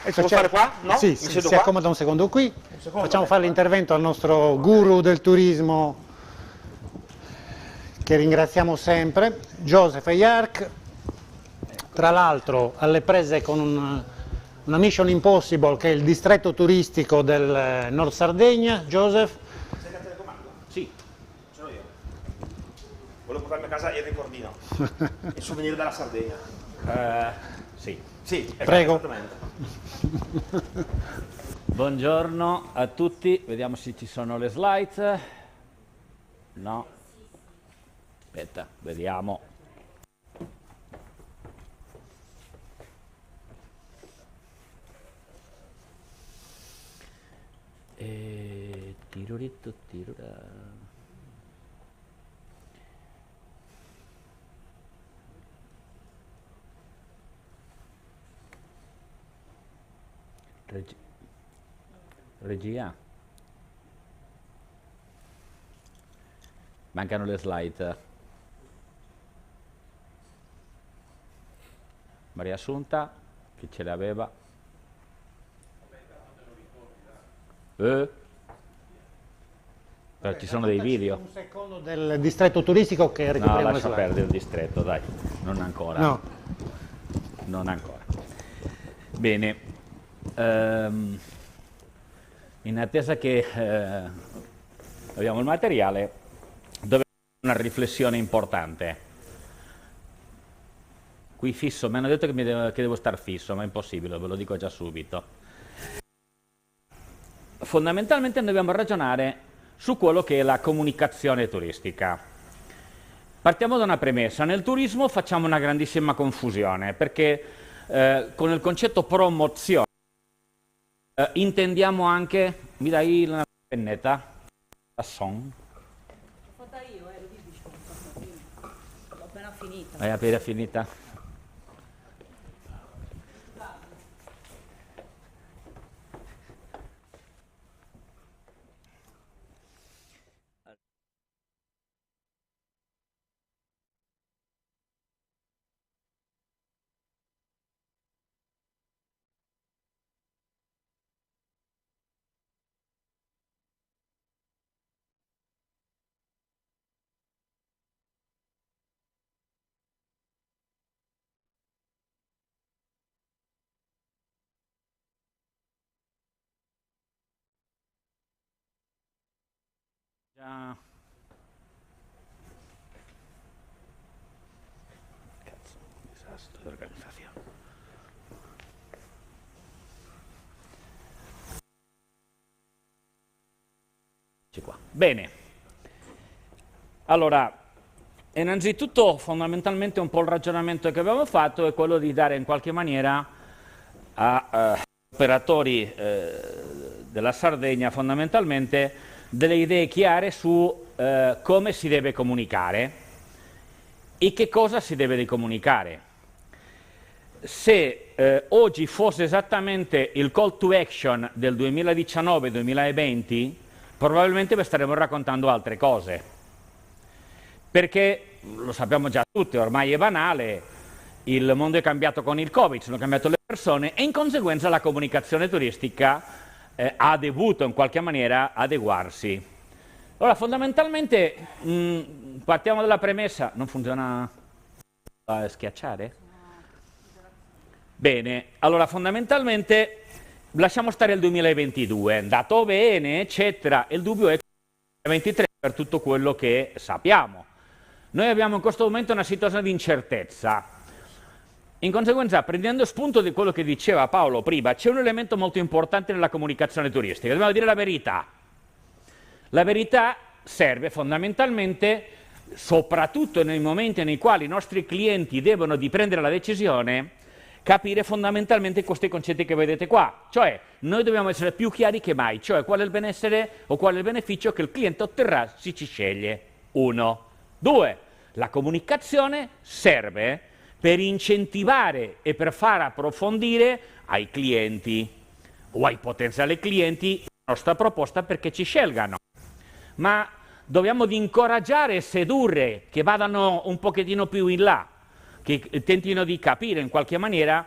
Devo stare qua? No?
Sì, si accomoda un secondo qui. Facciamo fare l'intervento al nostro guru del turismo, che ringraziamo sempre, Joseph Eyark, tra l'altro alle prese con una Mission Impossible che è il distretto turistico del Nord Sardegna. Joseph?
Sei al telecomando? Sì, sono io. Volevo portarmi a casa il ricordino, il souvenir della Sardegna.
Sì.
Sì,
prego.
Buongiorno a tutti, vediamo se ci sono le slide. No. Aspetta, vediamo. Tiruritto, tirura. Regia. Mancano le slide. Maria Assunta, chi ce le aveva? Però ci sono dei video.
Un secondo del distretto turistico che recuperiamo.
No, lascia perdere il distretto, dai, non ancora.
No.
Non ancora. Bene. In attesa che abbiamo il materiale, una riflessione importante. Qui fisso, mi hanno detto che devo star fisso, ma è impossibile, ve lo dico già subito. Fondamentalmente dobbiamo ragionare su quello che è la comunicazione turistica. Partiamo da una premessa: nel turismo facciamo una grandissima confusione, perché con il concetto promozione intendiamo anche, mi dai la pennetta? La son?
L'ho fatta io, lo dici, l'ho appena finita.
Hai appena finita? Cazzo, disastro di organizzazione. Qua. Bene, allora, innanzitutto fondamentalmente un po' il ragionamento che abbiamo fatto è quello di dare in qualche maniera a operatori della Sardegna fondamentalmente delle idee chiare su come si deve comunicare e che cosa si deve comunicare. Se oggi fosse esattamente il call to action del 2019-2020, probabilmente vi staremmo raccontando altre cose, perché lo sappiamo già tutti, ormai è banale, il mondo è cambiato con il Covid, sono cambiate le persone e in conseguenza la comunicazione turistica ha dovuto in qualche maniera adeguarsi. Allora, fondamentalmente, partiamo dalla premessa, non funziona a schiacciare? Bene, allora fondamentalmente lasciamo stare il 2022, è andato bene, eccetera, il dubbio è il 2023 per tutto quello che sappiamo. Noi abbiamo in questo momento una situazione di incertezza. In conseguenza, prendendo spunto di quello che diceva Paolo prima, c'è un elemento molto importante nella comunicazione turistica, dobbiamo dire la verità. La verità serve fondamentalmente, soprattutto nei momenti nei quali i nostri clienti devono di prendere la decisione, capire fondamentalmente questi concetti che vedete qua. Cioè, noi dobbiamo essere più chiari che mai, cioè qual è il benessere o qual è il beneficio che il cliente otterrà se ci sceglie. 1. 2. La comunicazione serve per incentivare e per far approfondire ai clienti o ai potenziali clienti la nostra proposta perché ci scelgano. Ma dobbiamo di incoraggiare e sedurre che vadano un pochettino più in là, che tentino di capire in qualche maniera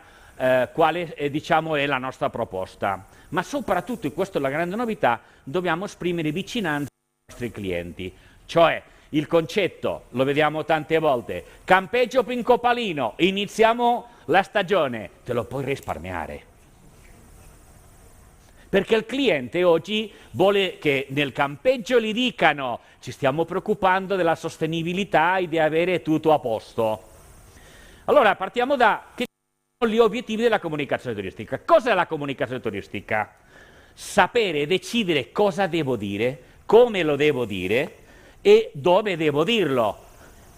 quale diciamo, è la nostra proposta. Ma soprattutto, e questa è la grande novità, dobbiamo esprimere vicinanza ai nostri clienti. Cioè, il concetto, lo vediamo tante volte, campeggio Pincopalino, iniziamo la stagione, te lo puoi risparmiare. Perché il cliente oggi vuole che nel campeggio gli dicano ci stiamo preoccupando della sostenibilità e di avere tutto a posto. Allora partiamo da che sono gli obiettivi della comunicazione turistica. Cos'è la comunicazione turistica? Sapere e decidere cosa devo dire, come lo devo dire e dove devo dirlo.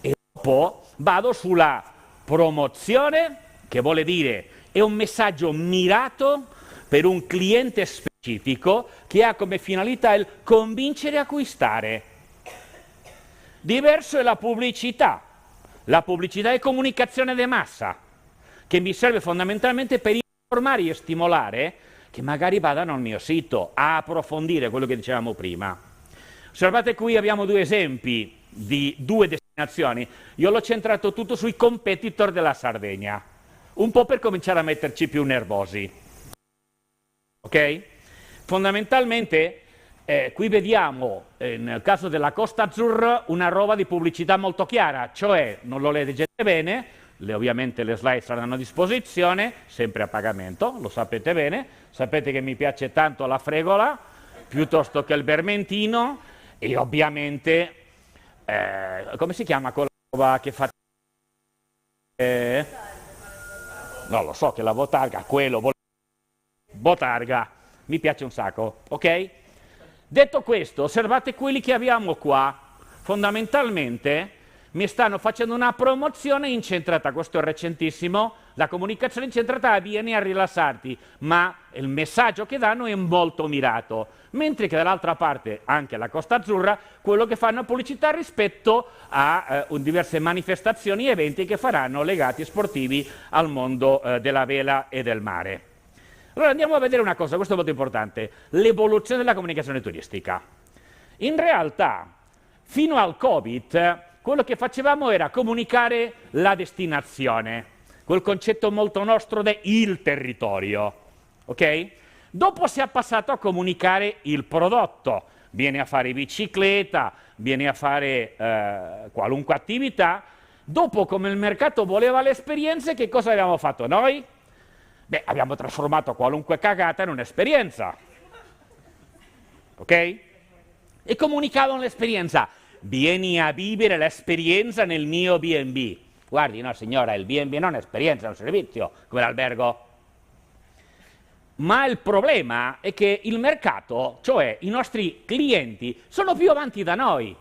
E dopo vado sulla promozione, che vuole dire è un messaggio mirato per un cliente specifico che ha come finalità il convincere e acquistare. Diverso è la pubblicità. La pubblicità è comunicazione di massa, che mi serve fondamentalmente per informare e stimolare che magari vadano al mio sito a approfondire quello che dicevamo prima. Osservate qui abbiamo due esempi di due destinazioni. Io l'ho centrato tutto sui competitor della Sardegna, un po' per cominciare a metterci più nervosi. Ok? Fondamentalmente qui vediamo nel caso della Costa Azzurra una roba di pubblicità molto chiara, cioè non lo leggete bene, ovviamente le slide saranno a disposizione, sempre a pagamento, lo sapete bene, sapete che mi piace tanto la fregola piuttosto che il vermentino e ovviamente come si chiama quella roba che fa... no, lo so che la botarga, botarga, mi piace un sacco, ok? Detto questo, osservate quelli che abbiamo qua, fondamentalmente mi stanno facendo una promozione incentrata, questo è recentissimo, la comunicazione incentrata a vieni a rilassarti, ma il messaggio che danno è molto mirato, mentre che dall'altra parte, anche la Costa Azzurra, quello che fanno è pubblicità rispetto a diverse manifestazioni e eventi che faranno legati sportivi al mondo della vela e del mare. Allora andiamo a vedere una cosa, questo è molto importante, l'evoluzione della comunicazione turistica. In realtà, fino al Covid, quello che facevamo era comunicare la destinazione, quel concetto molto nostro del territorio, ok? Dopo si è passato a comunicare il prodotto, vieni a fare bicicletta, vieni a fare qualunque attività. Dopo, come il mercato voleva le esperienze, che cosa abbiamo fatto noi? Beh, abbiamo trasformato qualunque cagata in un'esperienza, ok? E comunicavano l'esperienza. Vieni a vivere l'esperienza nel mio B&B. Guardi, no signora, il B&B non è un'esperienza, è un servizio, come l'albergo. Ma il problema è che il mercato, cioè i nostri clienti, sono più avanti da noi.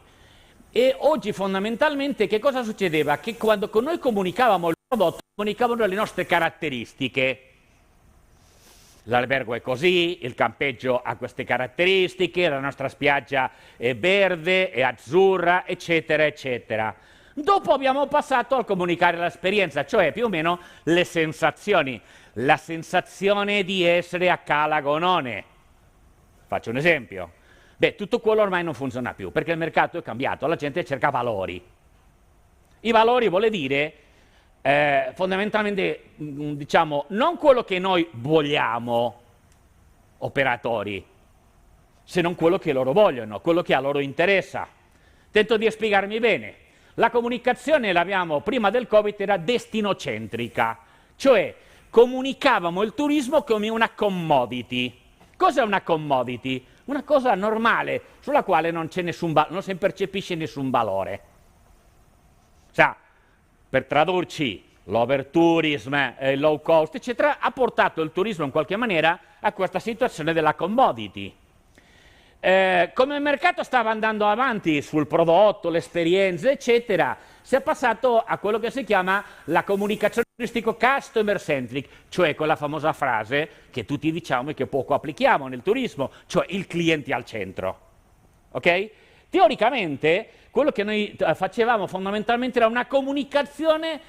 E oggi fondamentalmente che cosa succedeva? Che quando con noi comunicavamo il prodotto, comunicavano le nostre caratteristiche. L'albergo è così, il campeggio ha queste caratteristiche, la nostra spiaggia è verde, è azzurra, eccetera, eccetera. Dopo abbiamo passato al comunicare l'esperienza, cioè più o meno le sensazioni. La sensazione di essere a Cala Gonone. Faccio un esempio. Beh, tutto quello ormai non funziona più, perché il mercato è cambiato, la gente cerca valori. I valori vuole dire... fondamentalmente, diciamo, non quello che noi vogliamo, operatori, se non quello che loro vogliono, quello che a loro interessa. Tento di spiegarmi bene. La comunicazione l'abbiamo, prima del Covid, era destinocentrica, cioè comunicavamo il turismo come una commodity. Cos'è una commodity? Una cosa normale, sulla quale non si percepisce nessun valore. Sa, per tradurci, l'overtourism, il low cost, eccetera, ha portato il turismo in qualche maniera a questa situazione della commodity. Come il mercato stava andando avanti sul prodotto, l'esperienza, eccetera, si è passato a quello che si chiama la comunicazione turistica customer centric, cioè quella famosa frase che tutti diciamo e che poco applichiamo nel turismo, cioè il cliente al centro. Ok? Teoricamente, quello che noi facevamo fondamentalmente era una comunicazione,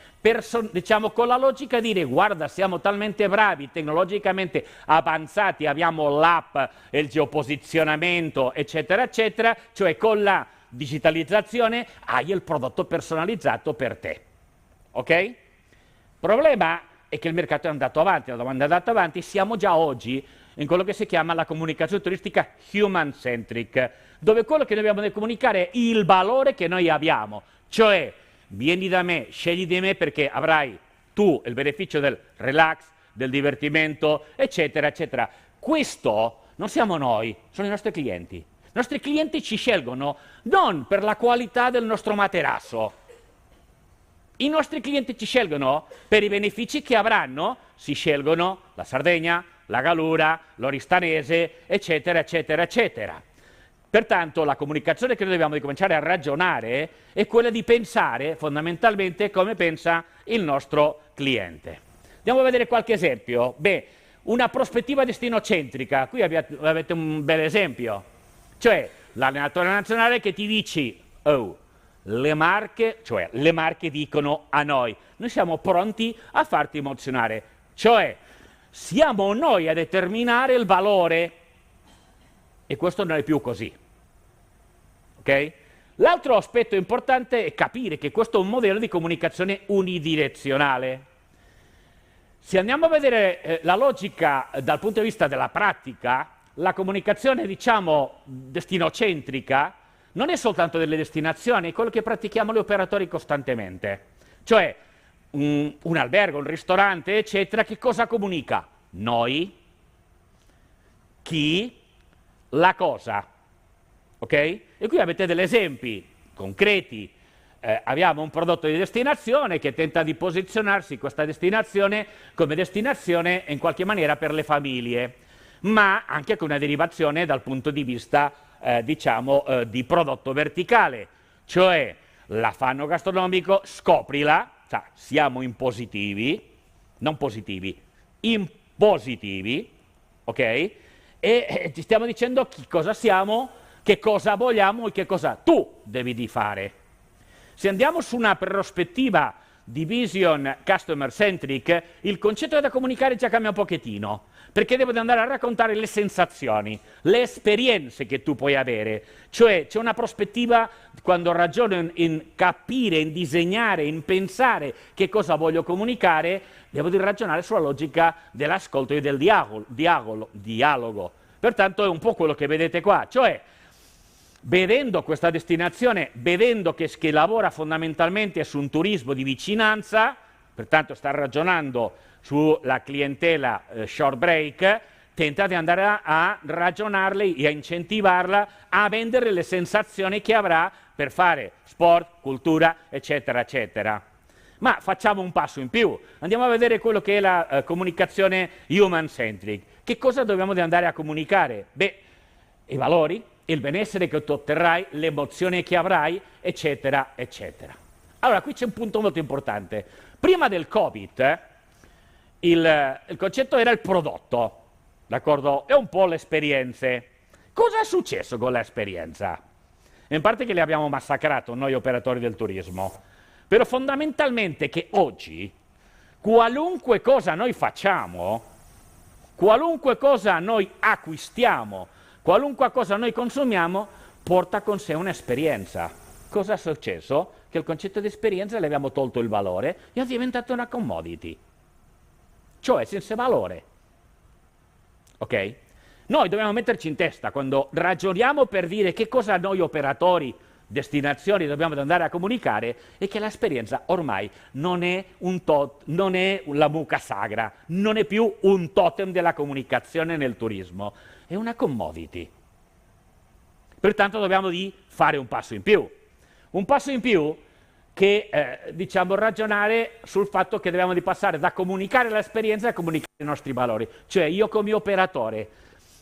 diciamo, con la logica di dire guarda, siamo talmente bravi, tecnologicamente avanzati, abbiamo l'app, il geoposizionamento, eccetera, eccetera, cioè con la digitalizzazione hai il prodotto personalizzato per te. Ok? Il problema è che il mercato è andato avanti, la domanda è andata avanti, siamo già oggi in quello che si chiama la comunicazione turistica human-centric, dove quello che dobbiamo comunicare è il valore che noi abbiamo, cioè vieni da me, scegli di me perché avrai tu il beneficio del relax, del divertimento, eccetera, eccetera. Questo non siamo noi, sono i nostri clienti. I nostri clienti ci scelgono non per la qualità del nostro materasso. I nostri clienti ci scelgono per i benefici che avranno, si scelgono la Sardegna, la Galura, l'Oristanese, eccetera, eccetera, eccetera. Pertanto la comunicazione che noi dobbiamo cominciare a ragionare è quella di pensare fondamentalmente come pensa il nostro cliente. Andiamo a vedere qualche esempio. Beh, una prospettiva destinocentrica, qui avete un bel esempio, cioè l'allenatore nazionale che ti dici, oh, le Marche, cioè le Marche dicono a noi siamo pronti a farti emozionare, cioè siamo noi a determinare il valore e questo non è più così. Ok? L'altro aspetto importante è capire che questo è un modello di comunicazione unidirezionale. Se andiamo a vedere la logica dal punto di vista della pratica, la comunicazione, diciamo, destinocentrica non è soltanto delle destinazioni, è quello che pratichiamo gli operatori costantemente. Cioè, un albergo, un ristorante, eccetera, che cosa comunica? Noi, chi, la cosa. Ok? E qui avete degli esempi. concreti. Abbiamo un prodotto di destinazione che tenta di posizionarsi questa destinazione come destinazione in qualche maniera per le famiglie, ma anche con una derivazione dal punto di vista di prodotto verticale, cioè l'affanno gastronomico, scoprila, cioè siamo in positivi, non positivi, in positivi, ok? E ti stiamo dicendo chi cosa siamo, che cosa vogliamo e che cosa tu devi di fare. Se andiamo su una prospettiva di vision customer centric, il concetto da comunicare già cambia un pochettino, perché devo andare a raccontare le sensazioni, le esperienze che tu puoi avere. Cioè c'è una prospettiva, quando ragiono in capire, in disegnare, in pensare che cosa voglio comunicare, devo di ragionare sulla logica dell'ascolto e del dialogo. Pertanto è un po' quello che vedete qua, cioè vedendo questa destinazione, vedendo che lavora fondamentalmente su un turismo di vicinanza, pertanto sta ragionando sulla clientela short break, tenta di andare a ragionarle e a incentivarla a vendere le sensazioni che avrà per fare sport, cultura, eccetera, eccetera. Ma facciamo un passo in più, andiamo a vedere quello che è la comunicazione human-centric. Che cosa dobbiamo di andare a comunicare? Beh, i valori, il benessere che tu otterrai, le emozioni che avrai, eccetera, eccetera. Allora, qui c'è un punto molto importante. Prima del Covid, il concetto era il prodotto, d'accordo? E un po' le esperienze. Cosa è successo con l'esperienza? In parte che le abbiamo massacrato noi operatori del turismo, però fondamentalmente che oggi qualunque cosa noi facciamo, qualunque cosa noi acquistiamo, qualunque cosa noi consumiamo, porta con sé un'esperienza. Cosa è successo? Che il concetto di esperienza le abbiamo tolto il valore e è diventato una commodity, cioè senza valore. Ok? Noi dobbiamo metterci in testa, quando ragioniamo per dire che cosa noi operatori, destinazioni dobbiamo andare a comunicare, è che l'esperienza ormai non è non è la mucca sagra, non è più un totem della comunicazione nel turismo, è una commodity. Pertanto dobbiamo fare un passo in più. Un passo in più che, diciamo, ragionare sul fatto che dobbiamo passare da comunicare l'esperienza a comunicare i nostri valori. Cioè io come operatore,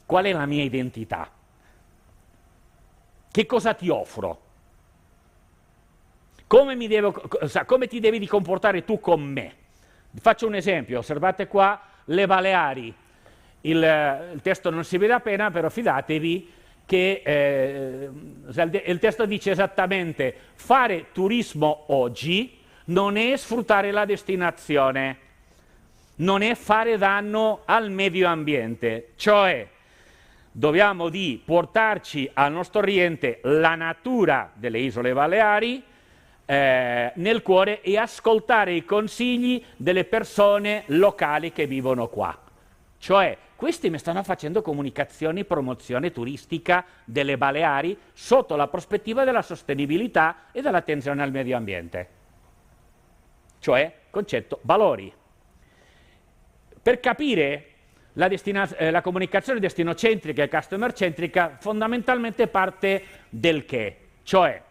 qual è la mia identità? Che cosa ti offro? Come ti devi comportare tu con me? Faccio un esempio, osservate qua le Baleari. Il testo non si vede appena, però fidatevi che il testo dice esattamente: fare turismo oggi non è sfruttare la destinazione, non è fare danno al medio ambiente, cioè dobbiamo portarci al nostro Oriente la natura delle isole Baleari nel cuore e ascoltare i consigli delle persone locali che vivono qua. Cioè, questi mi stanno facendo comunicazioni, promozione turistica delle Baleari sotto la prospettiva della sostenibilità e dell'attenzione al medio ambiente. Cioè, concetto valori. Per capire la comunicazione destinocentrica e customer centrica fondamentalmente parte del che, cioè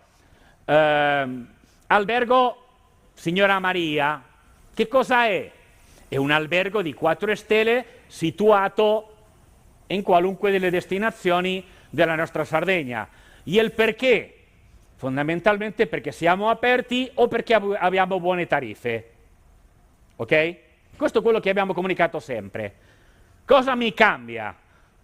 albergo Signora Maria, che cosa è? È un albergo di 4 stelle situato in qualunque delle destinazioni della nostra Sardegna. E il perché? Fondamentalmente perché siamo aperti o perché abbiamo buone tariffe. Ok? Questo è quello che abbiamo comunicato sempre. Cosa mi cambia?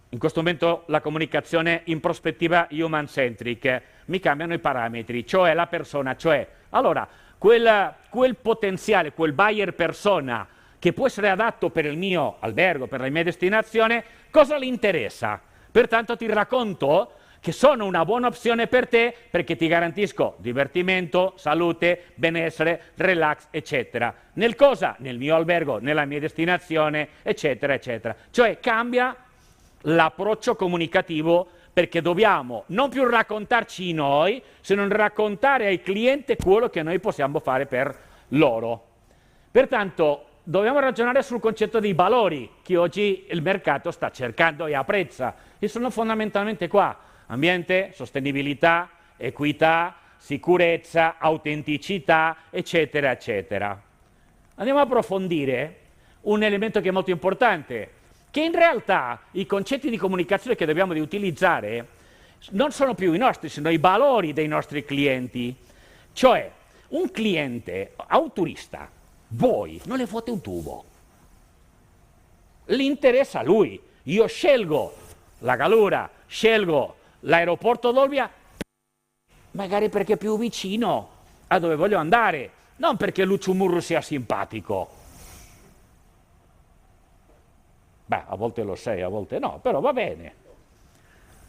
In questo momento la comunicazione in prospettiva human-centric, mi cambiano i parametri, cioè la persona, cioè, allora, quel potenziale, quel buyer persona che può essere adatto per il mio albergo, per la mia destinazione, cosa gli interessa? Pertanto ti racconto che sono una buona opzione per te perché ti garantisco divertimento, salute, benessere, relax, eccetera. Nel cosa? Nel mio albergo, nella mia destinazione, eccetera, eccetera. Cioè cambia l'approccio comunicativo perché dobbiamo non più raccontarci noi, se non raccontare al cliente quello che noi possiamo fare per loro. Pertanto dobbiamo ragionare sul concetto dei valori che oggi il mercato sta cercando e apprezza, e sono fondamentalmente qua: ambiente, sostenibilità, equità, sicurezza, autenticità, eccetera, eccetera. Andiamo a approfondire un elemento che è molto importante, che in realtà i concetti di comunicazione che dobbiamo utilizzare non sono più i nostri, sono i valori dei nostri clienti. Cioè, un cliente, a un turista, voi non le fotte un tubo. Gli interessa a lui. Io scelgo la Galura, scelgo l'aeroporto d'Olbia, magari perché è più vicino a dove voglio andare, non perché Lucio Murru sia simpatico. Beh, a volte lo sei, a volte no, però va bene.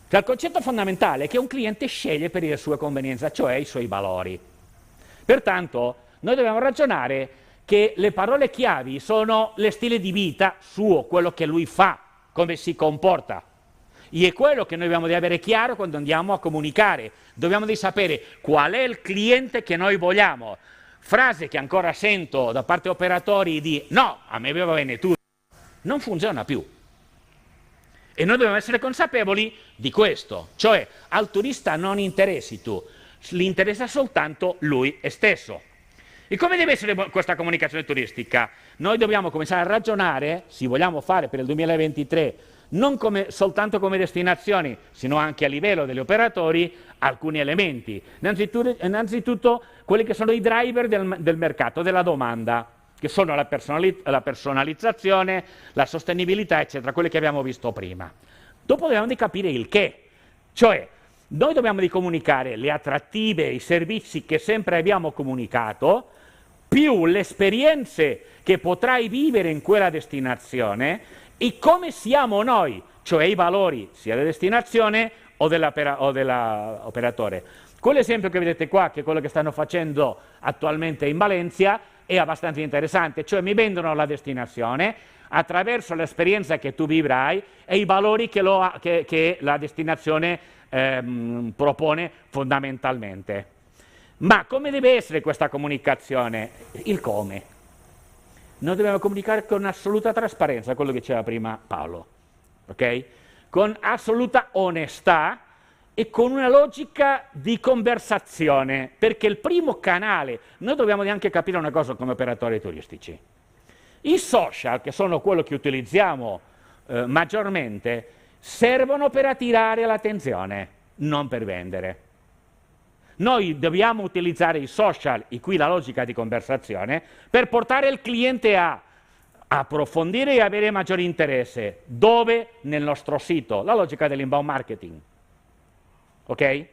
Cioè, il concetto fondamentale è che un cliente sceglie per le sue convenienze, cioè i suoi valori. Pertanto, noi dobbiamo ragionare che le parole chiavi sono le stile di vita suo, quello che lui fa, come si comporta. E è quello che noi dobbiamo di avere chiaro quando andiamo a comunicare. Dobbiamo di sapere qual è il cliente che noi vogliamo. Frase che ancora sento da parte operatori di no, a me va bene tutto. Non funziona più. E noi dobbiamo essere consapevoli di questo, cioè al turista non interessi tu, gli interessa soltanto lui stesso. E come deve essere questa comunicazione turistica? Noi dobbiamo cominciare a ragionare, se vogliamo fare per il 2023, non soltanto come destinazioni, sino anche a livello degli operatori, alcuni elementi. Innanzitutto quelli che sono i driver del mercato, della domanda, che sono la personalizzazione, la sostenibilità, eccetera, quelli che abbiamo visto prima. Dopo dobbiamo di capire il che, cioè noi dobbiamo di comunicare le attrattive, i servizi che sempre abbiamo comunicato, più le esperienze che potrai vivere in quella destinazione e come siamo noi, cioè i valori sia della destinazione o dell'operatore. Quell'esempio che vedete qua, che è quello che stanno facendo attualmente in Valencia, è abbastanza interessante, cioè mi vendono la destinazione attraverso l'esperienza che tu vivrai e i valori che la destinazione propone fondamentalmente. Ma come deve essere questa comunicazione? Il come. Noi dobbiamo comunicare con assoluta trasparenza, quello che diceva prima Paolo, ok? Con assoluta onestà e con una logica di conversazione, perché il primo canale, noi dobbiamo anche capire una cosa come operatori turistici. I social, che sono quello che utilizziamo maggiormente, servono per attirare l'attenzione, non per vendere. Noi dobbiamo utilizzare i social, e qui la logica di conversazione, per portare il cliente a approfondire e avere maggiore interesse. Dove? Nel nostro sito, la logica dell'inbound marketing. Ok?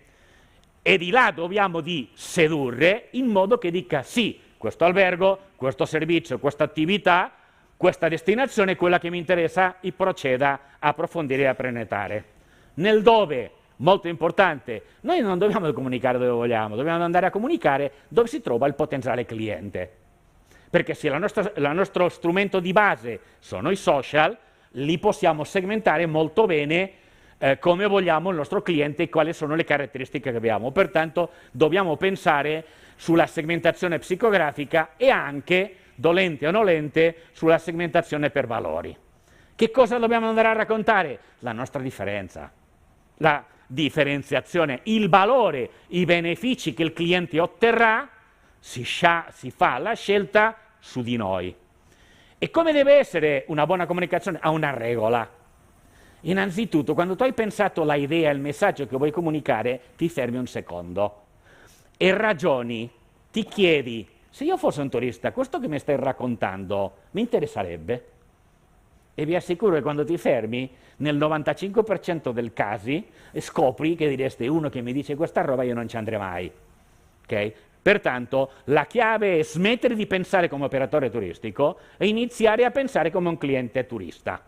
E di là dobbiamo di sedurre in modo che dica sì, questo albergo, questo servizio, questa attività, questa destinazione è quella che mi interessa e proceda a approfondire e a prenotare. Nel dove, molto importante, noi non dobbiamo comunicare dove vogliamo, dobbiamo andare a comunicare dove si trova il potenziale cliente. Perché se il nostro strumento di base sono i social, li possiamo segmentare molto bene come vogliamo il nostro cliente e quali sono le caratteristiche che abbiamo. Pertanto dobbiamo pensare sulla segmentazione psicografica e anche, dolente o nolente, sulla segmentazione per valori. Che cosa dobbiamo andare a raccontare? La nostra differenza, la differenziazione, il valore, i benefici che il cliente otterrà, si fa la scelta su di noi. E come deve essere una buona comunicazione? Ha una regola. Innanzitutto, quando tu hai pensato l'idea, il messaggio che vuoi comunicare, ti fermi un secondo e ragioni, ti chiedi, se io fossi un turista, questo che mi stai raccontando mi interesserebbe? E vi assicuro che quando ti fermi, nel 95% dei casi, scopri che diresti, uno che mi dice questa roba io non ci andrei mai. Okay? Pertanto, la chiave è smettere di pensare come operatore turistico e iniziare a pensare come un cliente turista.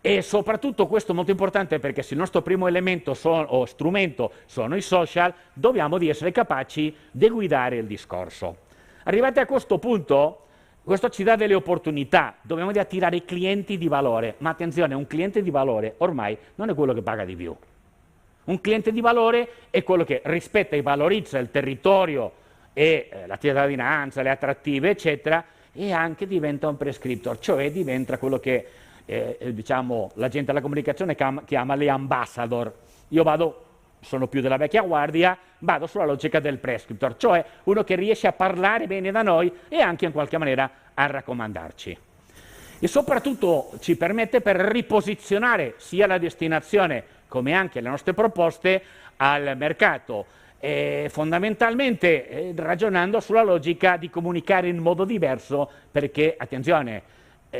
E soprattutto questo è molto importante perché se il nostro primo elemento o strumento sono i social, dobbiamo di essere capaci di guidare il discorso. Arrivati a questo punto, questo ci dà delle opportunità, dobbiamo di attirare i clienti di valore, ma attenzione, un cliente di valore ormai non è quello che paga di più. Un cliente di valore è quello che rispetta e valorizza il territorio e la cittadinanza, le attrattive, eccetera, e anche diventa un prescriptor, cioè diventa quello che diciamo, la gente della comunicazione chiama le ambassador. Io vado sono più della vecchia guardia, vado sulla logica del prescriptor, cioè uno che riesce a parlare bene da noi e anche in qualche maniera a raccomandarci. E soprattutto ci permette per riposizionare sia la destinazione come anche le nostre proposte al mercato, fondamentalmente ragionando sulla logica di comunicare in modo diverso, perché, attenzione,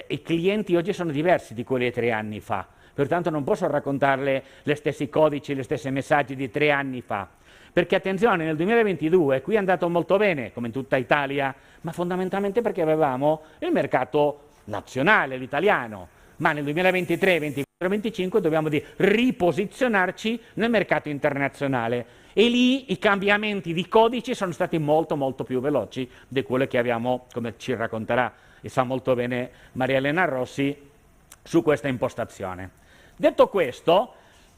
i clienti oggi sono diversi di quelli di 3 anni fa, pertanto non posso raccontarle gli stessi codici, gli stessi messaggi di 3 anni fa, perché attenzione, nel 2022 qui è andato molto bene, come in tutta Italia, ma fondamentalmente perché avevamo il mercato nazionale, l'italiano, ma nel 2023, 2024, 2025 dobbiamo riposizionarci nel mercato internazionale e lì i cambiamenti di codici sono stati molto molto più veloci di quello che abbiamo, come ci racconterà e sa molto bene Maria Elena Rossi, su questa impostazione. Detto questo,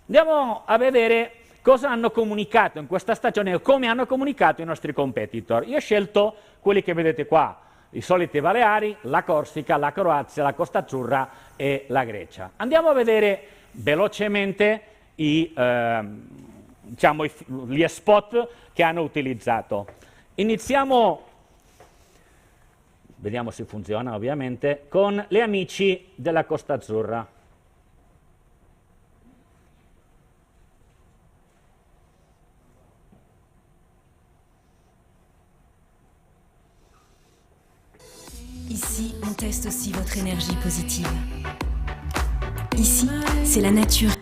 andiamo a vedere cosa hanno comunicato in questa stagione o come hanno comunicato i nostri competitor. Io ho scelto quelli che vedete qua, i soliti Baleari, la Corsica, la Croazia, la Costa Azzurra e la Grecia. Andiamo a vedere velocemente gli spot che hanno utilizzato. Iniziamo, vediamo se funziona ovviamente, con gli amici della Costa Azzurra.
Ici, on teste aussi votre énergie positive. Ici, c'est la nature.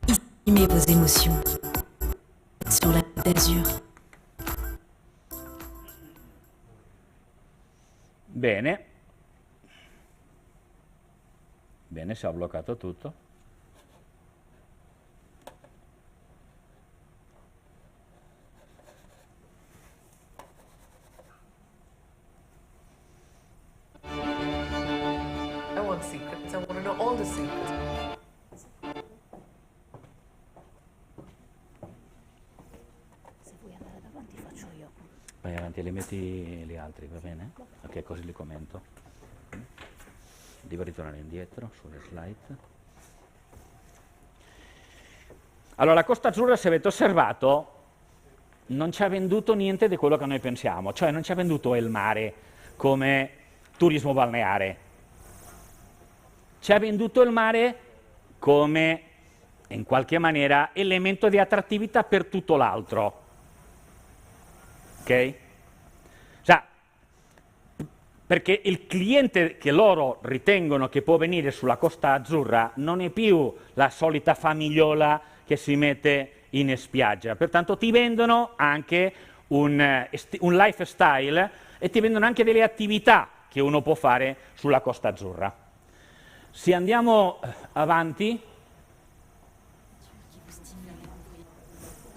Ici, mettez vos émotions sur la Côte d'Azur.
Bene. Bene, si è bloccato tutto.
I want secrets. I want to know all the secrets.
Se vuoi andare davanti faccio io.
Vai avanti e li metti gli altri, va bene? Ok, così li commento. Devo ritornare indietro sulle slide. Allora, la Costa Azzurra, se avete osservato, non ci ha venduto niente di quello che noi pensiamo, cioè non ci ha venduto il mare come turismo balneare. Ci ha venduto il mare come, in qualche maniera, elemento di attrattività per tutto l'altro. Ok? Cioè, perché il cliente che loro ritengono che può venire sulla Costa Azzurra non è più la solita famigliola che si mette in spiaggia, pertanto ti vendono anche un lifestyle e ti vendono anche delle attività che uno può fare sulla Costa Azzurra. Se andiamo avanti,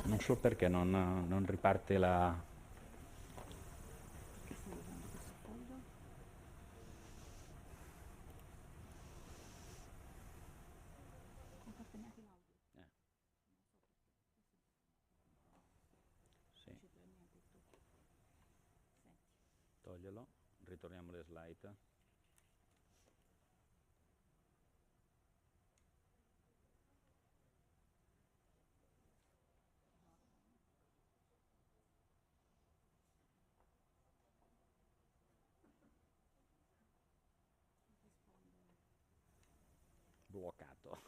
non so perché non riparte la... Toglielo, ritorniamo alle slide. Bloccato.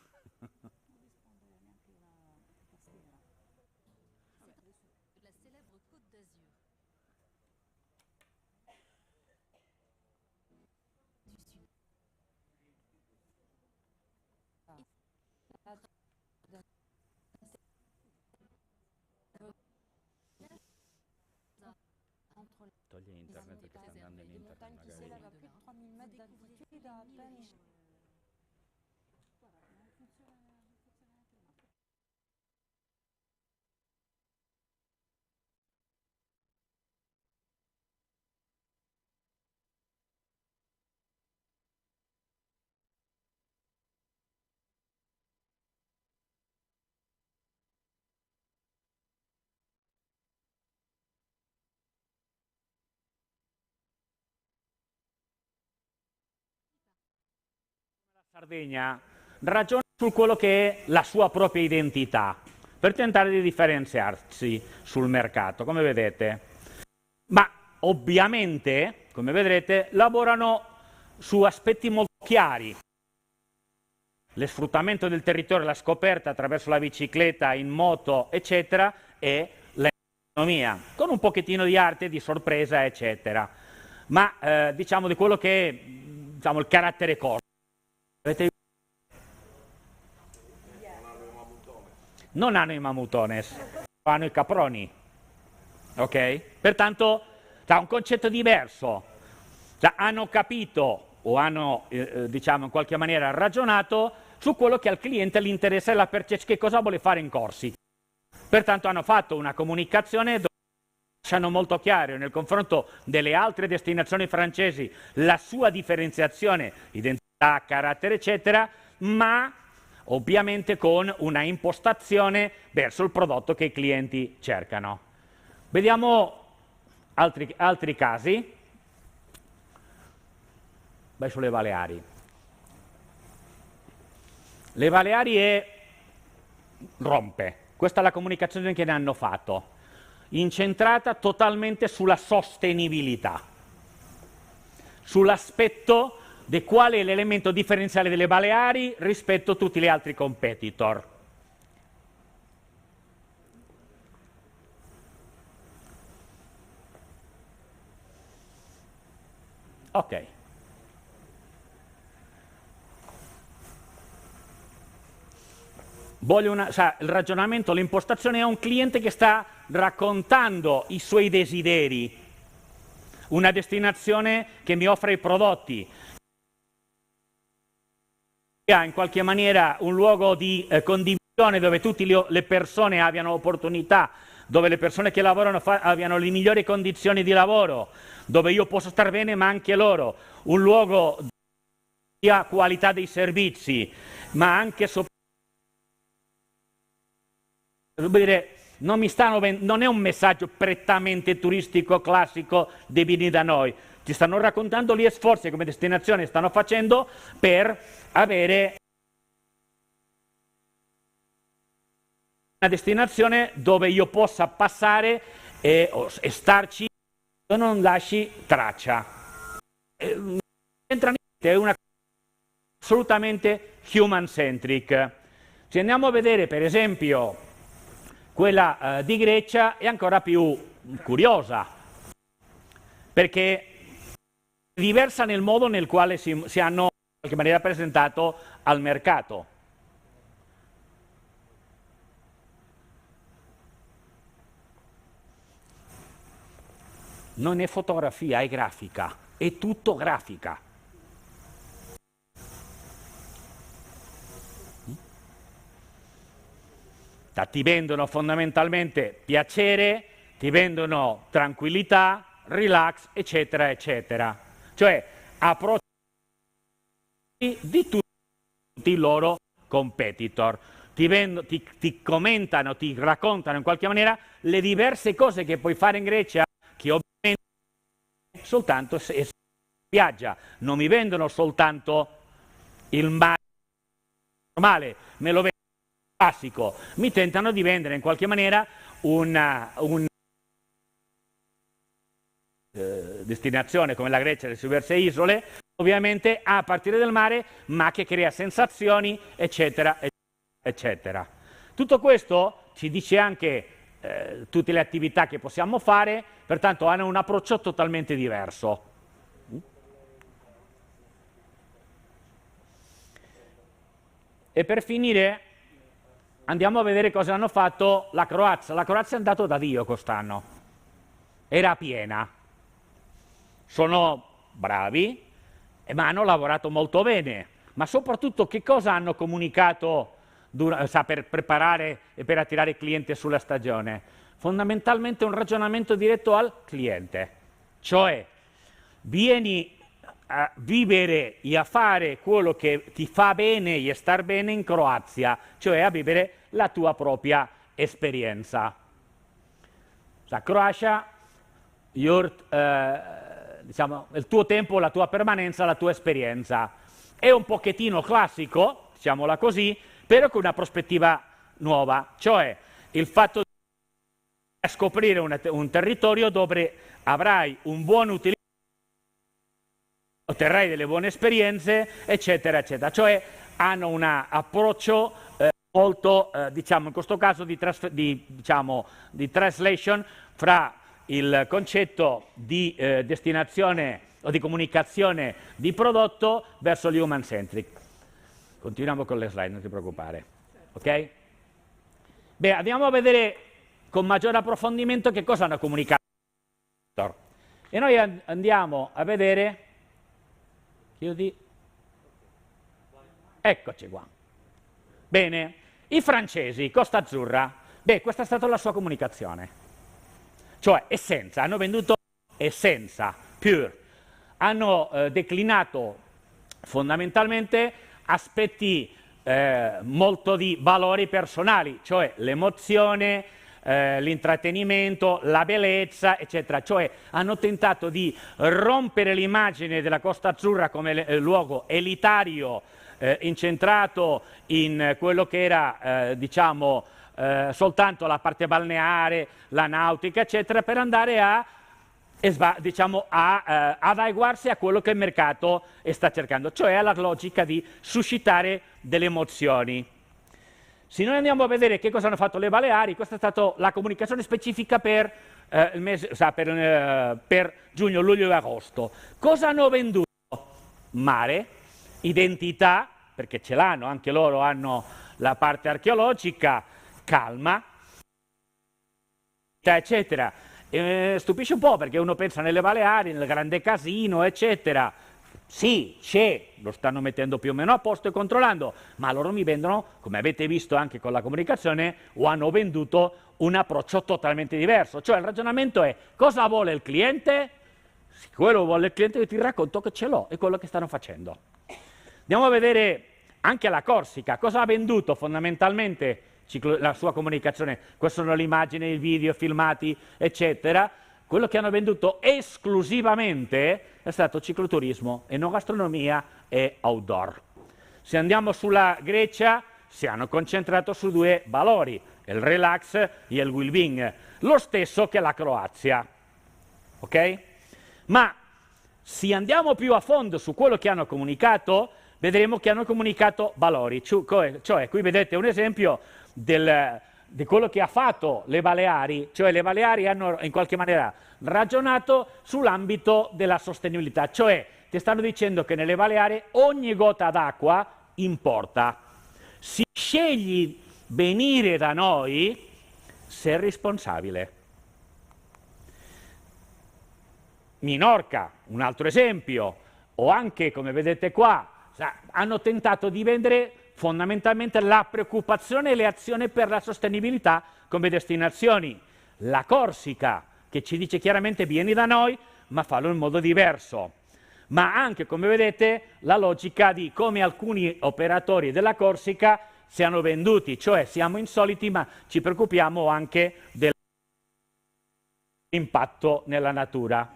La célèbre Côte d'Azur.
Togli internet perché sta andando in internet magari.
a plus de 3000 mètres d'altitude à peine.
Sardegna ragiona su quello che è la sua propria identità, per tentare di differenziarsi sul mercato, come vedete. Ma ovviamente, come vedrete, lavorano su aspetti molto chiari. Lo sfruttamento del territorio, la scoperta attraverso la bicicletta, in moto, eccetera, e l'economia, con un pochettino di arte, di sorpresa, eccetera. Ma diciamo di quello che è diciamo, il carattere corto. Non hanno i mamutones, hanno i caproni. Ok? Pertanto, ha un concetto diverso. Hanno capito o hanno, diciamo, in qualche maniera ragionato su quello che al cliente gli interessa e la percezione, che cosa vuole fare in Corsica. Pertanto hanno fatto una comunicazione dove lasciano molto chiaro nel confronto delle altre destinazioni francesi la sua differenziazione, identità, carattere, eccetera, ma ovviamente con una impostazione verso il prodotto che i clienti cercano. Vediamo altri casi. Vai sulle Baleari. Le Baleari rompe. Questa è la comunicazione che ne hanno fatto, incentrata totalmente sulla sostenibilità, sull'aspetto di qual è l'elemento differenziale delle Baleari rispetto a tutti gli altri competitor. Ok. Il ragionamento, l'impostazione è un cliente che sta raccontando i suoi desideri, una destinazione che mi offre i prodotti, in qualche maniera un luogo di condivisione dove tutte le persone abbiano opportunità, dove le persone che lavorano abbiano le migliori condizioni di lavoro, dove io posso star bene ma anche loro, un luogo di qualità dei servizi, ma anche non è un messaggio prettamente turistico classico dei vini da noi, ti stanno raccontando gli sforzi che come destinazione stanno facendo per avere una destinazione dove io possa passare e starci e non lasci traccia. Non c'entra niente, è una cosa assolutamente human-centric. Se andiamo a vedere per esempio quella di Grecia è ancora più curiosa, perché è diversa nel modo nel quale si hanno in qualche maniera presentato al mercato. Non è fotografia, è grafica, è tutto grafica. Ti vendono fondamentalmente piacere, ti vendono tranquillità, relax, eccetera, eccetera. Cioè, approcci di tutti i loro competitor. Ti commentano, ti raccontano in qualche maniera le diverse cose che puoi fare in Grecia, che ovviamente soltanto se in spiaggia. Non mi vendono soltanto il mare normale, me lo vendono classico, mi tentano di vendere in qualche maniera una destinazione come la Grecia, le sue diverse isole, ovviamente a partire dal mare, ma che crea sensazioni, eccetera, eccetera. Tutto questo ci dice anche tutte le attività che possiamo fare, pertanto hanno un approccio totalmente diverso. E per finire andiamo a vedere cosa hanno fatto la Croazia. La Croazia è andato da Dio quest'anno, era piena, sono bravi, ma hanno lavorato molto bene, ma soprattutto che cosa hanno comunicato per preparare e per attirare il cliente sulla stagione? Fondamentalmente un ragionamento diretto al cliente, cioè vieni a vivere e a fare quello che ti fa bene e star bene in Croazia, cioè a vivere la tua propria esperienza. Croacia, diciamo, il tuo tempo, la tua permanenza, la tua esperienza. è un pochettino classico, diciamola così, però con una prospettiva nuova, cioè il fatto di scoprire un territorio dove avrai un buon utilizzo, otterrai delle buone esperienze, eccetera, eccetera. Cioè hanno un approccio molto, diciamo, in questo caso di translation fra il concetto di destinazione o di comunicazione di prodotto verso l'human centric. Continuiamo con le slide, non ti preoccupare. Ok? Beh, andiamo a vedere con maggiore approfondimento che cosa hanno comunicato. E noi andiamo a vedere, chiudi, eccoci qua. Bene, i francesi, Costa Azzurra, beh, questa è stata la sua comunicazione, cioè essenza, hanno venduto essenza, pure, hanno declinato fondamentalmente aspetti molto di valori personali, cioè l'emozione, l'intrattenimento, la bellezza, eccetera. Cioè hanno tentato di rompere l'immagine della Costa Azzurra come luogo elitario, incentrato in quello che era, diciamo, soltanto la parte balneare, la nautica, eccetera, per andare a, diciamo, adeguarsi a quello che il mercato sta cercando, cioè alla logica di suscitare delle emozioni. Se noi andiamo a vedere che cosa hanno fatto le Baleari, questa è stata la comunicazione specifica per, per giugno, luglio e agosto. Cosa hanno venduto? Mare, identità, perché ce l'hanno, anche loro hanno la parte archeologica, calma, eccetera. Stupisce un po' perché uno pensa nelle Baleari, nel grande casino, eccetera. Sì, c'è, lo stanno mettendo più o meno a posto e controllando, ma loro mi vendono, come avete visto anche con la comunicazione, o hanno venduto un approccio totalmente diverso. Cioè il ragionamento è: cosa vuole il cliente? Se quello vuole il cliente, io ti racconto che ce l'ho, è quello che stanno facendo. Andiamo a vedere anche la Corsica, cosa ha venduto fondamentalmente la sua comunicazione. Queste sono le immagini, i video, filmati, eccetera. Quello che hanno venduto esclusivamente è stato cicloturismo, enogastronomia e outdoor. Se andiamo sulla Grecia, si hanno concentrato su due valori, il relax e il well-being, lo stesso che la Croazia. Ok? Ma se andiamo più a fondo su quello che hanno comunicato, vedremo che hanno comunicato valori. Cioè qui vedete un esempio di quello che ha fatto le Baleari, cioè le Baleari hanno in qualche maniera ragionato sull'ambito della sostenibilità, cioè ti stanno dicendo che nelle Baleari ogni gota d'acqua importa. Se scegli venire da noi, sei responsabile. Minorca, un altro esempio, o anche, come vedete qua, hanno tentato di vendere fondamentalmente la preoccupazione e le azioni per la sostenibilità come destinazioni. La Corsica, che ci dice chiaramente vieni da noi, ma fallo in modo diverso. Ma anche, come vedete, la logica di come alcuni operatori della Corsica siano venduti, cioè siamo insoliti ma ci preoccupiamo anche dell'impatto nella natura.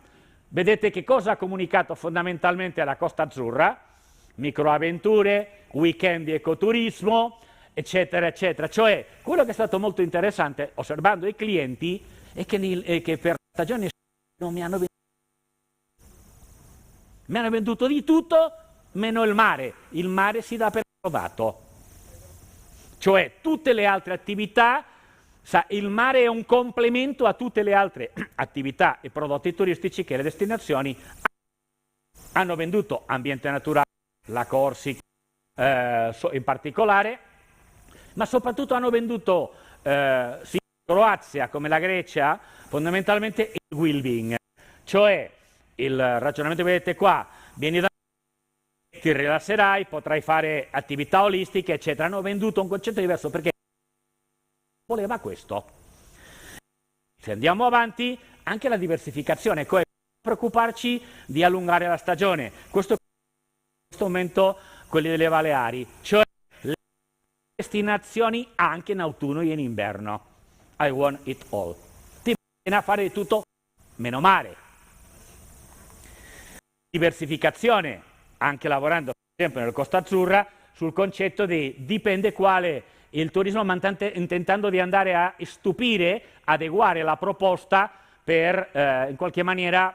Vedete che cosa ha comunicato fondamentalmente la Costa Azzurra? Microavventure, weekend di ecoturismo, eccetera, eccetera. Cioè, quello che è stato molto interessante, osservando i clienti, è che per stagioni non mi hanno venduto. Mi hanno venduto di tutto, meno il mare. Il mare si dà per provato. Cioè, tutte le altre attività, il mare è un complemento a tutte le altre attività e prodotti turistici che le destinazioni hanno venduto. Ambiente naturale, la Corsica in particolare, ma soprattutto hanno venduto sia Croazia come la Grecia fondamentalmente il well-being, cioè il ragionamento che vedete qua, vieni da noi, ti rilasserai, potrai fare attività olistiche, eccetera. Hanno venduto un concetto diverso perché voleva questo. Se andiamo avanti, anche la diversificazione, non preoccuparci di allungare la stagione. Questo momento quelli delle Baleari, cioè le destinazioni anche in autunno e in inverno. I want it all. Ti viene a fare di tutto meno mare. Diversificazione, anche lavorando esempio nella Costa Azzurra, sul concetto di dipende quale il turismo intentando di andare a stupire, adeguare la proposta per in qualche maniera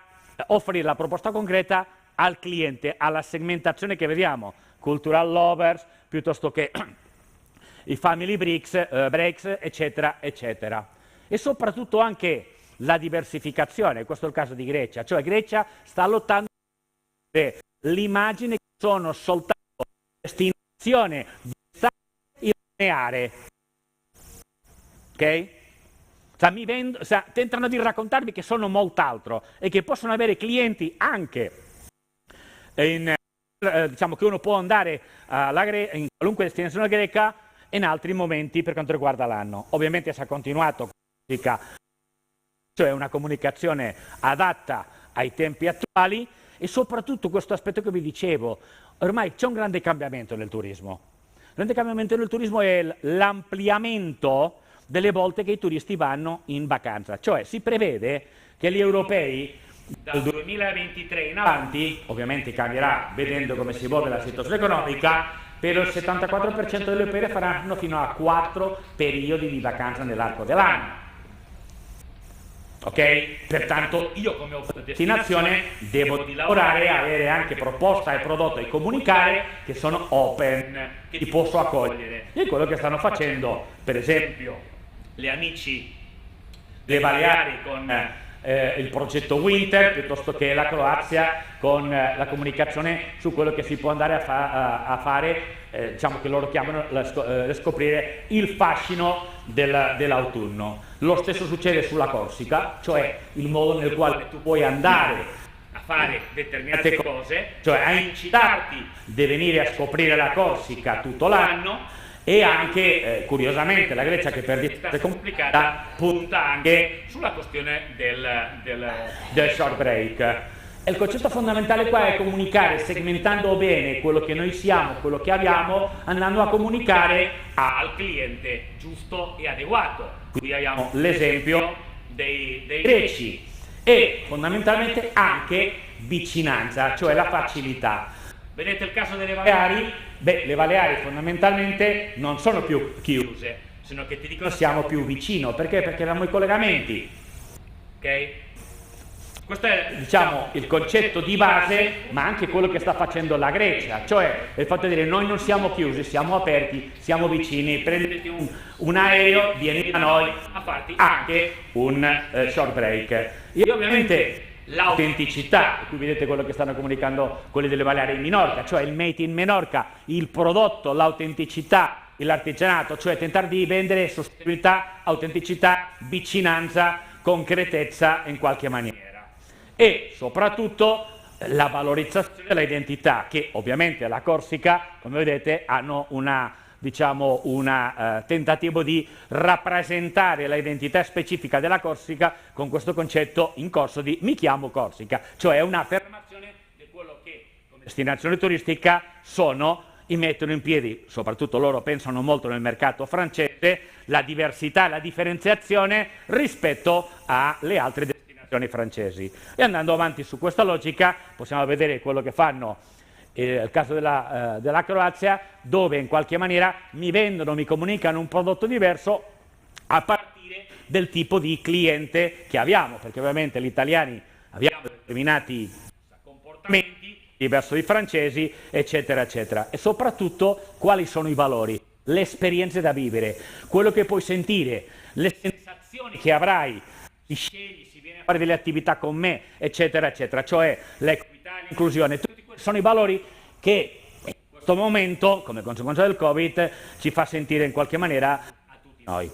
offrire la proposta concreta al cliente, alla segmentazione che vediamo, cultural lovers, piuttosto che i family breaks, eccetera, eccetera. E soprattutto anche la diversificazione, questo è il caso di Grecia, cioè Grecia sta lottando per l'immagine che sono soltanto destinazione di lineare, ok? Tentano di raccontarvi che sono molt'altro e che possono avere clienti anche diciamo che uno può andare in qualunque destinazione greca in altri momenti per quanto riguarda l'anno. Ovviamente si è continuato con cioè una comunicazione adatta ai tempi attuali e soprattutto questo aspetto che vi dicevo, ormai c'è un grande cambiamento nel turismo. Il grande cambiamento nel turismo è l'ampliamento delle volte che i turisti vanno in vacanza, cioè si prevede che gli europei dal 2023 in avanti, ovviamente cambierà vedendo come si evolve la situazione economica, per il 74% delle europee faranno fino a 4 periodi di vacanza nell'arco dell'anno. Ok? Pertanto io come destinazione devo di lavorare, avere anche proposta e prodotto e comunicare che sono open, che ti posso accogliere. E quello che stanno facendo, per esempio, gli amici delle Baleari con il progetto Winter, piuttosto che la Croazia con la comunicazione su quello che si può andare a fare, diciamo che loro chiamano scoprire il fascino dell'autunno. Lo stesso succede sulla Corsica, cioè il modo nel quale tu puoi andare a fare determinate cose, cioè a incitarti di venire a scoprire la Corsica tutto l'anno. E anche, curiosamente, la Grecia, che per dire è complicata, punta anche sulla questione del short break. E il concetto fondamentale qua è comunicare segmentando bene quello che noi siamo, quello che abbiamo, andando a comunicare al cliente giusto e adeguato. Qui abbiamo l'esempio dei greci e fondamentalmente anche vicinanza, cioè la facilità. Vedete il caso delle Baleari? Beh, le Baleari fondamentalmente non sono più chiuse, sino che ti dicono siamo più vicino. Perché? Perché abbiamo i collegamenti. Ok? Questo è, diciamo, il concetto di base, ma anche quello che sta facendo la Grecia, cioè il fatto di dire noi non siamo chiusi, siamo aperti, siamo vicini, prenditi un aereo, vieni da noi a farti anche un short break. E ovviamente l'autenticità, qui vedete quello che stanno comunicando quelli delle Baleari in Minorca, cioè il made in Menorca, il prodotto, l'autenticità, l'artigianato, cioè tentare di vendere sostenibilità, autenticità, vicinanza, concretezza in qualche maniera. E soprattutto la valorizzazione dell'identità, che ovviamente la Corsica, come vedete, hanno un tentativo di rappresentare l'identità specifica della Corsica con questo concetto in corso di mi chiamo Corsica, cioè un'affermazione di quello che come destinazione turistica mettono in piedi, soprattutto loro pensano molto nel mercato francese, la diversità e la differenziazione rispetto alle altre destinazioni francesi. E andando avanti su questa logica possiamo vedere quello che fanno il caso della Croazia, dove in qualche maniera mi comunicano un prodotto diverso a partire del tipo di cliente che abbiamo, perché ovviamente gli italiani abbiamo determinati comportamenti diversi dai francesi, eccetera, eccetera. E soprattutto quali sono i valori, le esperienze da vivere, quello che puoi sentire, le sensazioni che avrai, ti scegli, si viene a fare delle attività con me, eccetera, eccetera, cioè l'equità e l'inclusione. Tutti questi sono i valori che in questo momento, come conseguenza del Covid, ci fa sentire in qualche maniera a tutti noi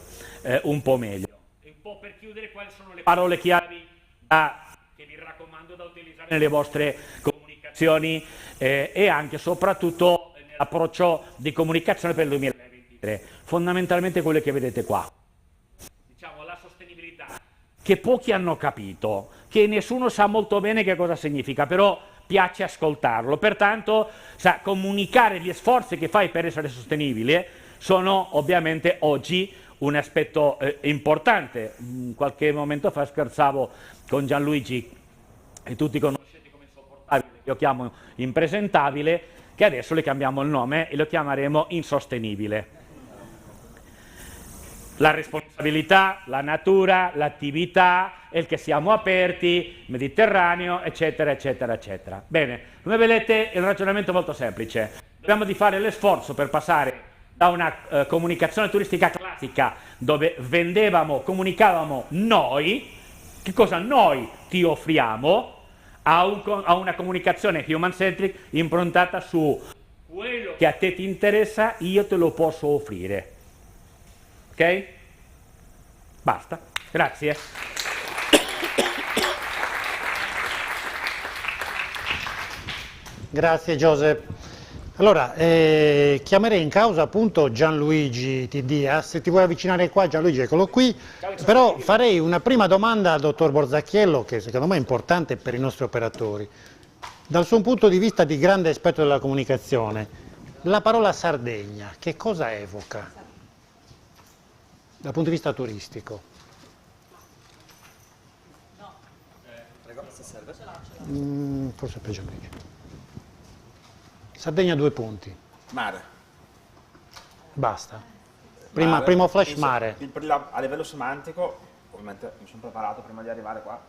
un po' meglio. E un po' per chiudere, quali sono le parole chiavi che vi raccomando da utilizzare nelle vostre comunicazioni e anche soprattutto nell'approccio di comunicazione per il 2023. Fondamentalmente quelle che vedete qua. Diciamo la sostenibilità, che pochi hanno capito, che nessuno sa molto bene che cosa significa, però piace ascoltarlo. Pertanto, comunicare gli sforzi che fai per essere sostenibile sono ovviamente oggi un aspetto importante. Qualche momento fa scherzavo con Gianluigi, che tutti conoscete come insopportabile, io chiamo impresentabile, che adesso le cambiamo il nome e lo chiameremo insostenibile. La responsabilità, la natura, l'attività, il che siamo aperti, Mediterraneo, eccetera, eccetera, eccetera. Bene, come vedete è un ragionamento molto semplice. Dobbiamo di fare l'esforzo per passare da una comunicazione turistica classica dove comunicavamo noi, che cosa noi ti offriamo, a una comunicazione human-centric improntata su quello che a te ti interessa, io te lo posso offrire. Ok? Basta. Grazie.
Grazie Joseph. Allora, chiamerei in causa appunto Gianluigi Tiddia. Se ti vuoi avvicinare qua, Gianluigi, eccolo qui. Però farei una prima domanda al dottor Borzacchiello, che secondo me è importante per i nostri operatori. Dal suo punto di vista di grande esperto della comunicazione, la parola Sardegna, che cosa evoca? Dal punto di vista turistico.
No. Prego, se serve.
Forse è peggio meglio. Sardegna 2 punti.
Mare.
Basta. Primo flash mare.
A livello semantico, ovviamente mi sono preparato prima di arrivare qua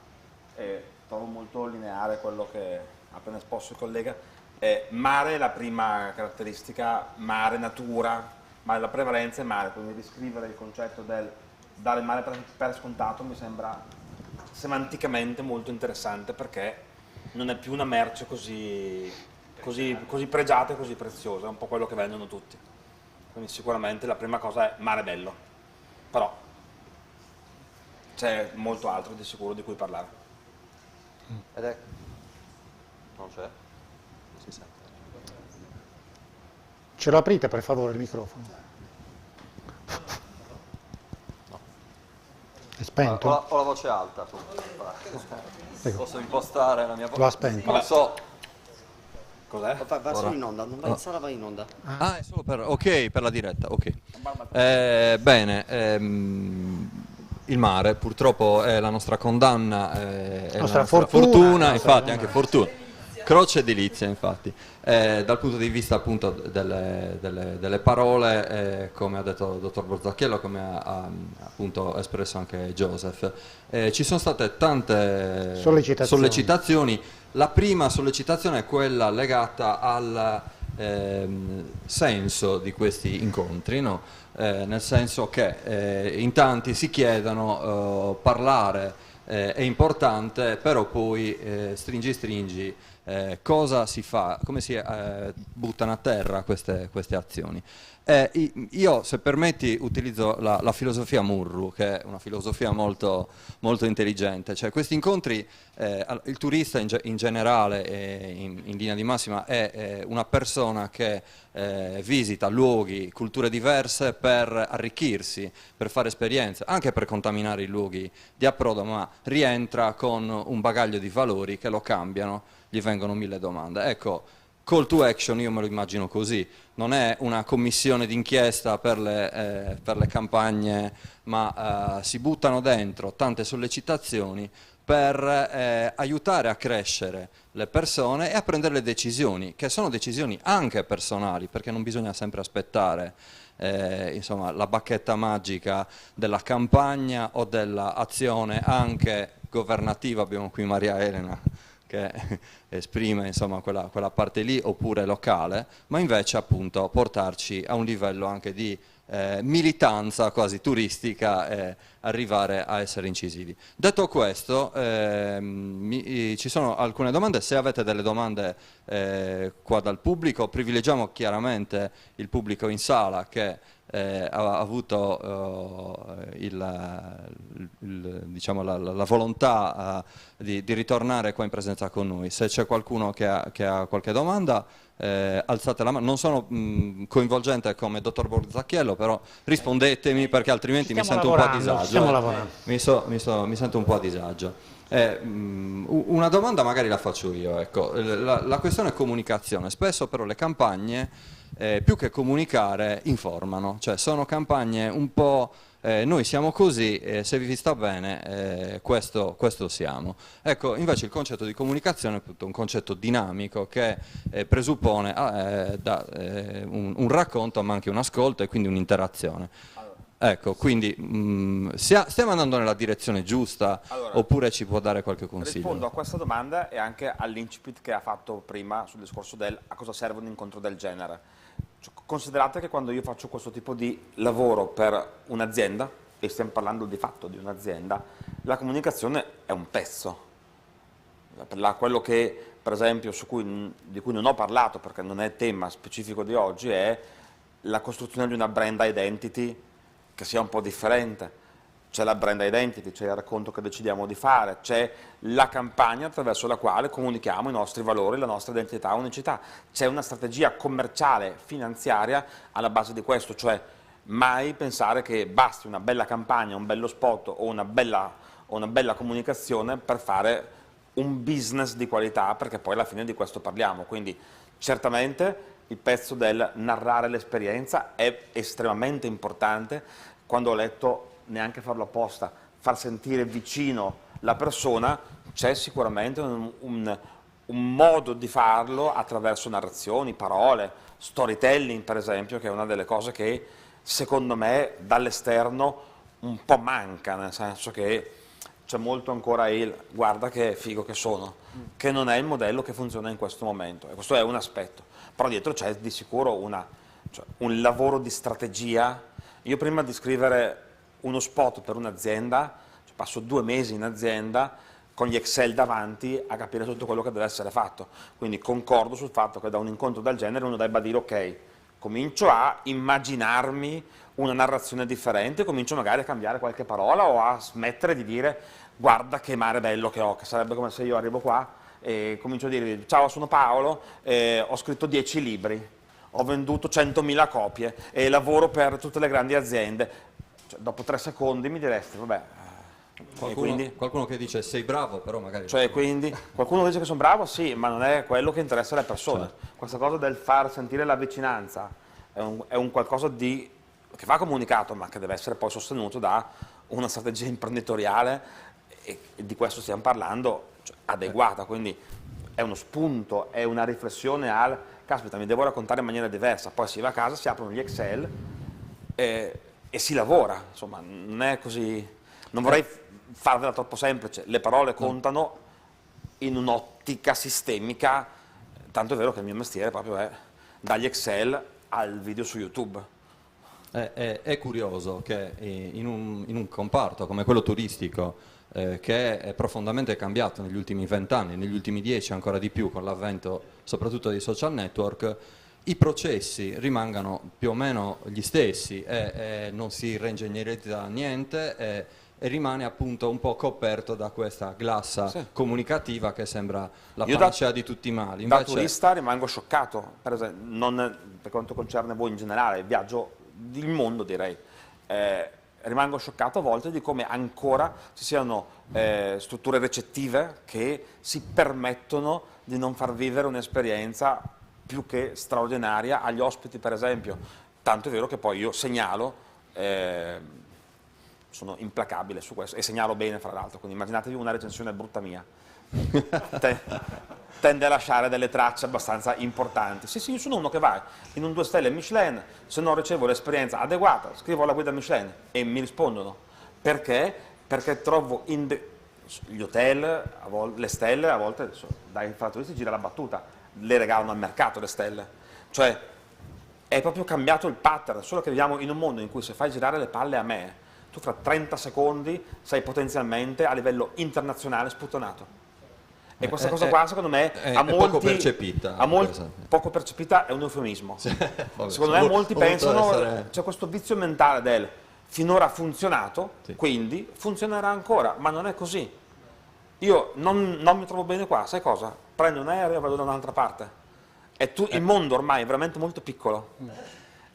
e trovo molto lineare quello che ha appena esposto il collega. Mare è la prima caratteristica, mare, natura. Ma la prevalenza è mare, quindi riscrivere il concetto del dare il mare per scontato mi sembra semanticamente molto interessante, perché non è più una merce così pregiata e così preziosa, è un po' quello che vendono tutti. Quindi sicuramente la prima cosa è mare bello, però c'è molto altro di sicuro di cui parlare.
Ed è... non c'è? Non si sente.
Ce lo aprite per favore il microfono?
No.
È spento?
Ho la voce alta. Posso impostare la mia voce?
Lo ha spento.
Non so.
Cos'è?
Va solo in onda, non va in sala, va in onda.
Ah, è solo per... ok, per la diretta, ok. Bene, il mare purtroppo è la nostra condanna, è la nostra fortuna, infatti anche fortuna. Croce edilizia, infatti. Dal punto di vista appunto delle parole, come ha detto il dottor Borzacchiello, come ha appunto espresso anche Joseph, ci sono state tante sollecitazioni. La prima sollecitazione è quella legata al senso di questi incontri, no? Nel senso che in tanti si chiedono parlare è importante, però poi stringi cosa si fa, come si buttano a terra queste azioni. Io, se permetti, utilizzo la filosofia Murru, che è una filosofia molto, molto intelligente. Cioè, questi incontri, il turista in generale, in linea di massima, è una persona che visita luoghi, culture diverse per arricchirsi, per fare esperienze, anche per contaminare i luoghi di approdo, ma rientra con un bagaglio di valori che lo cambiano, gli vengono 1000 domande. Ecco, call to action io me lo immagino così, non è una commissione d'inchiesta per le campagne, ma si buttano dentro tante sollecitazioni per aiutare a crescere le persone e a prendere le decisioni, che sono decisioni anche personali, perché non bisogna sempre aspettare insomma, la bacchetta magica della campagna o dell'azione anche governativa. Abbiamo qui Maria Elena che esprime insomma quella parte lì, oppure locale, ma invece appunto portarci a un livello anche di militanza quasi turistica e arrivare a essere incisivi. Detto questo, ci sono alcune domande. Se avete delle domande qua dal pubblico, privilegiamo chiaramente il pubblico in sala che ha avuto diciamo la volontà di ritornare qua in presenza con noi. Se c'è qualcuno che ha qualche domanda, alzate la mano. Non sono coinvolgente come dottor Borzacchiello, però rispondetemi, perché altrimenti mi sento un po' a disagio. Mi sento un po' a disagio. Una domanda magari la faccio io. Ecco. La questione è comunicazione. Spesso però le campagne più che comunicare, informano, cioè sono campagne un po'... noi siamo così, se vi sta bene, questo siamo. Ecco, invece il concetto di comunicazione è appunto un concetto dinamico che presuppone un racconto ma anche un ascolto e quindi un'interazione. Ecco, quindi stiamo andando nella direzione giusta, oppure ci può dare qualche consiglio?
Rispondo a questa domanda e anche all'incipit che ha fatto prima sul discorso del a cosa serve un incontro del genere. Considerate che quando io faccio questo tipo di lavoro per un'azienda, e stiamo parlando di fatto di un'azienda, la comunicazione è un pezzo. Quello che, per esempio, di cui non ho parlato perché non è tema specifico di oggi, è la costruzione di una brand identity che sia un po' differente. C'è la brand identity, c'è il racconto che decidiamo di fare, c'è la campagna attraverso la quale comunichiamo i nostri valori, la nostra identità, unicità. C'è una strategia commerciale, finanziaria alla base di questo, cioè mai pensare che basti una bella campagna, un bello spot o una bella comunicazione per fare un business di qualità, perché poi alla fine di questo parliamo. Quindi certamente il pezzo del narrare l'esperienza è estremamente importante. Quando ho letto, neanche farlo apposta, far sentire vicino la persona, c'è sicuramente un modo di farlo attraverso narrazioni, parole, storytelling per esempio, che è una delle cose che secondo me dall'esterno un po' manca, nel senso che c'è molto ancora il guarda che figo che sono, che non è il modello che funziona in questo momento, e questo è un aspetto, però dietro c'è di sicuro un lavoro di strategia. Io prima di scrivere uno spot per un'azienda, passo 2 mesi in azienda con gli Excel davanti a capire tutto quello che deve essere fatto, quindi concordo sul fatto che da un incontro del genere uno debba dire ok, comincio a immaginarmi una narrazione differente, comincio magari a cambiare qualche parola o a smettere di dire guarda che mare bello che ho, che sarebbe come se io arrivo qua e comincio a dire ciao sono Paolo, ho scritto 10 libri, ho venduto 100.000 copie e lavoro per tutte le grandi aziende. Dopo 3 secondi mi diresti, vabbè,
qualcuno che dice sei bravo, però magari...
Cioè, quindi, qualcuno dice che sono bravo, sì, ma non è quello che interessa alle persone. Certo. Questa cosa del far sentire la vicinanza è un qualcosa che va comunicato, ma che deve essere poi sostenuto da una strategia imprenditoriale, e di questo stiamo parlando, adeguata, quindi è uno spunto, è una riflessione al, caspita, mi devo raccontare in maniera diversa, poi si va a casa, si aprono gli Excel, e si lavora, insomma, non è così, non vorrei farvela troppo semplice, le parole contano in un'ottica sistemica, tanto è vero che il mio mestiere proprio è dagli Excel al video su YouTube.
È curioso che in un comparto come quello turistico, che è profondamente cambiato negli ultimi 20 anni, negli ultimi 10 ancora di più con l'avvento soprattutto dei social network, i processi rimangano più o meno gli stessi e non si reingegnerizza niente e rimane appunto un po' coperto da questa glassa comunicativa che sembra la panacea di tutti i mali.
Invece, da turista rimango scioccato, per esempio, non per quanto concerne voi in generale, il viaggio del mondo direi, rimango scioccato a volte di come ancora ci siano strutture recettive che si permettono di non far vivere un'esperienza più che straordinaria agli ospiti, per esempio. Tanto è vero che poi io segnalo, sono implacabile su questo, e segnalo bene fra l'altro, quindi immaginatevi una recensione brutta mia, tende a lasciare delle tracce abbastanza importanti. Sì, io sono uno che va in un 2 stelle Michelin, se non ricevo l'esperienza adeguata, scrivo alla guida Michelin e mi rispondono. Perché? Perché trovo gli hotel, le stelle, a volte dai fattoristi gira la battuta, le regalano al mercato le stelle, cioè è proprio cambiato il pattern, solo che viviamo in un mondo in cui se fai girare le palle a me, tu fra 30 secondi sei potenzialmente a livello internazionale sputtanato. E questa cosa qua secondo me
è poco percepita.
Poco percepita è un eufemismo. Secondo me molti pensano, c'è questo vizio mentale del finora ha funzionato, quindi funzionerà ancora, ma non è così. Io non mi trovo bene qua, sai cosa? Prendo un aereo e vado da un'altra parte. Il mondo ormai è veramente molto piccolo.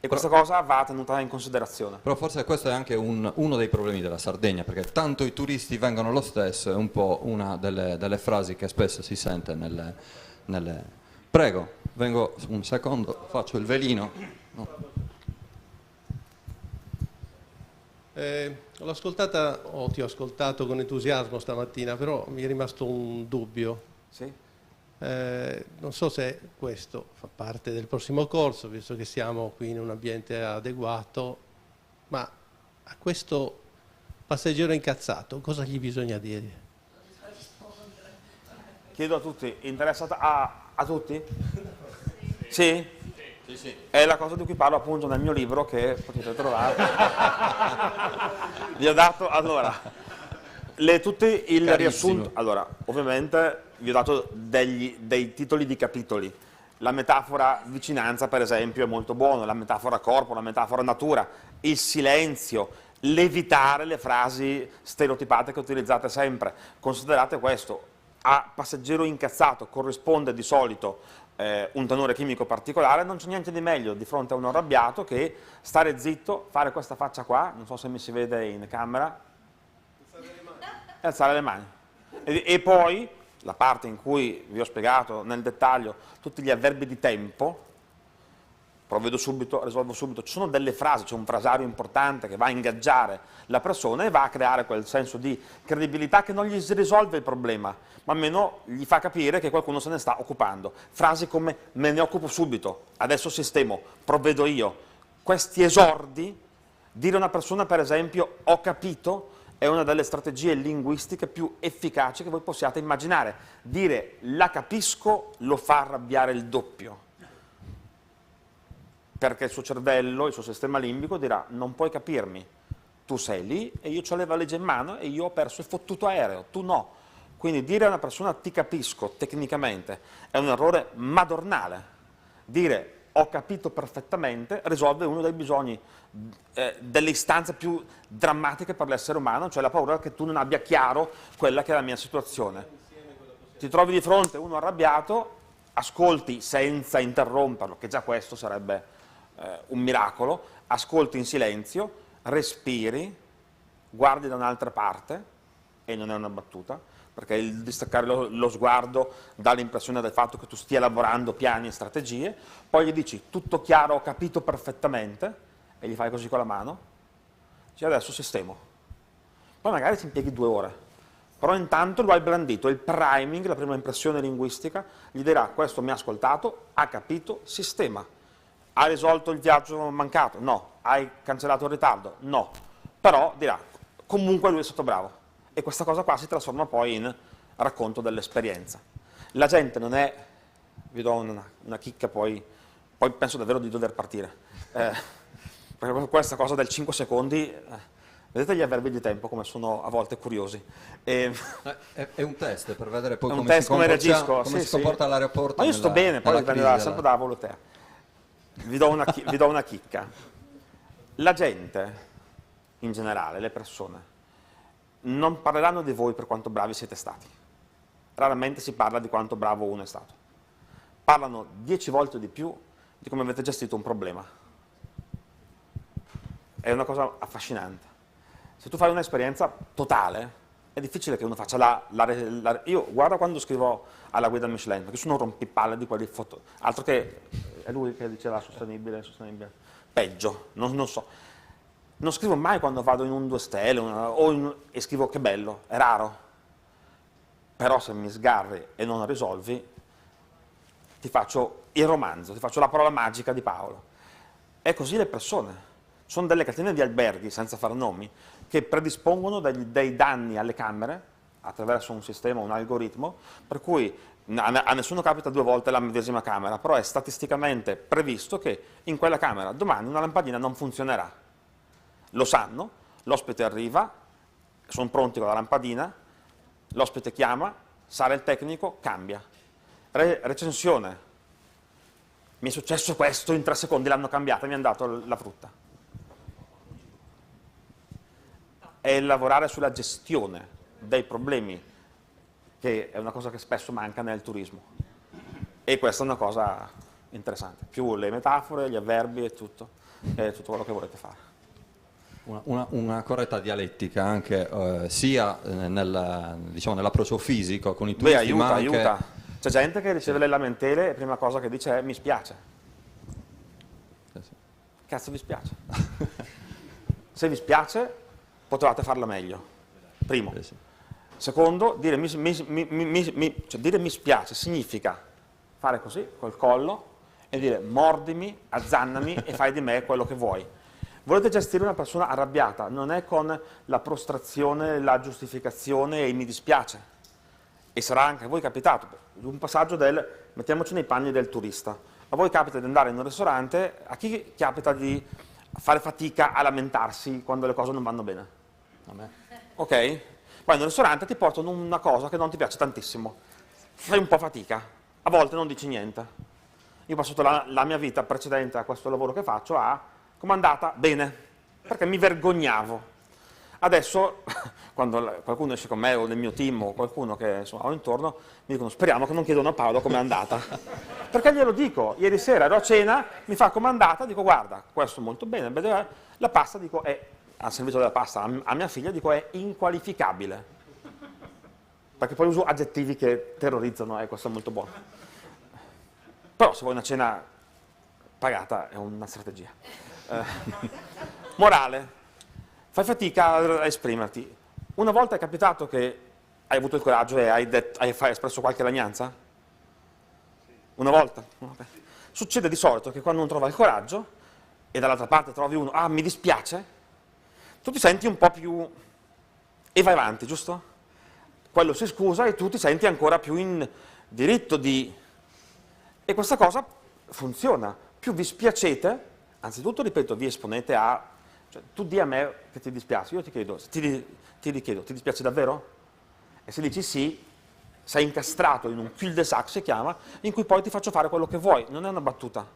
E questa cosa va tenuta in considerazione.
Però forse questo è anche uno dei problemi della Sardegna, perché tanto i turisti vengono lo stesso, è un po' una delle frasi che spesso si sente nelle... Prego. vengo un secondo, faccio il velino. No.
L'ho ascoltata, o ti ho ascoltato con entusiasmo stamattina, però mi è rimasto un dubbio.
Sì?
Non so se questo fa parte del prossimo corso, visto che siamo qui in un ambiente adeguato, ma a questo passeggero incazzato cosa gli bisogna dire?
Chiedo a tutti, interessata a tutti? Sì?
Sì, sì.
È la cosa di cui parlo appunto nel mio libro che potete trovare. Vi ho dato, allora, tutti il riassunto. Allora, ovviamente vi ho dato dei titoli di capitoli. La metafora vicinanza, per esempio, è molto buona, la metafora corpo, la metafora natura, il silenzio, l'evitare le frasi stereotipate che utilizzate sempre. Considerate questo. A passeggero incazzato corrisponde di solito un tenore chimico particolare, non c'è niente di meglio di fronte a uno arrabbiato che stare zitto, fare questa faccia qua, non so se mi si vede in camera, e alzare le mani. E poi la parte in cui vi ho spiegato nel dettaglio tutti gli avverbi di tempo, provvedo subito, risolvo subito, ci sono delle frasi, c'è un frasario importante che va a ingaggiare la persona e va a creare quel senso di credibilità che non gli si risolve il problema, ma almeno gli fa capire che qualcuno se ne sta occupando. Frasi come me ne occupo subito, adesso sistemo, provvedo io. Questi esordi, dire a una persona per esempio ho capito, è una delle strategie linguistiche più efficaci che voi possiate immaginare. Dire la capisco lo fa arrabbiare il doppio, perché il suo cervello, il suo sistema limbico dirà non puoi capirmi, tu sei lì e io ho le valigie in mano e io ho perso il fottuto aereo, tu no. Quindi dire a una persona ti capisco tecnicamente è un errore madornale. Dire ho capito perfettamente risolve uno dei bisogni, delle istanze più drammatiche per l'essere umano, cioè la paura che tu non abbia chiaro quella che è la mia situazione. Ti trovi di fronte a uno arrabbiato, ascolti senza interromperlo, che già questo sarebbe un miracolo, ascolti in silenzio, respiri, guardi da un'altra parte, e non è una battuta, perché il distaccare lo sguardo dà l'impressione del fatto che tu stia elaborando piani e strategie, poi gli dici tutto chiaro, ho capito perfettamente, e gli fai così con la mano, dici adesso sistemo. Poi magari ci impieghi 2 ore, però intanto lo hai blandito, il priming, la prima impressione linguistica, gli dirà questo mi ha ascoltato, ha capito, sistema. Hai risolto il viaggio mancato? No. Hai cancellato il ritardo? No. Però dirà, comunque lui è stato bravo. E questa cosa qua si trasforma poi in racconto dell'esperienza. La gente non è, vi do una chicca, poi penso davvero di dover partire. Perché questa cosa del 5 secondi, vedete gli avverbi di tempo come sono a volte curiosi.
È un test per vedere poi
come si comporta
all'aeroporto.
Ma io sto bene, poi dipende sempre dalla volontà. Vi do una chicca. La gente, in generale, le persone, non parleranno di voi per quanto bravi siete stati. Raramente si parla di quanto bravo uno è stato. Parlano 10 volte di più di come avete gestito un problema. È una cosa affascinante. Se tu fai un'esperienza totale, è difficile che uno faccia io guarda quando scrivo alla guida Michelin, perché sono un rompipalle di quelli foto, altro che è lui che diceva sostenibile, peggio, non so. Non scrivo mai quando vado in un 2 stelle e scrivo che bello, è raro. Però se mi sgarri e non risolvi, ti faccio il romanzo, ti faccio la parola magica di Paolo. È così le persone. Sono delle catene di alberghi, senza far nomi, che predispongono dei danni alle camere attraverso un sistema, un algoritmo, per cui a nessuno capita 2 volte la medesima camera, però è statisticamente previsto che in quella camera domani una lampadina non funzionerà. Lo sanno, l'ospite arriva, sono pronti con la lampadina, l'ospite chiama, sale il tecnico, cambia. Recensione. Mi è successo questo, in 3 secondi l'hanno cambiata, mi hanno dato la frutta. È lavorare sulla gestione dei problemi, che è una cosa che spesso manca nel turismo. E questa è una cosa interessante. Più le metafore, gli avverbi e tutto quello che volete fare.
Una corretta dialettica anche sia nell'approccio fisico con i turisti, ma anche
C'è gente che riceve le lamentele e la prima cosa che dice è mi spiace. Cazzo vi spiace? Se vi spiace potevate farla meglio, primo. Secondo, dire mi spiace significa fare così col collo e dire mordimi, azzannami e fai di me quello che vuoi. Volete gestire una persona arrabbiata, non è con la prostrazione, la giustificazione e il mi dispiace. E sarà anche a voi capitato, un passaggio del, mettiamoci nei panni del turista, a voi capita di andare in un ristorante, a chi capita di fare fatica a lamentarsi quando le cose non vanno bene? A me. Ok? Vai in un ristorante e ti portano una cosa che non ti piace tantissimo, fai un po' fatica, a volte non dici niente. Io ho passato la mia vita precedente a questo lavoro che faccio a come è andata bene, perché mi vergognavo. Adesso, quando qualcuno esce con me o nel mio team o qualcuno che insomma, ho intorno, mi dicono speriamo che non chiedano a Paolo com'è andata. Perché glielo dico, ieri sera ero a cena, mi fa com'è andata, dico guarda, questo molto bene, la pasta, dico, al servizio della pasta a mia figlia, dico è inqualificabile. Perché poi uso aggettivi che terrorizzano, questo è molto buono. Però se vuoi una cena pagata è una strategia. Morale. Fai fatica a esprimerti. Una volta è capitato che hai avuto il coraggio e hai espresso qualche lagnanza? Una volta? Succede di solito che quando uno trova il coraggio e dall'altra parte trovi uno, ah mi dispiace, tu ti senti un po' più e vai avanti, giusto? Quello si scusa e tu ti senti ancora più in diritto di... E questa cosa funziona. Più vi spiacete, anzitutto ripeto, vi esponete a... Cioè, tu di a me che ti dispiace, io ti chiedo, ti dispiace davvero? E se dici sì, sei incastrato in un cul-de-sac, si chiama, in cui poi ti faccio fare quello che vuoi, non è una battuta.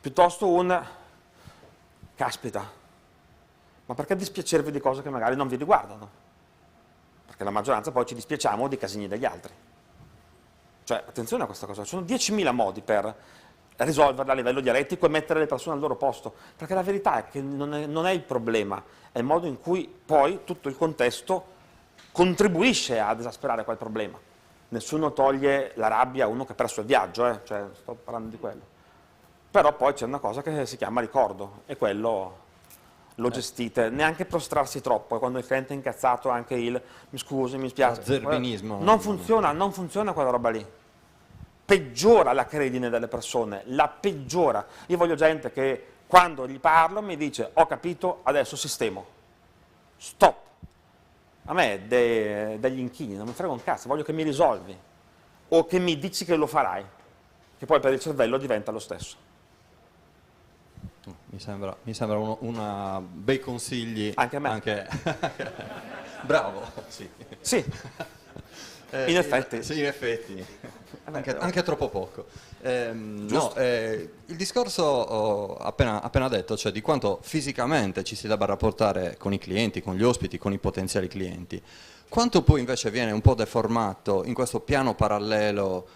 Piuttosto un, caspita, ma perché dispiacervi di cose che magari non vi riguardano? Perché la maggioranza poi ci dispiacciamo di casini degli altri. Cioè, attenzione a questa cosa, ci sono 10.000 modi per risolverla a livello dialettico e mettere le persone al loro posto, perché la verità è che non è il problema, è il modo in cui poi tutto il contesto contribuisce ad esasperare quel problema. Nessuno toglie la rabbia a uno che ha perso il viaggio, cioè, sto parlando di quello. Però poi c'è una cosa che si chiama ricordo, e quello lo gestite, neanche prostrarsi troppo, quando il cliente è incazzato anche il mi scusi, mi spiace.
Zerbinismo.
Non funziona quella roba lì. Peggiora la credine delle persone, la peggiora. Io voglio gente che quando gli parlo mi dice ho capito, adesso sistemo. Stop. A me degli inchini non mi frega un cazzo, voglio che mi risolvi o che mi dici che lo farai, che poi per il cervello diventa lo stesso.
Mi sembra una bei consigli.
Anche a me.
Anche... Bravo. Sì.
Sì. In effetti.
Sì, in effetti. Anche troppo poco. Il discorso appena detto, cioè di quanto fisicamente ci si debba rapportare con i clienti, con gli ospiti, con i potenziali clienti, quanto poi invece viene un po' deformato in questo piano parallelo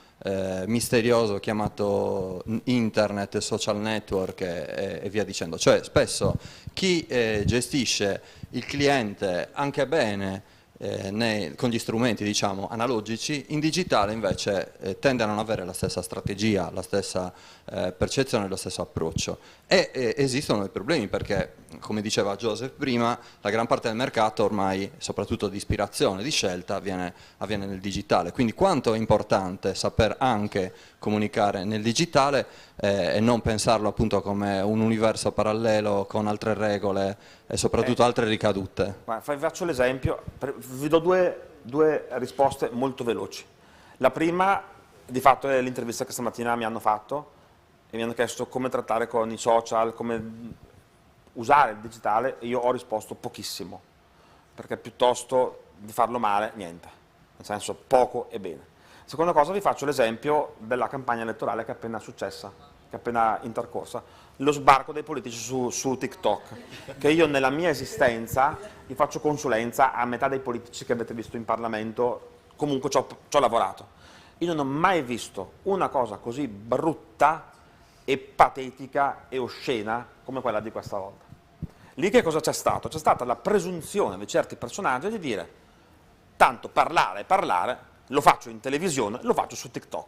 misterioso chiamato internet, social network e via dicendo. Cioè spesso chi gestisce il cliente anche bene con gli strumenti diciamo analogici, in digitale invece tende a non avere la stessa strategia, la stessa percezione, lo stesso approccio e esistono dei problemi perché, come diceva Joseph prima, la gran parte del mercato ormai, soprattutto di ispirazione, di scelta, avviene nel digitale, quindi quanto è importante saper anche comunicare nel digitale e non pensarlo appunto come un universo parallelo con altre regole e soprattutto altre ricadute.
Faccio l'esempio, vi do due risposte molto veloci. La prima, di fatto, è l'intervista che stamattina mi hanno fatto e mi hanno chiesto come trattare con i social, come usare il digitale e io ho risposto pochissimo, perché piuttosto di farlo male, niente, nel senso poco e bene. Seconda cosa, vi faccio l'esempio della campagna elettorale che è appena successa, che è appena intercorsa, lo sbarco dei politici su TikTok, che io nella mia esistenza gli faccio consulenza a metà dei politici che avete visto in Parlamento, comunque ci ho lavorato. Io non ho mai visto una cosa così brutta e patetica e oscena come quella di questa volta. Lì che cosa c'è stato? C'è stata la presunzione di certi personaggi di dire tanto parlare, lo faccio in televisione, lo faccio su TikTok.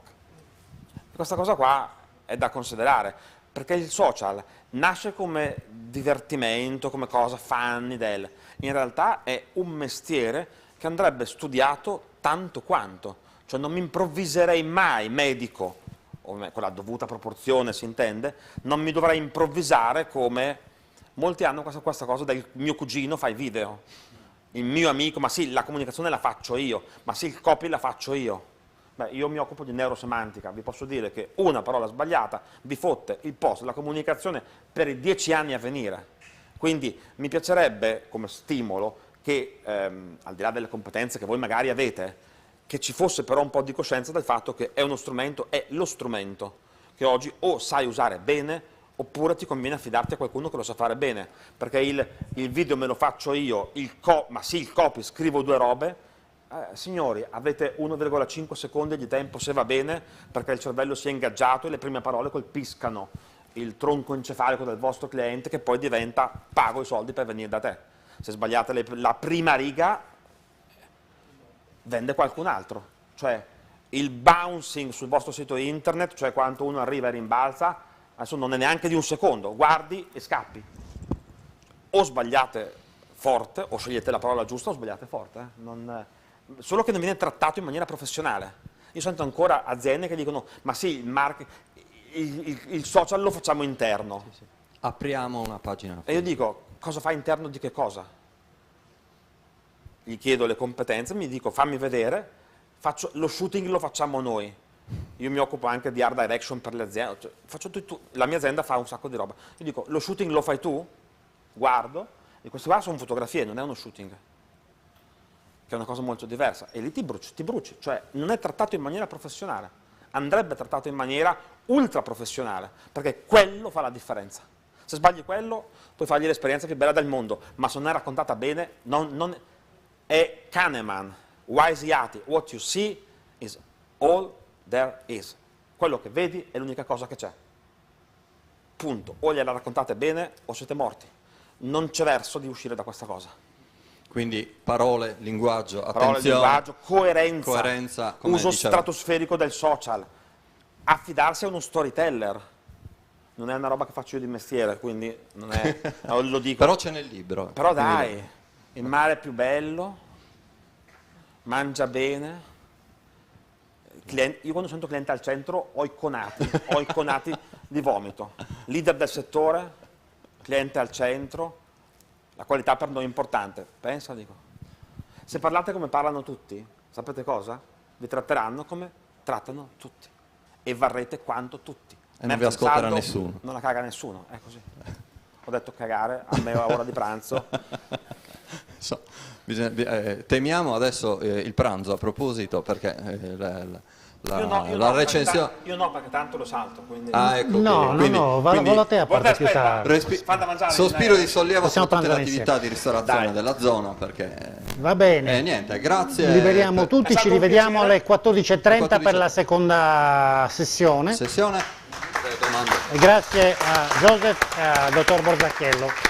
Questa cosa qua è da considerare, perché il social nasce come divertimento, come cosa funny, in realtà è un mestiere che andrebbe studiato tanto quanto, cioè non mi improvviserei mai medico, con la dovuta proporzione si intende, non mi dovrei improvvisare come molti hanno questa cosa del mio cugino fa i video, il mio amico, ma sì, la comunicazione la faccio io, ma sì, il copy la faccio io. Beh, io mi occupo di neurosemantica, vi posso dire che una parola sbagliata vi fotte il post della comunicazione per i 10 anni a venire. Quindi mi piacerebbe, come stimolo, che al di là delle competenze che voi magari avete, che ci fosse però un po' di coscienza del fatto che è uno strumento, è lo strumento che oggi o sai usare bene oppure ti conviene affidarti a qualcuno che lo sa fare bene, perché il video me lo faccio io, ma sì, il copy, scrivo 2 robe, signori, avete 1,5 secondi di tempo se va bene, perché il cervello si è ingaggiato e le prime parole colpiscano il tronco encefalico del vostro cliente, che poi diventa pago i soldi per venire da te. Se sbagliate la prima riga, vende qualcun altro. Cioè il bouncing sul vostro sito internet, cioè quanto uno arriva e rimbalza, adesso non è neanche di un secondo, guardi e scappi. O sbagliate forte, o scegliete la parola giusta, o sbagliate forte. Solo che non viene trattato in maniera professionale. Io sento ancora aziende che dicono, ma sì, il social lo facciamo interno.
Sì. Apriamo una pagina.
E io dico, cosa fa interno di che cosa? Gli chiedo le competenze, mi dico, fammi vedere, lo shooting lo facciamo noi. Io mi occupo anche di art direction per le aziende, cioè, la mia azienda fa un sacco di roba. Io dico, lo shooting lo fai tu? Guardo, e queste qua sono fotografie, non è uno shooting, che è una cosa molto diversa, e lì ti bruci, cioè non è trattato in maniera professionale, andrebbe trattato in maniera ultra professionale, perché quello fa la differenza. Se sbagli quello, puoi fargli l'esperienza più bella del mondo, ma se non è raccontata bene, è Kahneman, Wise Yati, what you see is all there is. Quello che vedi è l'unica cosa che c'è. Punto. O gliela raccontate bene o siete morti. Non c'è verso di uscire da questa cosa.
Quindi parole, linguaggio,
parole,
attenzione,
linguaggio, coerenza, uso stratosferico del social, affidarsi a uno storyteller. Non è una roba che faccio io di mestiere, quindi non è, lo dico.
Però c'è nel libro.
Però dai, il mare è più bello, mangia bene. Io quando sento cliente al centro ho i conati di vomito. Leader del settore, cliente al centro, la qualità per noi è importante. Pensa, dico. Se parlate come parlano tutti, sapete cosa? Vi tratteranno come trattano tutti e varrete quanto tutti.
E non vi ascolterà nessuno.
Non la caga nessuno, è così. Ho detto cagare, a me a ora di pranzo.
Temiamo adesso il pranzo a proposito, perché la recensione...
Io no, perché tanto lo salto. Quindi...
ecco,
no, vado a te a parte più tardi.
Sospiro di sollievo su tutte le attività di ristorazione della zona, perché...
Va bene.
Niente, grazie.
Liberiamo tutti, ci rivediamo alle 14:30 per la seconda sessione.
E
grazie a Joseph e al dottor Borzacchiello.